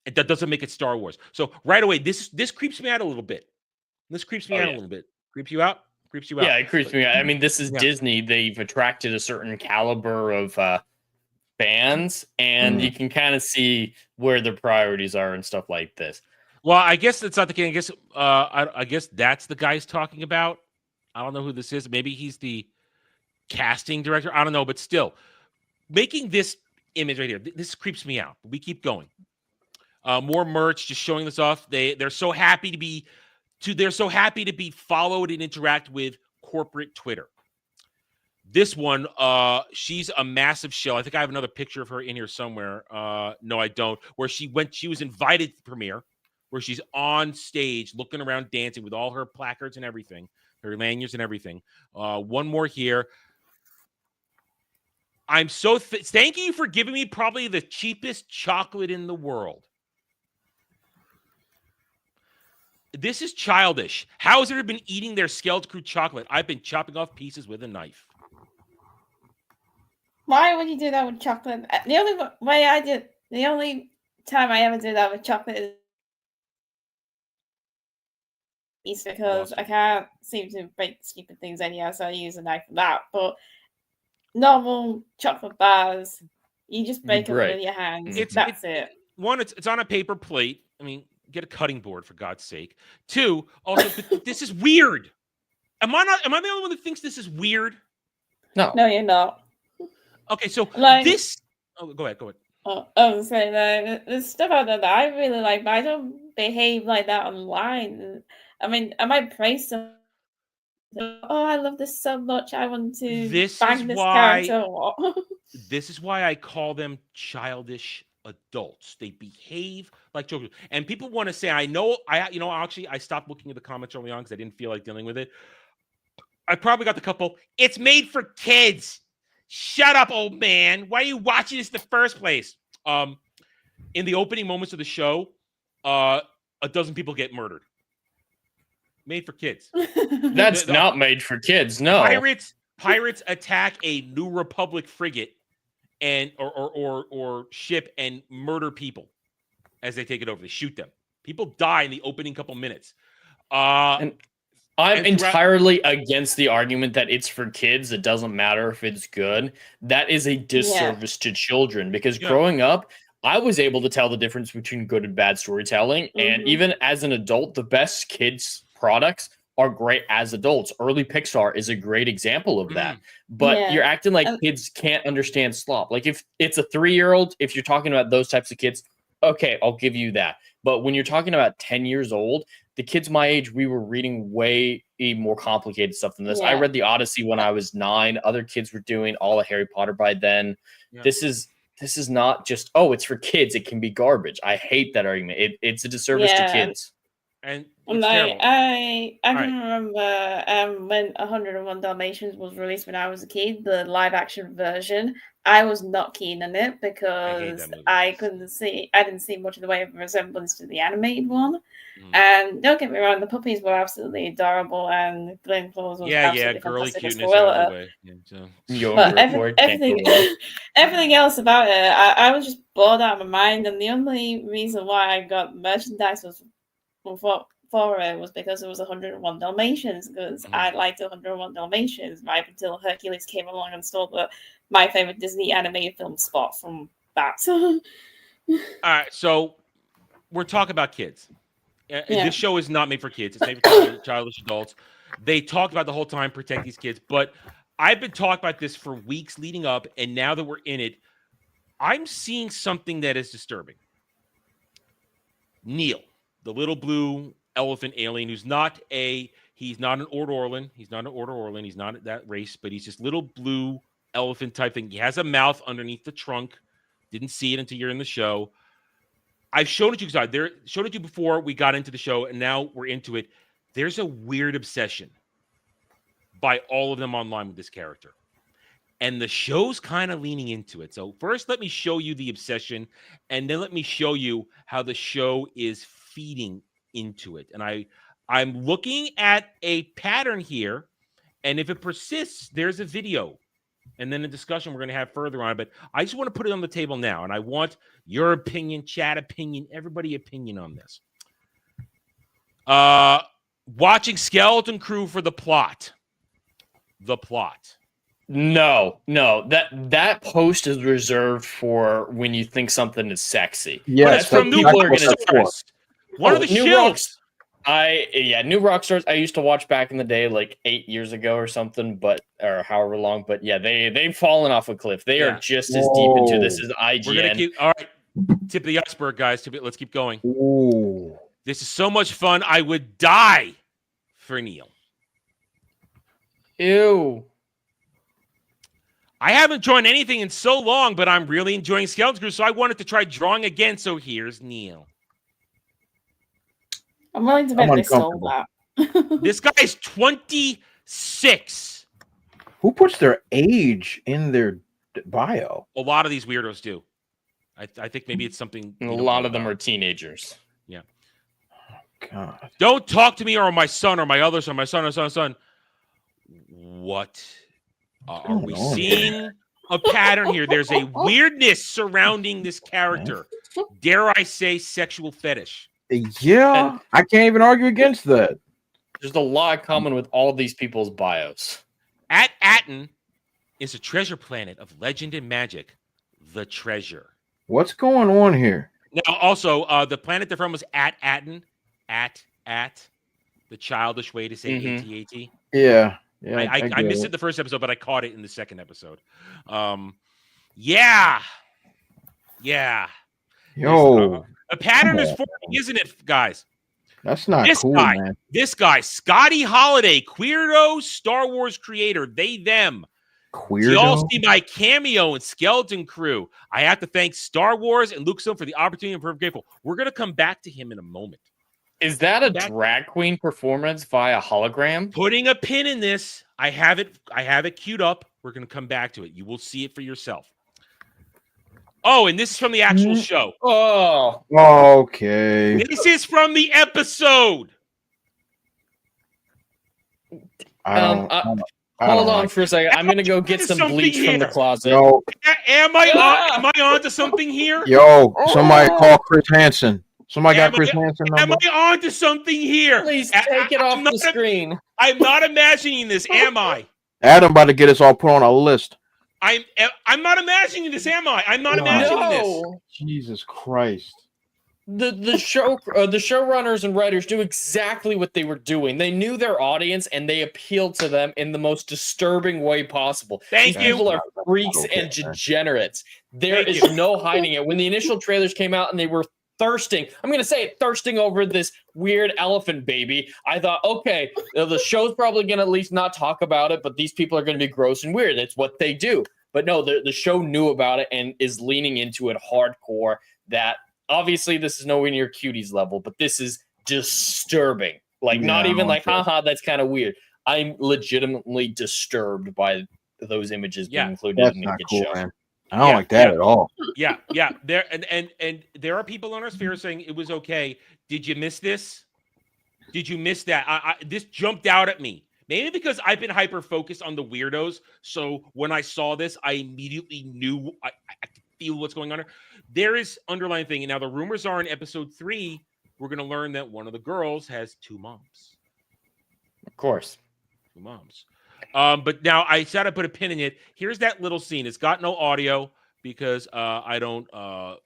That doesn't make it Star Wars. So right away, this creeps me out a little bit. Creeps you out? Creeps you out. Yeah, it creeps me out. I mean, this is Disney. They've attracted a certain caliber of fans, and you can kind of see where their priorities are and stuff like this. Well, I guess that's not the case. I guess that's the guy he's talking about. I don't know who this is. Maybe he's the casting director. I don't know, but still, making this image right here, this creeps me out. We keep going. More merch, just showing this off. They're so happy to be. They're so happy to be followed and interact with corporate Twitter. This one, she's a massive show. I think I have another picture of her in here somewhere. No, I don't. Where she was invited to the premiere, where she's on stage looking around dancing with all her placards and everything, her lanyards and everything. One more here. I'm so thank you for giving me probably the cheapest chocolate in the world. This is childish. How has everyone been eating their Skeleton Crew chocolate? I've been chopping off pieces with a knife. Why would you do that with chocolate? The only time I ever do that with chocolate is because I can't seem to break stupid things anyhow, so I use a knife for that. But normal chocolate bars, you just break them with your hands. That's it. One, it's on a paper plate. I mean, get a cutting board for God's sake. Two, also, this is weird. Am I the only one that thinks this is weird? No, you're not. Okay, so this. Oh, go ahead. I was saying that there's stuff out there that I really like, but I don't behave like that online. I mean, I might praise some. Oh, I love this so much. I want to bang this character. This is why I call them childish adults. They behave like children. And people want to say, actually, I stopped looking at the comments early on because I didn't feel like dealing with it. I probably got the couple. It's made for kids. Shut up, old man. Why are you watching this in the first place? In the opening moments of the show, a dozen people get murdered. Made for kids. That's not made for kids. No. Pirates attack a New Republic frigate and or ship and murder people as they take it over. They shoot them. People die in the opening couple minutes. And I'm entirely against the argument that it's for kids. It doesn't matter if it's good. That is a disservice to children because growing up, I was able to tell the difference between good and bad storytelling. And even as an adult, the best kids products are great as adults. Early Pixar is a great example of that. But you're acting like kids can't understand slop. Like if it's a 3-year-old, if you're talking about those types of kids, okay, I'll give you that. But when you're talking about 10 years old, the kids my age, we were reading way more complicated stuff than this. I read the Odyssey when I was 9. Other kids were doing all of Harry Potter by then. This is not just, it's for kids. It can be garbage. I hate that argument. It's a disservice to kids. And I can remember when 101 Dalmatians was released when I was a kid, the live action version. I was not keen on it because I didn't see much of the way of resemblance to the animated one. And don't get me wrong, the puppies were absolutely adorable, and Glenn Close was absolutely girly fantastic cuteness as Gorilla. But everything else about it, I was just bored out of my mind, and the only reason why I got merchandise was for it was because it was 101 Dalmatians, because I liked 101 Dalmatians right until Hercules came along and stole my favorite Disney animated film spot from that. All right, so we're talking about kids. This show is not made for kids. It's made for childish adults. They talk about the whole time, protect these kids. But I've been talking about this for weeks leading up, and now that we're in it, I'm seeing something that is disturbing. Neil, the little blue elephant alien, he's not an Ord Orlin. He's not an Ord Orlin. He's not that race, but he's just little blue elephant type thing. He has a mouth underneath the trunk. Didn't see it until you're in the show. I've shown it to you guys. Showed it to you before we got into the show, and now we're into it. There's a weird obsession by all of them online with this character. And the show's kind of leaning into it. So first, let me show you the obsession, and then let me show you how the show is feeding into it. And I'm looking at a pattern here, and if it persists, there's a video. And then a discussion we're going to have further on. But I just want to put it on the table now. And I want your opinion, chat opinion, everybody opinion on this. Watching Skeleton Crew for the plot. The plot. No. That post is reserved for when you think something is sexy. Yeah, but it's from New Rockstars. One of the shows. New Rockstars. I used to watch back in the day, like 8 years ago or something, or however long. But yeah, they've fallen off a cliff. They are just as deep into this as IGN. We're gonna all right. Tip of the iceberg, guys. Let's keep going. Ooh. This is so much fun. I would die for Neil. Ew. I haven't drawn anything in so long, but I'm really enjoying Skeleton Crew, so I wanted to try drawing again. So here's Neil. I'm willing to bet they stole that. This guy's 26. Who puts their age in their bio? A lot of these weirdos do. I think maybe it's something. A lot of them are teenagers. Yeah. God. Don't talk to me or my son or my other son, my son. What are we seeing? A pattern here. There's a weirdness surrounding this character. Dare I say sexual fetish? Yeah, I can't even argue against that. There's a lot common with all these people's bios. At Atten is a treasure planet of legend and magic, the Treasure. What's going on here? Now, also, the planet they're from was at Atten. At. The childish way to say AT-AT. Yeah. I missed it in the first episode, but I caught it in the second episode. Yeah. Yo. A pattern is forming, isn't it, guys? That's not This cool, guy, man. This guy, Scotty Holiday, Queerdo Star Wars creator, they, them. Queerdo? Y'all see my cameo in Skeleton Crew. I have to thank Star Wars and Lucasfilm for the opportunity. I'm very grateful. We're going to come back to him in a moment. Is that a drag queen performance via hologram? Putting a pin in this. I have it queued up. We're going to come back to it. You will see it for yourself. Oh, and this is from the actual show. Oh. Okay. This is from the episode. Hold on for a second. I'm going to go get some bleach from the closet. Yo. Am I on to something here? Yo, somebody call Chris Hansen. Somebody got Chris Hansen number? Am I on to something here? Please take it off the screen. I'm not imagining this, am I? Adam about to get us all put on a list. I'm not imagining this, am I? I'm not imagining this. Jesus Christ. The showrunners and writers knew exactly what they were doing. They knew their audience and they appealed to them in the most disturbing way possible. These people are freaks and degenerates. There is no hiding it. When the initial trailers came out and they were thirsting, I'm going to say it, thirsting over this weird elephant baby, I thought, okay, the show's probably going to at least not talk about it, but these people are going to be gross and weird. It's what they do. But no, the show knew about it and is leaning into it hardcore. That obviously this is nowhere near Cuties level, but this is disturbing. Like, not even like, haha, that's kind of weird. I'm legitimately disturbed by those images being included in the show. Man. I don't like that at all. Yeah. There and there are people on our sphere saying it was okay. Did you miss this? Did you miss that? This jumped out at me. Maybe because I've been hyper focused on the weirdos. So when I saw this, I immediately knew I could feel what's going on here. There is underlying thing. And now the rumors are in episode 3, we're going to learn that one of the girls has 2 moms. Of course. 2 moms. But now I said I put a pin in it. Here's that little scene. It's got no audio because I'm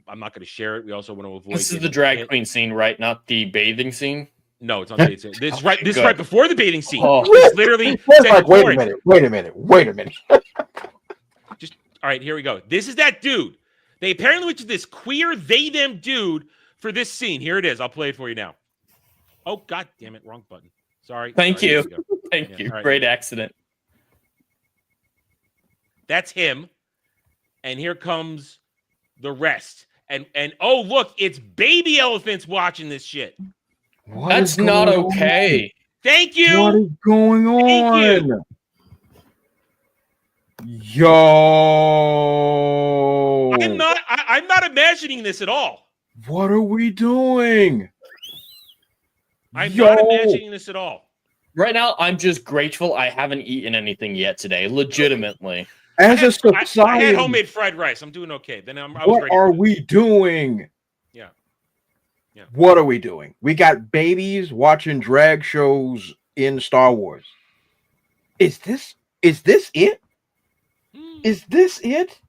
not going to share it. We also want to avoid. This is the drag queen scene, right? Not the bathing scene. No, it's not the bathing scene. This is right before the bathing scene. Oh. It's literally. Like, wait a minute. Just all right. Here we go. This is that dude. They apparently went to this queer they them dude for this scene. Here it is. I'll play it for you now. Oh God damn it! Wrong button. Sorry. Thank you. Thank you. Right. Great accident. That's him. And here comes the rest. And oh, look, it's baby elephants watching this shit. That's not okay. Thank you. What is going on? Thank you. Yo. I'm not imagining this at all. What are we doing? I'm not imagining this at all. Right now, I'm just grateful I haven't eaten anything yet today. Legitimately. As a society, I had homemade fried rice. I'm doing okay. Then I was what ready. are we doing? Yeah. What are we doing? We got babies watching drag shows in Star Wars. Is this it? Is this it?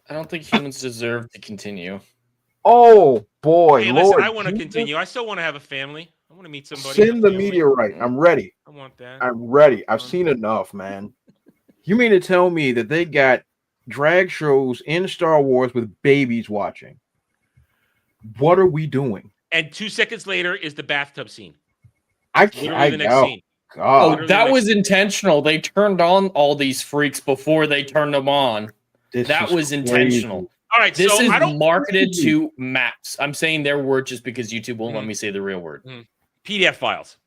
I don't think humans deserve to continue. Oh boy, Hey, Lord! listen, I want to continue. I still want to have a family. I want to meet somebody. Send the meteorite. I'm ready. I want that. I'm ready. I've seen enough, man. You mean to tell me that they got drag shows in Star Wars with babies watching? What are we doing? And 2 seconds later is the bathtub scene. The next scene. Oh, that was intentional. They turned on all these freaks before they turned them on. That was intentional. All right, this so is I don't marketed to maps. I'm saying their word just because YouTube won't let me say the real word. PDF files.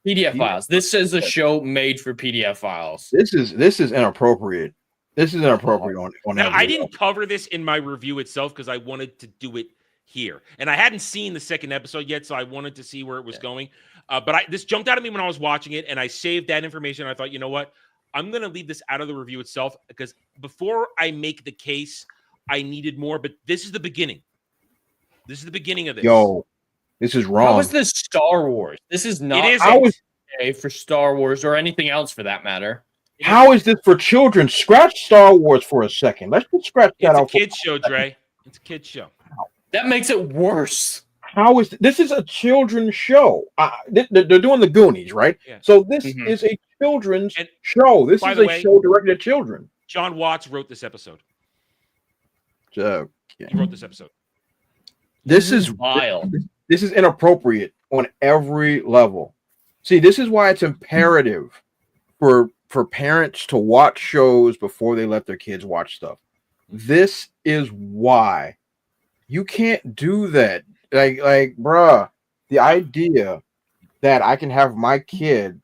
PDF files. This is a show made for PDF files. This is inappropriate. This is inappropriate on Now, that I video. didn't cover this in my review itself because I wanted to do it here. And I hadn't seen the second episode yet, so I wanted to see where it was going. But this jumped out at me when I was watching it, and I saved that information. I thought, you know what? I'm going to leave this out of the review itself because before I make the case, I needed more. But this is the beginning. This is the beginning of this. Yo, This is wrong. How is this Star Wars? This is not okay for Star Wars or anything else for that matter. How is this for children? Scratch Star Wars for a second. Let's just scratch that out. It's a kid's show, Dre. It's a kid's show. That makes it worse. How is this is a children's show? They're doing the Goonies, right? Yeah. So this is a children's show. This by is the a way, show directed at children. John Watts wrote this episode. Okay. He wrote this episode. This is vile. This is inappropriate on every level. See, this is why it's imperative for parents to watch shows before they let their kids watch stuff. This is why you can't do that. Like, bruh, the idea that I can have my kid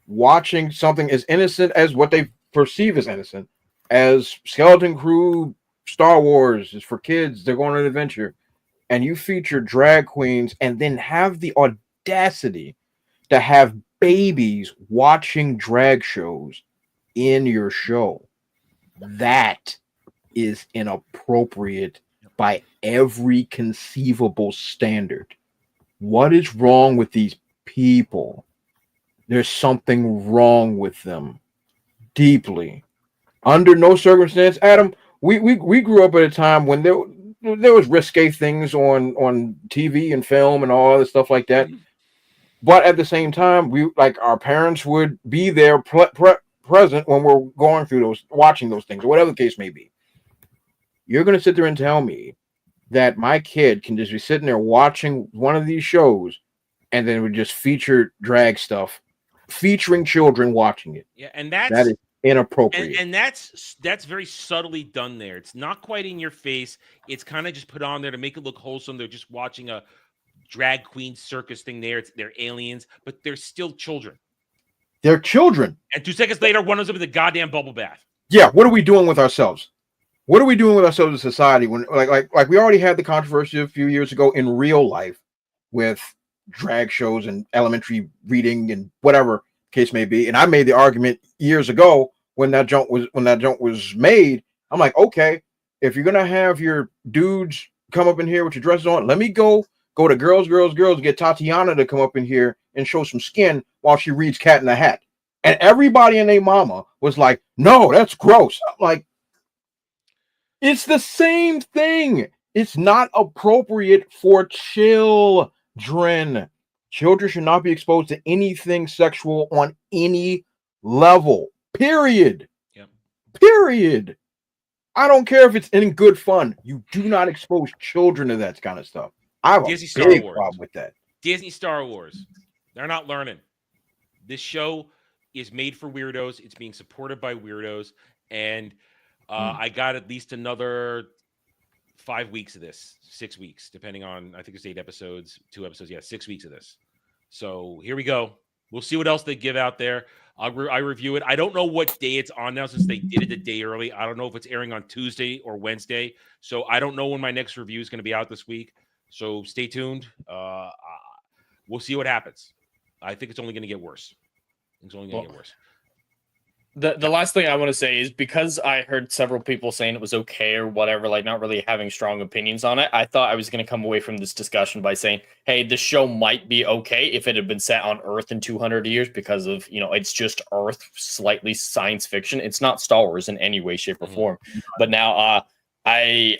watching something as innocent as what they perceive as innocent, as Skeleton Crew, Star Wars is for kids, they're going on an adventure, and you feature drag queens and then have the audacity to have babies watching drag shows in your show. That is inappropriate by every conceivable standard. What is wrong with these people? There's something wrong with them. Deeply. Under no circumstance, Adam, we grew up at a time when there was risque things on TV and film and all other stuff like that. But at the same time, our parents would be there present when we're going through watching those things, or whatever the case may be. You're going to sit there and tell me that my kid can just be sitting there watching one of these shows and then it would just feature drag stuff, featuring children watching it. Yeah, and that is inappropriate. And that's very subtly done there. It's not quite in your face. It's kind of just put on there to make it look wholesome. They're just watching a drag queen circus thing there. They're aliens, but they're still children. They're children. And 2 seconds later, one of them in the goddamn bubble bath. Yeah, what are we doing with ourselves? What are we doing with ourselves as a society when like we already had the controversy a few years ago in real life with drag shows and elementary reading and whatever case may be. And I made the argument years ago when that junk was made. I'm like, okay, if you're gonna have your dudes come up in here with your dresses on, let me go to girls, get Tatiana to come up in here and show some skin while she reads Cat in the Hat. And everybody and their mama was like, no, that's gross. I'm like, it's the same thing. It's not appropriate for children. Children should not be exposed to anything sexual on any level. Period. Yep. Period. I don't care if it's in good fun. You do not expose children to that kind of stuff. I have Disney a big problem with that. Disney Star Wars. They're not learning. This show is made for weirdos. It's being supported by weirdos. And I got at least another 5 weeks of this, 6 weeks, depending on, I think it's 8 episodes, 2 episodes. Yeah, 6 weeks of this. So here we go. We'll see what else they give out there. I review it. I don't know what day it's on now since they did it a day early. I don't know if it's airing on Tuesday or Wednesday. So I don't know when my next review is going to be out this week. So stay tuned. We'll see what happens. I think it's only going to get worse. It's only going to get worse. The last thing I want to say is because I heard several people saying it was okay or whatever, like not really having strong opinions on it, I thought I was going to come away from this discussion by saying, hey, the show might be okay if it had been set on Earth in 200 years because of, it's just Earth, slightly science fiction. It's not Star Wars in any way, shape, or form. But now I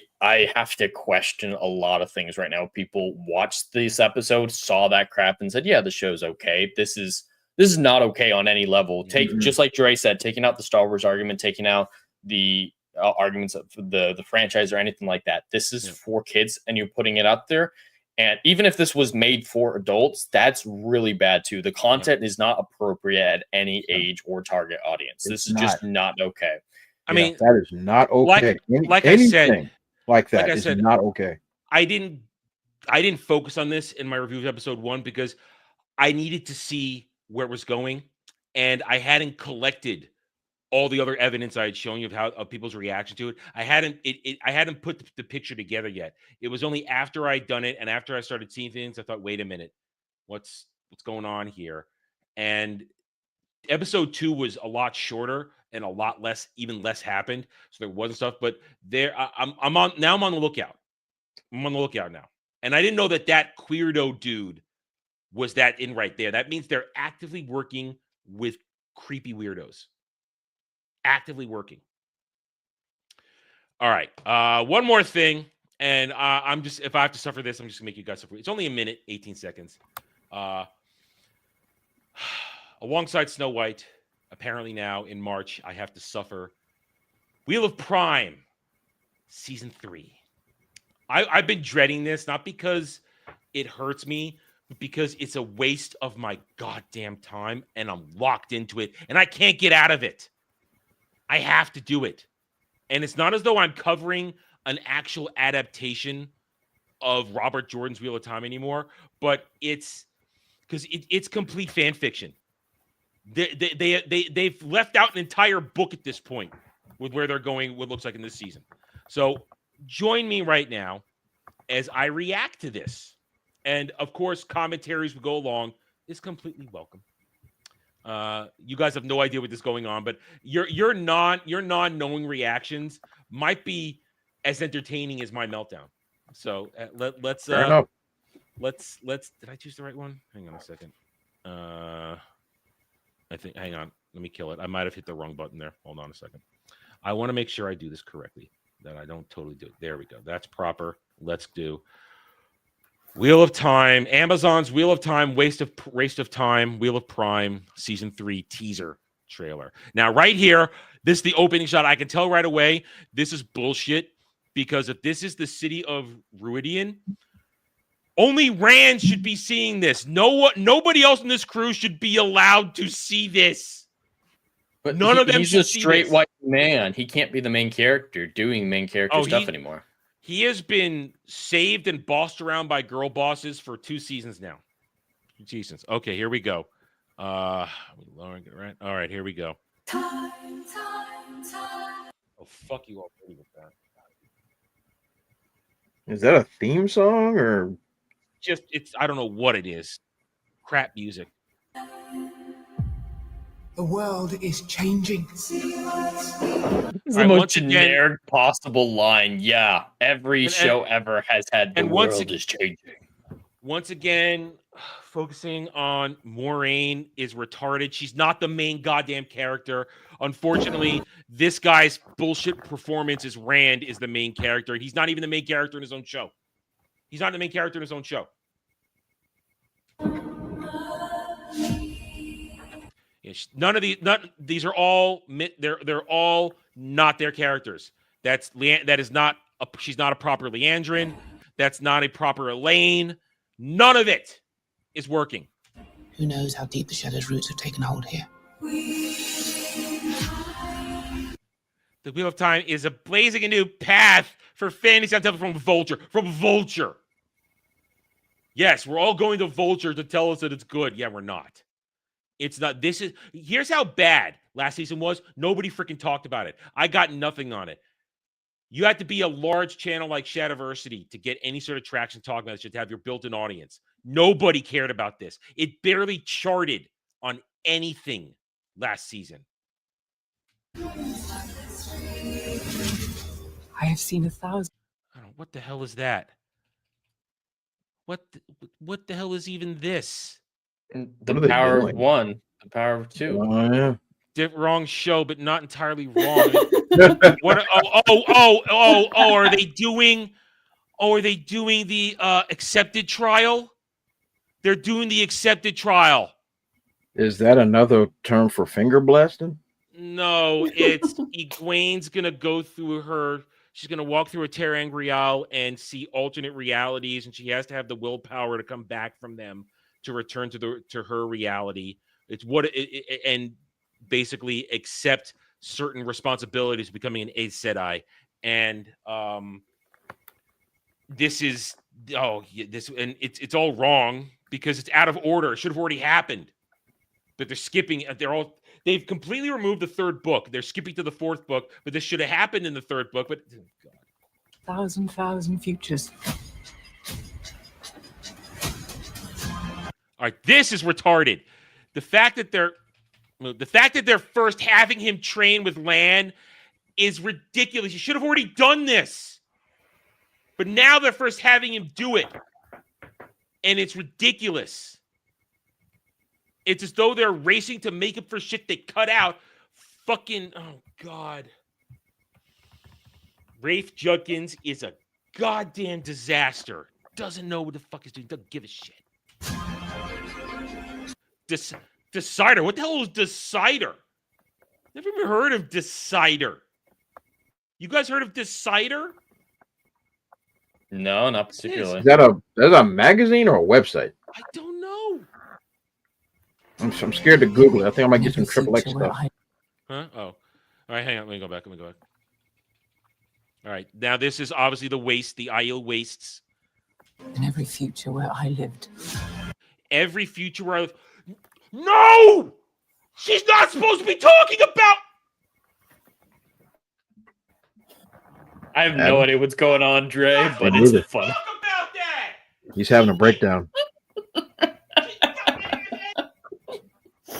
have to question a lot of things right now. People watched this episode, saw that crap, and said, yeah, the show's okay. This is not okay on any level. Just like Dre said, taking out the Star Wars argument, taking out the arguments of the franchise or anything like that. This is for kids, and you're putting it out there. And even if this was made for adults, that's really bad too. The content is not appropriate at any age or target audience. This is just not okay. I mean, that is not okay. Like I said, like that is not okay. I didn't focus on this in my review of episode 1 because I needed to see where it was going, and I hadn't collected all the other evidence I had shown you of people's reaction to it. I hadn't put the picture together yet. It was only after I'd done it and after I started seeing things, I thought, wait a minute, what's going on here? And episode 2 was a lot shorter and a lot less, even less happened. So there wasn't stuff, but I'm on the lookout. I'm on the lookout now. And I didn't know that queerdo dude was that in right there. That means they're actively working with creepy weirdos. Actively working. All right. One more thing. And I'm just, if I have to suffer this, I'm just gonna make you guys suffer. It's only a minute, 18 seconds. Alongside Snow White, apparently now in March, I have to suffer Wheel of Prime, season 3. I've been dreading this, not because it hurts me, but because it's a waste of my goddamn time, and I'm locked into it, and I can't get out of it. I have to do it. And it's not as though I'm covering an actual adaptation of Robert Jordan's Wheel of Time anymore, but it's because it's complete fan fiction. They've left out an entire book at this point with where they're going, what looks like in this season. So join me right now as I react to this. And of course, commentaries will go along. Is completely welcome. You guys have no idea what is going on, but your non-knowing reactions might be as entertaining as my meltdown. So let's did I choose the right one? Hang on a second. I think, hang on, let me kill it. I might have hit the wrong button there. Hold on a second. I want to make sure I do this correctly, that I don't totally do it. There we go. That's proper. Let's do Wheel of Time, Amazon's Wheel of Time, Waste of Time, Wheel of Prime, Season 3 teaser trailer. Now, right here, this is the opening shot. I can tell right away this is bullshit, because if this is the city of Ruidian, only Rand should be seeing this. Nobody else in this crew should be allowed to see this. But none of them. He's a straight white man. He can't be the main character doing main character stuff anymore. He has been saved and bossed around by girl bosses for 2 seasons now. 2 seasons. Okay, here we go. Lowering it right. All right, here we go. Time. Oh, fuck you already with that. Is that a theme song or just I don't know what it is. Crap music. The world is changing. It's the most generic possible line. Yeah, every show ever has had the world is changing. Once again, focusing on Moraine is retarded. She's not the main goddamn character. Unfortunately, this guy's bullshit performance as Rand is the main character. He's not even the main character in his own show. He's not the main character in his own show. None of these are all they're all not their characters. She's not a proper Leandrin. That's not a proper Elaine. None of it is working. Who knows how deep the Shadow's roots have taken hold here? The Wheel of Time is blazing a new path for fantasy on television from Vulture. From Vulture. Yes, we're all going to Vulture to tell us that it's good. Yeah, we're not. It's not. Here's how bad last season was. Nobody freaking talked about it. I got nothing on it. You had to be a large channel like Shadiversity to get any sort of traction talking about it, to have your built-in audience. Nobody cared about this. It barely charted on anything last season. I have seen 1,000. I don't know, what the hell is that? What the hell is even this? The power of 1, the power of 2. Oh, yeah. Wrong show, but not entirely wrong. What? Are they doing? Oh, are they doing the accepted trial? They're doing the accepted trial. Is that another term for finger blasting? No, it's Egwene's gonna go through her. She's gonna walk through a Terra Angrial and see alternate realities, and she has to have the willpower to come back from them to return to her reality. It's and basically accept certain responsibilities, becoming an Aes Sedai. And it's all wrong because it's out of order. It should have already happened. But they're skipping. They've completely removed the 3rd book. They're skipping to the 4th book, but this should have happened in the 3rd book. But oh God. 1,000 futures. All right, this is retarded. The fact that they're first having him train with Lan is ridiculous. You should have already done this. But now they're first having him do it. And it's ridiculous. It's as though they're racing to make up for shit they cut out. Fucking, oh, God. Rafe Judkins is a goddamn disaster. Doesn't know what the fuck he's doing. Doesn't give a shit. Decider. What the hell is Decider? Never even heard of Decider. You guys heard of Decider? No, not particularly. Is that a magazine or a website? I don't know. I'm scared to Google it. I think I might get some XXX stuff. Huh? Oh. All right, hang on. Let me go back. All right. Now, this is obviously the waste, the IO wastes. In every future where I lived. Every future where I lived. No! She's not supposed to be talking about... I have no idea what's going on, Dre, but it's fun. Talk about that! He's having a breakdown.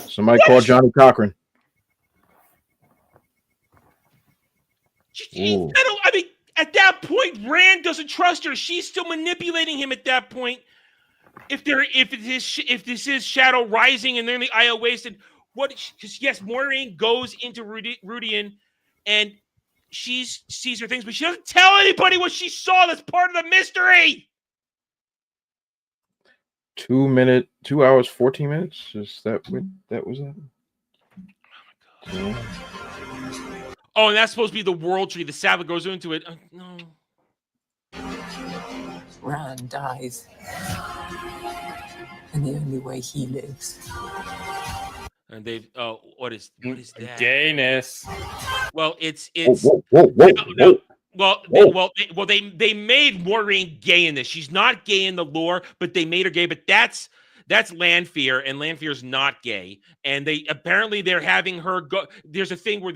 Somebody call Johnny Cochran. I mean, at that point, Rand doesn't trust her. She's still manipulating him at that point. If this is Shadow Rising and they're in the Eye of Waste, and what? Because yes, Moiraine goes into Rudian, and she sees her things, but she doesn't tell anybody what she saw. That's part of the mystery. 2 hours, 14 minutes. Is that what that was? That? Oh my God. Oh, and that's supposed to be the world tree. The Sabbath goes into it. No. Rand dies. And the only way he lives. And they've what is that? Gayness. Well, it's whoa. No. Well, they made Moiraine gay in this. She's not gay in the lore, but they made her gay. But that's Lanfear, and Lanfear's not gay. And they're having her go. There's a thing where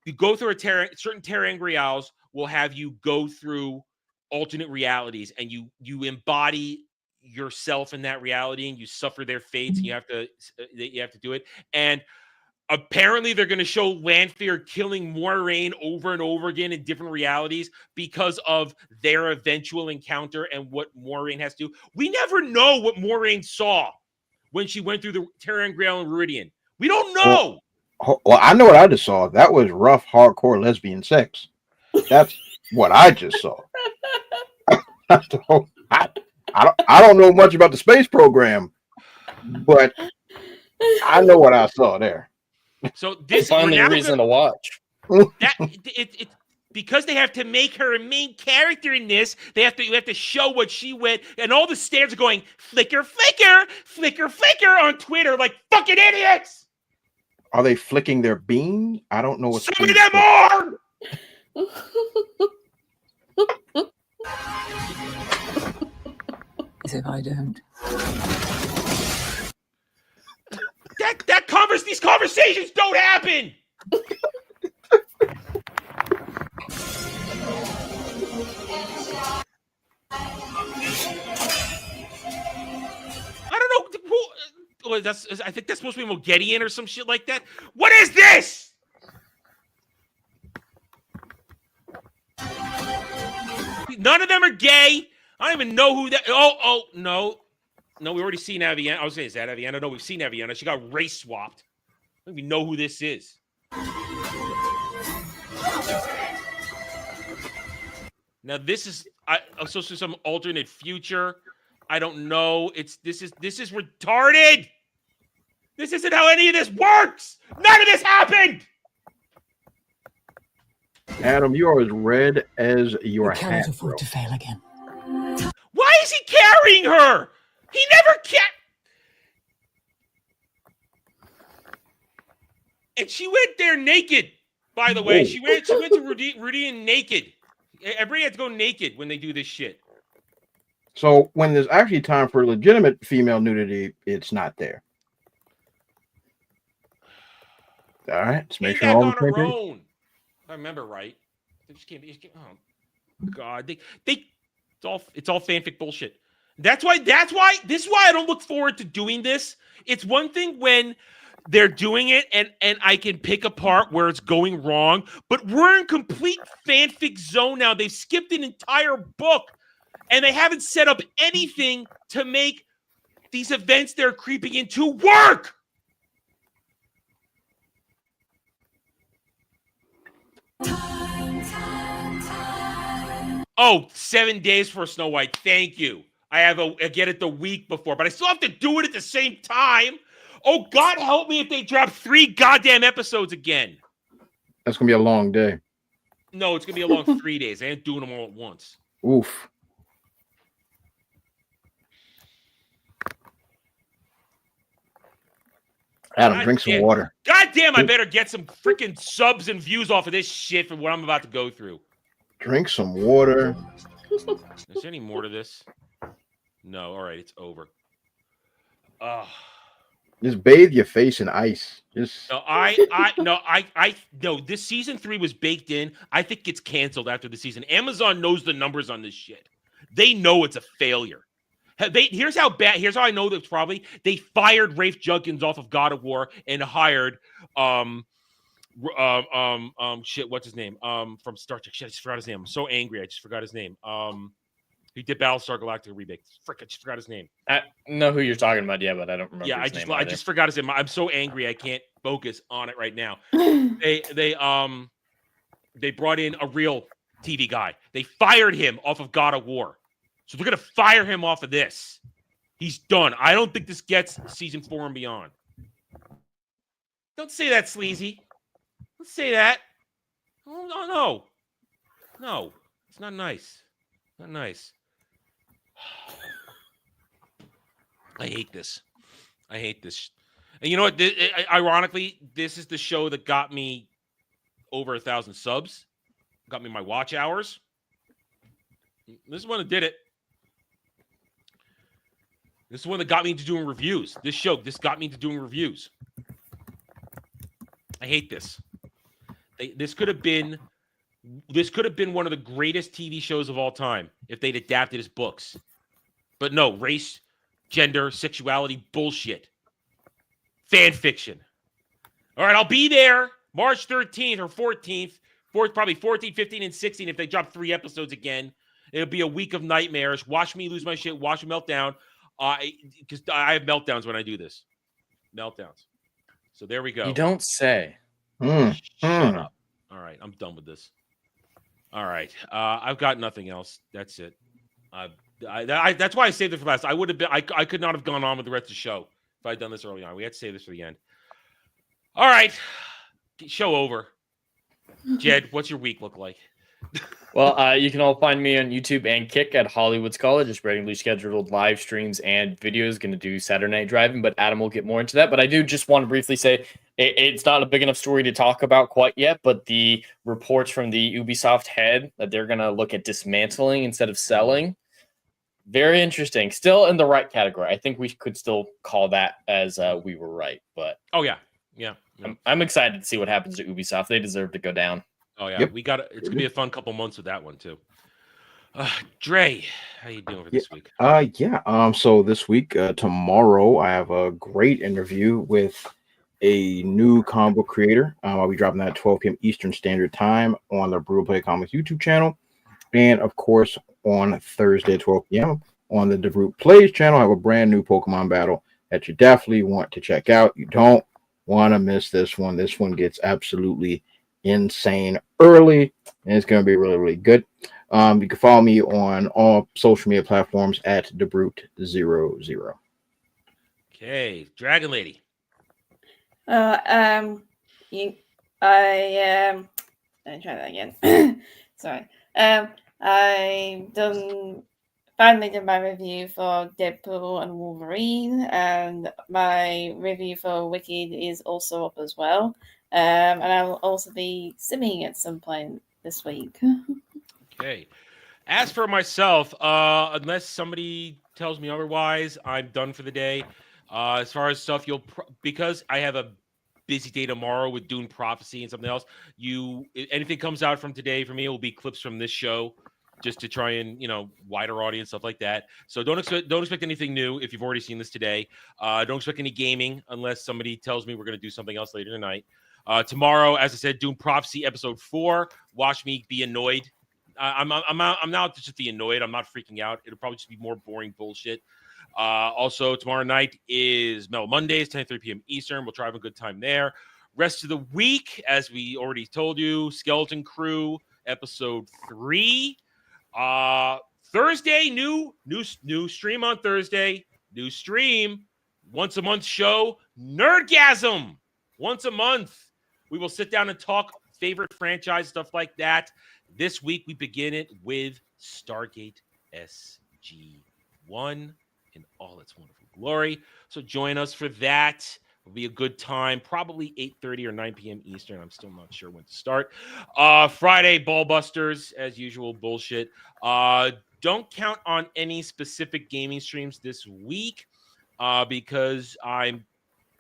you go through certain Terra Angrials will have you go through alternate realities, and you embody yourself in that reality, and you suffer their fates, and you have to do it. And apparently they're going to show Lanfear killing Moiraine over and over again in different realities because of their eventual encounter and what Moiraine has to do. We never know what Moiraine saw when she went through the Terra Angrial and Rudian. We don't know. Well, I know what I just saw. That was rough, hardcore lesbian sex. That's what I just saw. I don't know much about the space program, but I know what I saw there. So this finally a reason to watch. It because they have to make her a main character in this. You have to show what she went, and all the stands are going flicker, flicker, flicker, flicker on Twitter like fucking idiots. Are they flicking their bean? I don't know what. Some of them are. As if I don't. These conversations don't happen. I don't know who. I think that's supposed to be Mogedian or some shit like that. What is this? None of them are gay. I don't even know who that. Oh no, we already seen Aviana. I was saying, is that Aviana? No, we've seen Aviana. She got race swapped. I don't even know who this is. Now this is supposed to some alternate future. I don't know. This is retarded. This isn't how any of this works. None of this happened. Adam, you are as red as your hat. Cannot afford to fail again. Why is he carrying her? He never can. And she went there naked, by the way. She went to Rudian naked. Everybody had to go naked when they do this shit. So when there's actually time for legitimate female nudity, it's not there. All right, let's make sure all on her own. If I remember right. They just came. Oh God, it's all fanfic bullshit. This is why I don't look forward to doing this. It's one thing when they're doing it and I can pick apart where it's going wrong, but we're in complete fanfic zone now. They've skipped an entire book. And they haven't set up anything to make these events they're creeping into work. Oh, 7 days for Snow White. Thank you. I get it the week before, but I still have to do it at the same time. Oh, God help me if they drop 3 goddamn episodes again. That's gonna be a long day. No, it's gonna be a long 3 days. I ain't doing them all at once. Oof. Adam, drink some water. God damn, I better get some freaking subs and views off of this shit for what I'm about to go through. Drink some water. Is there any more to this? No. All right, it's over. Just bathe your face in ice. Just no. This season 3 was baked in. I think it's canceled after the season. Amazon knows the numbers on this shit. They know it's a failure. Here's how bad. Here's how I know that's probably they fired Rafe Judkins off of God of War and hired shit. What's his name? From Star Trek. Shit, I just forgot his name. I'm so angry. I just forgot his name. He did Battlestar Galactica remake. Frick, I just forgot his name. I know who you're talking about, yeah, but I don't remember. Yeah, his name I just forgot his name. I'm so angry I can't focus on it right now. They brought in a real TV guy. They fired him off of God of War. So they're gonna fire him off of this. He's done. I don't think this gets season 4 and beyond. Don't say that, sleazy. Don't say that. Oh, no. It's not nice. Not nice. I hate this. And you know what? Ironically, this is the show that got me over 1,000 subs. Got me my watch hours. This is one that did it. This is one that got me into doing reviews. This got me into doing reviews. I hate this. This could have been one of the greatest TV shows of all time if they'd adapted his books. But no, race, gender, sexuality, bullshit. Fan fiction. All right, I'll be there March 13th or 14th. Probably 14, 15, and 16 if they drop 3 episodes again. It'll be a week of nightmares. Watch me lose my shit. Watch me melt down. Because I have meltdowns when I do this. Meltdowns. So there we go. You don't say. Shut up. All right, I'm done with this. All right, I've got nothing else. That's it. That's why I saved it for last. I could not have gone on with the rest of the show if I'd done this early on. We had to save this for the end. All right, show over. Jed, what's your week look like? Well, you can all find me on YouTube and Kick at Hollywood's College. Just regularly scheduled live streams and videos. Going to do Saturday Night Driving, but Adam will get more into that. But I do just want to briefly say it's not a big enough story to talk about quite yet, but the reports from the Ubisoft head that they're going to look at dismantling instead of selling. Very interesting. Still in the right category. I think we could still call that as we were right. But yeah. I'm excited to see what happens to Ubisoft. They deserve to go down. Oh yeah, Yep. It's gonna be a fun couple months with that one too. Dre, how you doing for this week? So this week, tomorrow, I have a great interview with a new comic book creator. I'll be dropping that at 12 p.m. Eastern Standard Time on the Brutal Play Comics YouTube channel, and of course on Thursday at 12 p.m. on the DeBrute Plays channel. I have a brand new Pokemon battle that you definitely want to check out. You don't want to miss this one. This one gets absolutely insane early, and it's going to be really, really good. You can follow me on all social media platforms at DeBrute00. Okay, Dragon Lady. Let me try that again. Sorry. I finally did my review for Deadpool and Wolverine, and my review for Wicked is also up as well. And I'll also be simming at some point this week. Okay. As for myself, unless somebody tells me otherwise, I'm done for the day. As far as stuff, because I have a busy day tomorrow with Dune Prophecy and something else. Anything comes out from today for me will be clips from this show, just to try and wider audience, stuff like that. So don't expect anything new if you've already seen this today. Don't expect any gaming unless somebody tells me we're going to do something else later tonight. Tomorrow, as I said, Dune Prophecy episode 4. Watch me be annoyed I'm now just the annoyed. I'm not freaking out. It'll probably just be more boring bullshit. Also, tomorrow night is Metal Mondays, 10:03 p.m. Eastern. We'll try to have a good time there. Rest of the week, as we already told you, Skeleton Crew episode 3. Thursday, new stream on Thursday. New stream, once a month show, Nerdgasm. Once a month, we will sit down and talk favorite franchise, stuff like that. This week, we begin it with Stargate SG-1 in all its wonderful glory. So join us for that. It'll be a good time, probably 8:30 or 9 p.m. Eastern. I'm still not sure when to start. Friday, Ballbusters, as usual, bullshit. Don't count on any specific gaming streams this week because I'm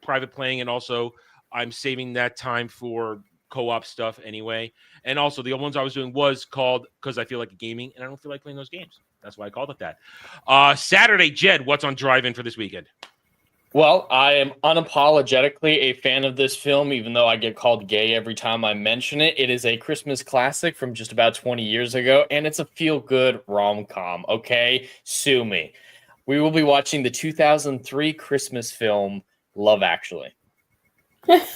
private playing, and also I'm saving that time for co-op stuff anyway. And also the ones I was doing was called Because I Feel Like a Gaming, and I don't feel like playing those games. That's why I called it that. Saturday, Jed, what's on drive-in for this weekend? Well, I am unapologetically a fan of this film, even though I get called gay every time I mention it. It is a Christmas classic from just about 20 years ago, and it's a feel-good rom-com, okay? Sue me. We will be watching the 2003 Christmas film, Love Actually. I've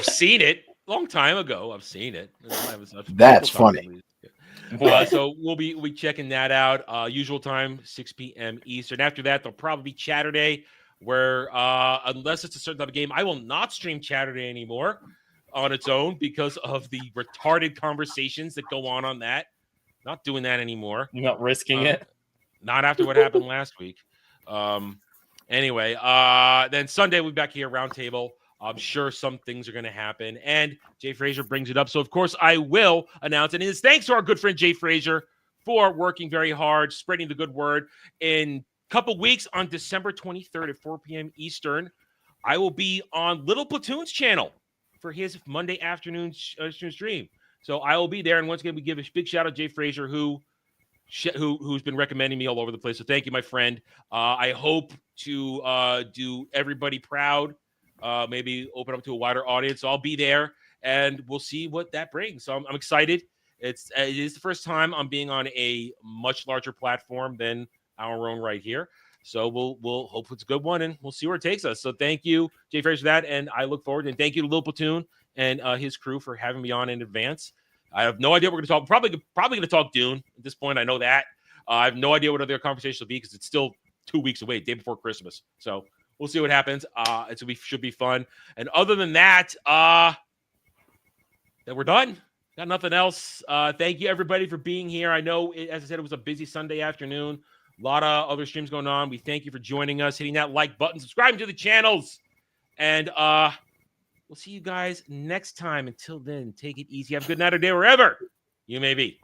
seen it a long time ago. I've seen it. That's funny. So we'll be checking that out. Usual time, 6 p.m. Eastern. After that, there'll probably be Chatterday, where unless it's a certain type of game, I will not stream Chatterday anymore on its own because of the retarded conversations that go on that. Not doing that anymore. You're not risking it? Not after what happened last week. Anyway, then Sunday we'll be back here, Roundtable. I'm sure some things are going to happen. And Jay Frazier brings it up. So, of course, I will announce it. And it's thanks to our good friend Jay Frazier for working very hard, spreading the good word. In a couple weeks, on December 23rd at 4 p.m. Eastern, I will be on Little Platoon's channel for his Monday afternoon stream. So I will be there. And once again, we give a big shout out to Jay Frazier, who's been recommending me all over the place. So thank you, my friend. I hope to do everybody proud. Maybe open up to a wider audience. So I'll be there, and we'll see what that brings. So I'm excited. It is the first time I'm being on a much larger platform than our own right here. So we'll hope it's a good one, and we'll see where it takes us. So thank you, Jay Frazier, for that, and I look forward. And thank you to Lil Platoon and his crew for having me on in advance. I have no idea what we're going to talk. Probably going to talk Dune at this point. I know that. I have no idea what other conversations will be because it's still 2 weeks away, day before Christmas. So we'll see what happens. Should be fun. And other than that, then we're done. Got nothing else. Thank you, everybody, for being here. I know, as I said, it was a busy Sunday afternoon. A lot of other streams going on. We thank you for joining us, hitting that like button, subscribing to the channels. And we'll see you guys next time. Until then, take it easy. Have a good night or day wherever you may be.